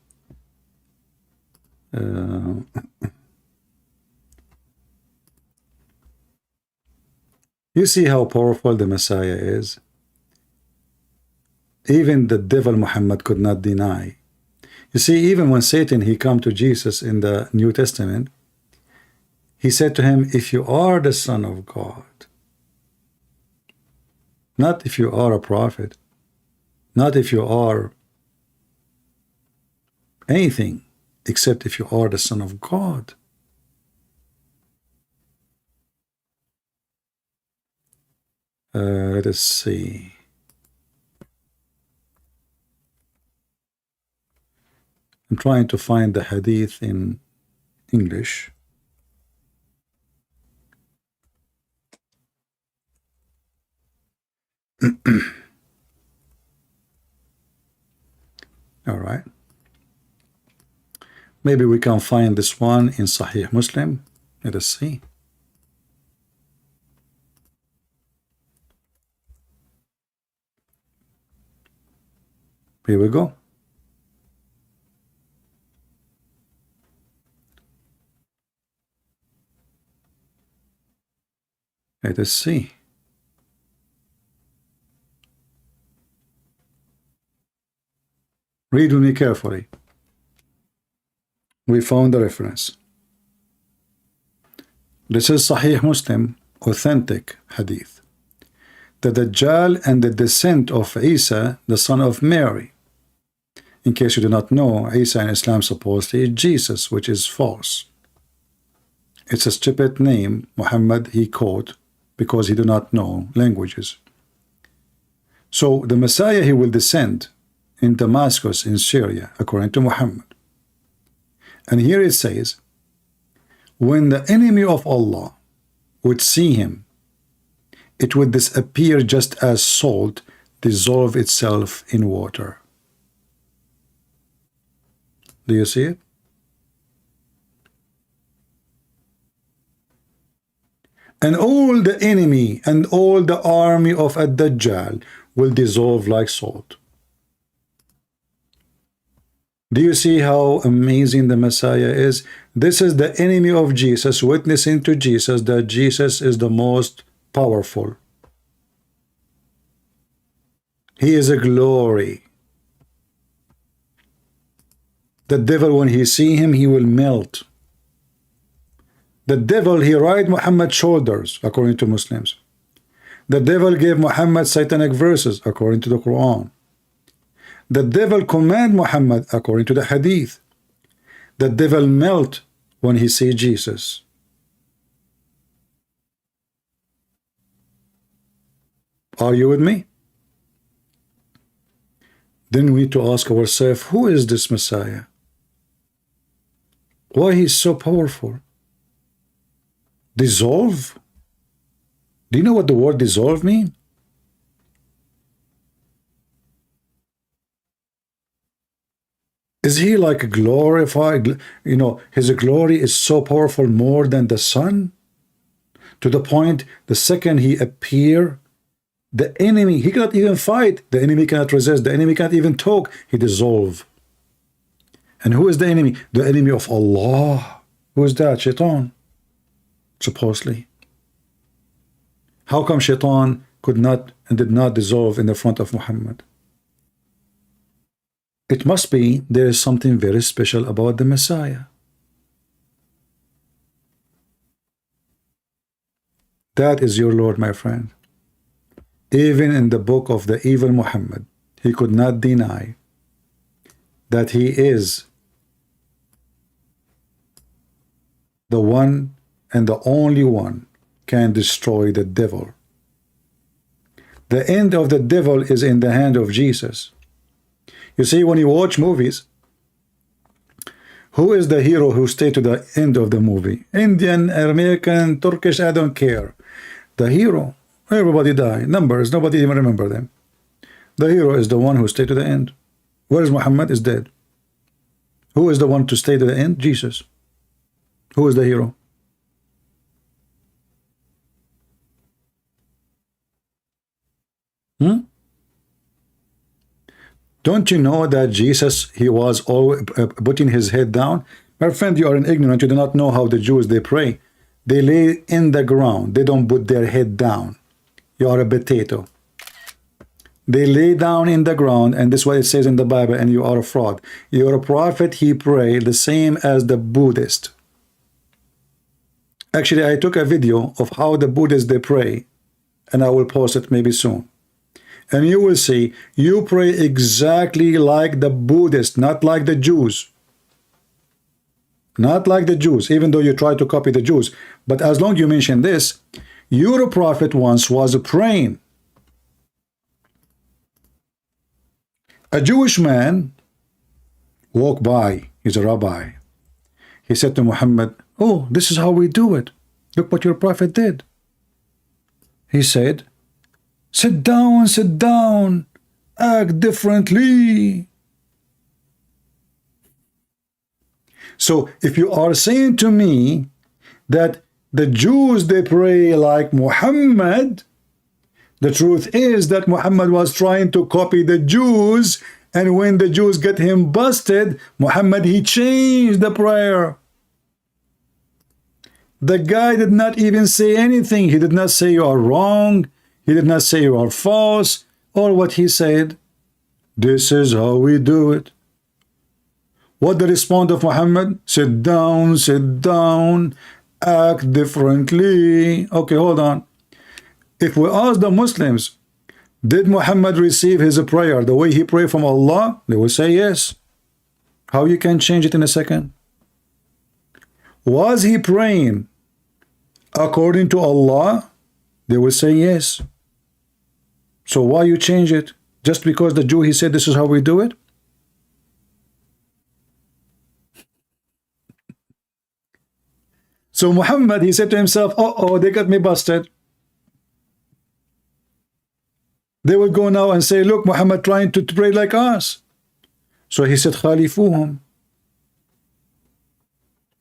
You see how powerful the Messiah is. Even the devil Muhammad could not deny. You see, even when Satan, he come to Jesus in the New Testament, he said to him, if you are the Son of God, not if you are a prophet, not if you are anything, except if you are the Son of God. Let us see. I'm trying to find the hadith in English. All right. Maybe we can find this one in Sahih Muslim. Let us see. Here we go. Let us see. Read with me carefully. We found the reference. This is Sahih Muslim, authentic hadith. The Dajjal and the descent of Isa, the son of Mary. In case you do not know, Isa in Islam supposedly is Jesus, which is false. It's a stupid name Muhammad he called because he do not know languages. So the Messiah, he will descend in Damascus in Syria, according to Muhammad. And here it says, when the enemy of Allah would see him, it would disappear just as salt dissolve itself in water. Do you see it? And all the enemy and all the army of Ad-Dajjal will dissolve like salt. Do you see how amazing the Messiah is? This is the enemy of Jesus witnessing to Jesus that Jesus is the most powerful. He is a glory. The devil, when he see him, he will melt. The devil, he ride Muhammad's shoulders, according to Muslims. The devil gave Muhammad satanic verses, according to the Quran. The devil command Muhammad, according to the hadith. The devil melt when he see Jesus. Are you with me? Then we need to ask ourselves, who is this Messiah? Why he's so powerful? Dissolve? Do you know what the word dissolve means? Is he like glorified? You know, his glory is so powerful more than the sun? To the point, the second he appear, the enemy, he cannot even fight. The enemy cannot resist. The enemy cannot even talk. He dissolve. And who is the enemy? The enemy of Allah. Who is that? Shaitan. Supposedly. How come Shaitan could not and did not dissolve in the front of Muhammad? It must be there is something very special about the Messiah. That is your Lord, my friend. Even in the book of the evil Muhammad, he could not deny that he is the one and the only one can destroy the devil. The end of the devil is in the hand of Jesus. You see, when you watch movies, who is the hero who stayed to the end of the movie? Indian, American, Turkish, I don't care. The hero, everybody died. Numbers, nobody even remember them. The hero is the one who stayed to the end. Where is Muhammad? Is dead. Who is the one to stay to the end? Jesus. Who is the hero? Don't you know that Jesus, he was always putting his head down? My friend, you are an ignorant. You do not know how the Jews, they pray. They lay in the ground. They don't put their head down. You are a potato. They lay down in the ground, and this is what it says in the Bible, and you are a fraud. You're a prophet, he pray the same as the Buddhist. Actually, I took a video of how the Buddhists, they pray, and I will post it maybe soon. And you will see, you pray exactly like the Buddhists, not like the Jews. Not like the Jews, even though you try to copy the Jews. But as long as you mention this, your prophet once was praying. A Jewish man walked by, he's a rabbi. He said to Muhammad, oh, this is how we do it. Look what your prophet did. He said, sit down, act differently. So if you are saying to me that the Jews, they pray like Muhammad, the truth is that Muhammad was trying to copy the Jews, and when the Jews get him busted, Muhammad, he changed the prayer. The guy did not even say anything. He did not say you are wrong. He did not say you are false. All what he said, this is how we do it. What the response of Muhammad? Sit down, act differently. Okay, hold on. If we ask the Muslims, did Muhammad receive his prayer the way he prayed from Allah? They will say yes. How you can change it in a second? Was he praying according to Allah? They will say yes. So why you change it? Just because the Jew, he said this is how we do it? So Muhammad, he said to himself, uh-oh, they got me busted. They will go now and say, look, Muhammad trying to pray like us. So he said, khalifuhum.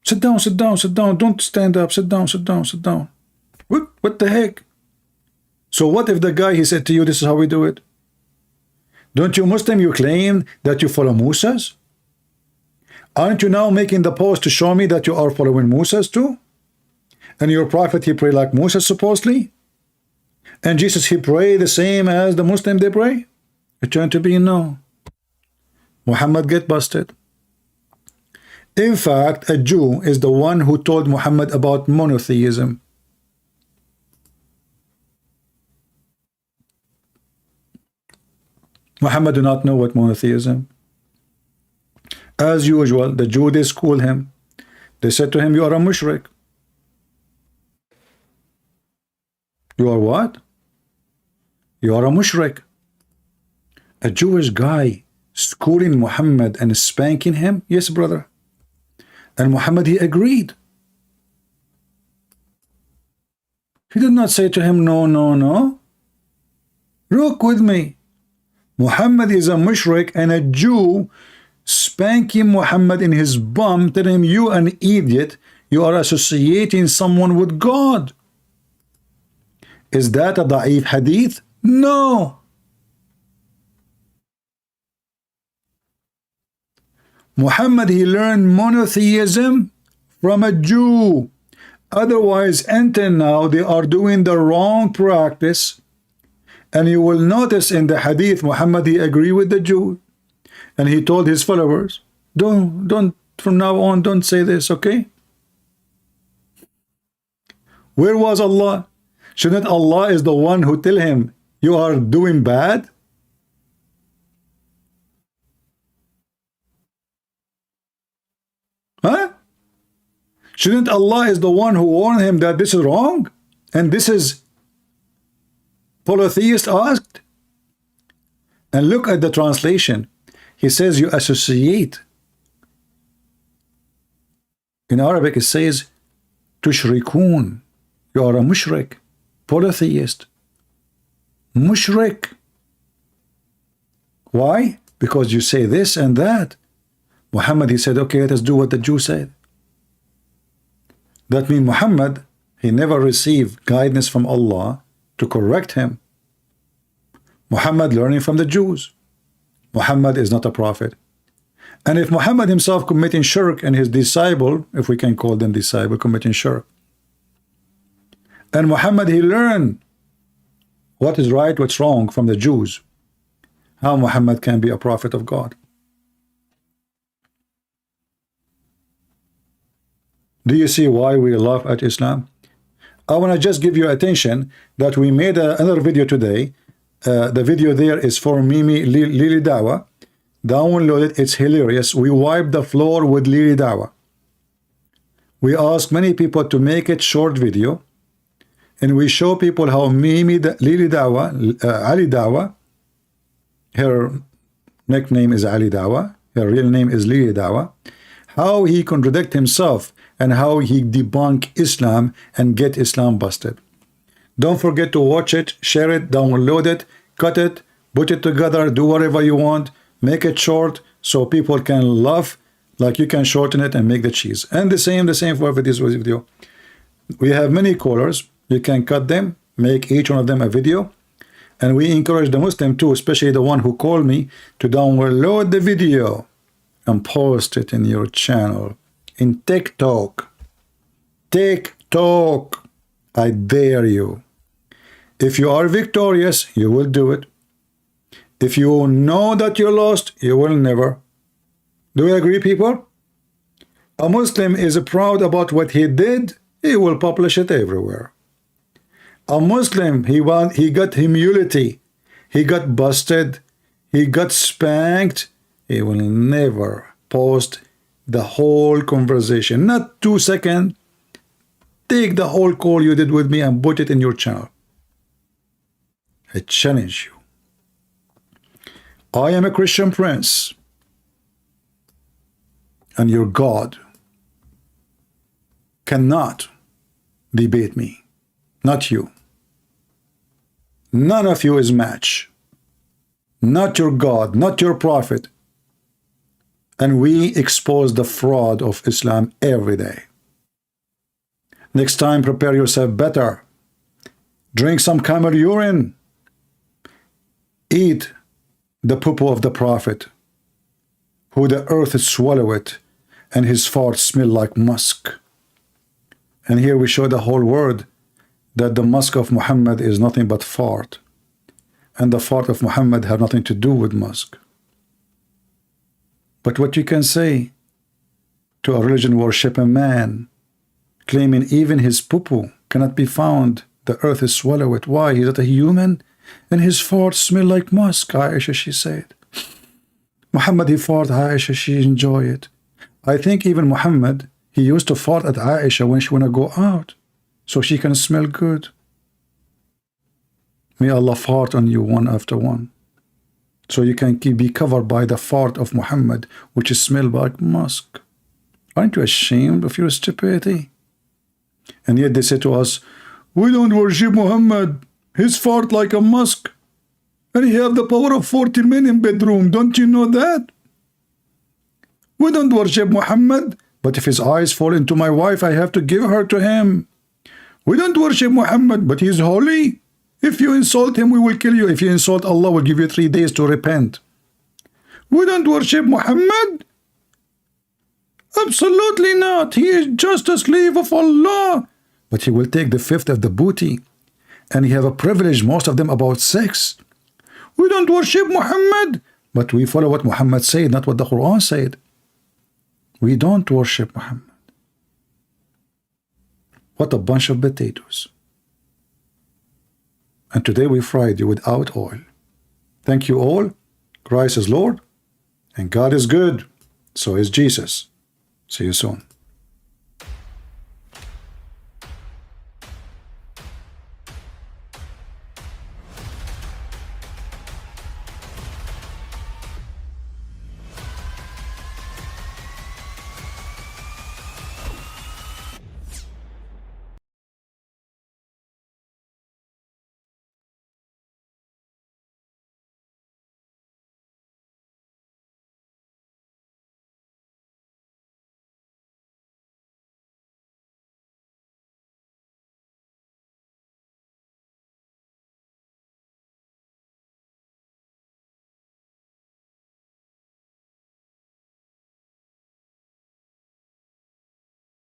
Sit down, don't stand up, sit down. What the heck? So what if the guy, he said to you, this is how we do it? Don't you Muslim, you claim that you follow Moses? Aren't you now making the post to show me that you are following Moses too? And your prophet, he prayed like Moses supposedly? And Jesus, he prayed the same as the Muslim they pray? It turned to be no. Muhammad get busted. In fact, a Jew is the one who told Muhammad about monotheism. Muhammad do not know what monotheism. As usual, the Jew, they schooled him. They said to him, you are a mushrik. You are what? You are a mushrik. A Jewish guy schooling Muhammad and spanking him? Yes, brother. And Muhammad, he agreed. He did not say to him, no. Look with me. Muhammad is a mushrik, and a Jew spanking Muhammad in his bum, telling him, you an idiot, you are associating someone with God. Is that a da'if hadith? No. Muhammad, he learned monotheism from a Jew. Otherwise, until now, they are doing the wrong practice. And you will notice in the hadith, Muhammad, he agreed with the Jew. And he told his followers, don't, from now on, don't say this, okay? Where was Allah? Shouldn't Allah is the one who tell him, you are doing bad? Huh? Shouldn't Allah is the one who warned him that this is wrong? And this is polytheist asked? And look at the translation. He says you associate. In Arabic it says tushrikun. You are a mushrik, polytheist. Mushrik. Why? Because you say this and that. Muhammad, he said, okay, let us do what the Jew said. That means Muhammad, he never received guidance from Allah to correct him. Muhammad learning from the Jews. Muhammad is not a prophet. And if Muhammad himself committing shirk and his disciple, if we can call them disciple, committing shirk, and Muhammad, he learned what is right, what's wrong from the Jews, how Muhammad can be a prophet of God? Do you see why we laugh at Islam? I want to just give you attention that we made another video today. The video there is for Mimi Lili Dawa. Download it, it's hilarious. We wiped the floor with Lili Dawa. We asked many people to make it short video, and we show people how Mimi Lili Dawa, Ali Dawa, her nickname is Ali Dawa, her real name is Lili Dawa, how he contradict himself and how he debunk Islam and get Islam busted. Don't forget to watch it, share it, download it, cut it, put it together, do whatever you want, make it short so people can laugh, like you can shorten it and make the cheese. And the same for this video. We have many callers, you can cut them, make each one of them a video, and we encourage the Muslim too, especially the one who called me, to download the video and post it in your channel, in TikTok. talk. I dare you. If you are victorious, you will do it. If you know that you're lost, you will never. Do you agree, people? A Muslim is proud about what he did, he will publish it everywhere. A Muslim, he got humility, he got busted, he got spanked, he will never post the whole conversation, not 2 seconds. Take the whole call you did with me and put it in your channel. I challenge you. I am a Christian prince, and your God cannot debate me, not you. None of you is match, not your God, not your prophet. And we expose the fraud of Islam every day. Next time, prepare yourself better. Drink some camel urine. Eat the poo-poo of the prophet, who the earth swallow it, and his fart smell like musk. And here we show the whole world that the musk of Muhammad is nothing but fart, and the fart of Muhammad had nothing to do with musk. But what you can say to a religion worshiping man, claiming even his poo-poo cannot be found, the earth is swallow it. Why? He's not a human, and his farts smell like musk. Aisha, she said. Muhammad, he fart, Aisha, she enjoy it. I think even Muhammad, he used to fart at Aisha when she wanna go out, so she can smell good. May Allah fart on you one after one, so you can be covered by the fart of Muhammad, which smells like musk. Aren't you ashamed of your stupidity? And yet they say to us, we don't worship Muhammad. His fart like a musk. And he have the power of 40 men in bedroom. Don't you know that? We don't worship Muhammad. But if his eyes fall into my wife, I have to give her to him. We don't worship Muhammad, but he is holy. If you insult him, we will kill you. If you insult Allah, we'll give you 3 days to repent. We don't worship Muhammad. Absolutely not. He is just a slave of Allah. But he will take the 5th of the booty. And he have a privilege, most of them, about sex. We don't worship Muhammad. But we follow what Muhammad said, not what the Quran said. We don't worship Muhammad. What a bunch of potatoes. And today we fried you without oil. Thank you all. Christ is Lord, and God is good. So is Jesus. See you soon.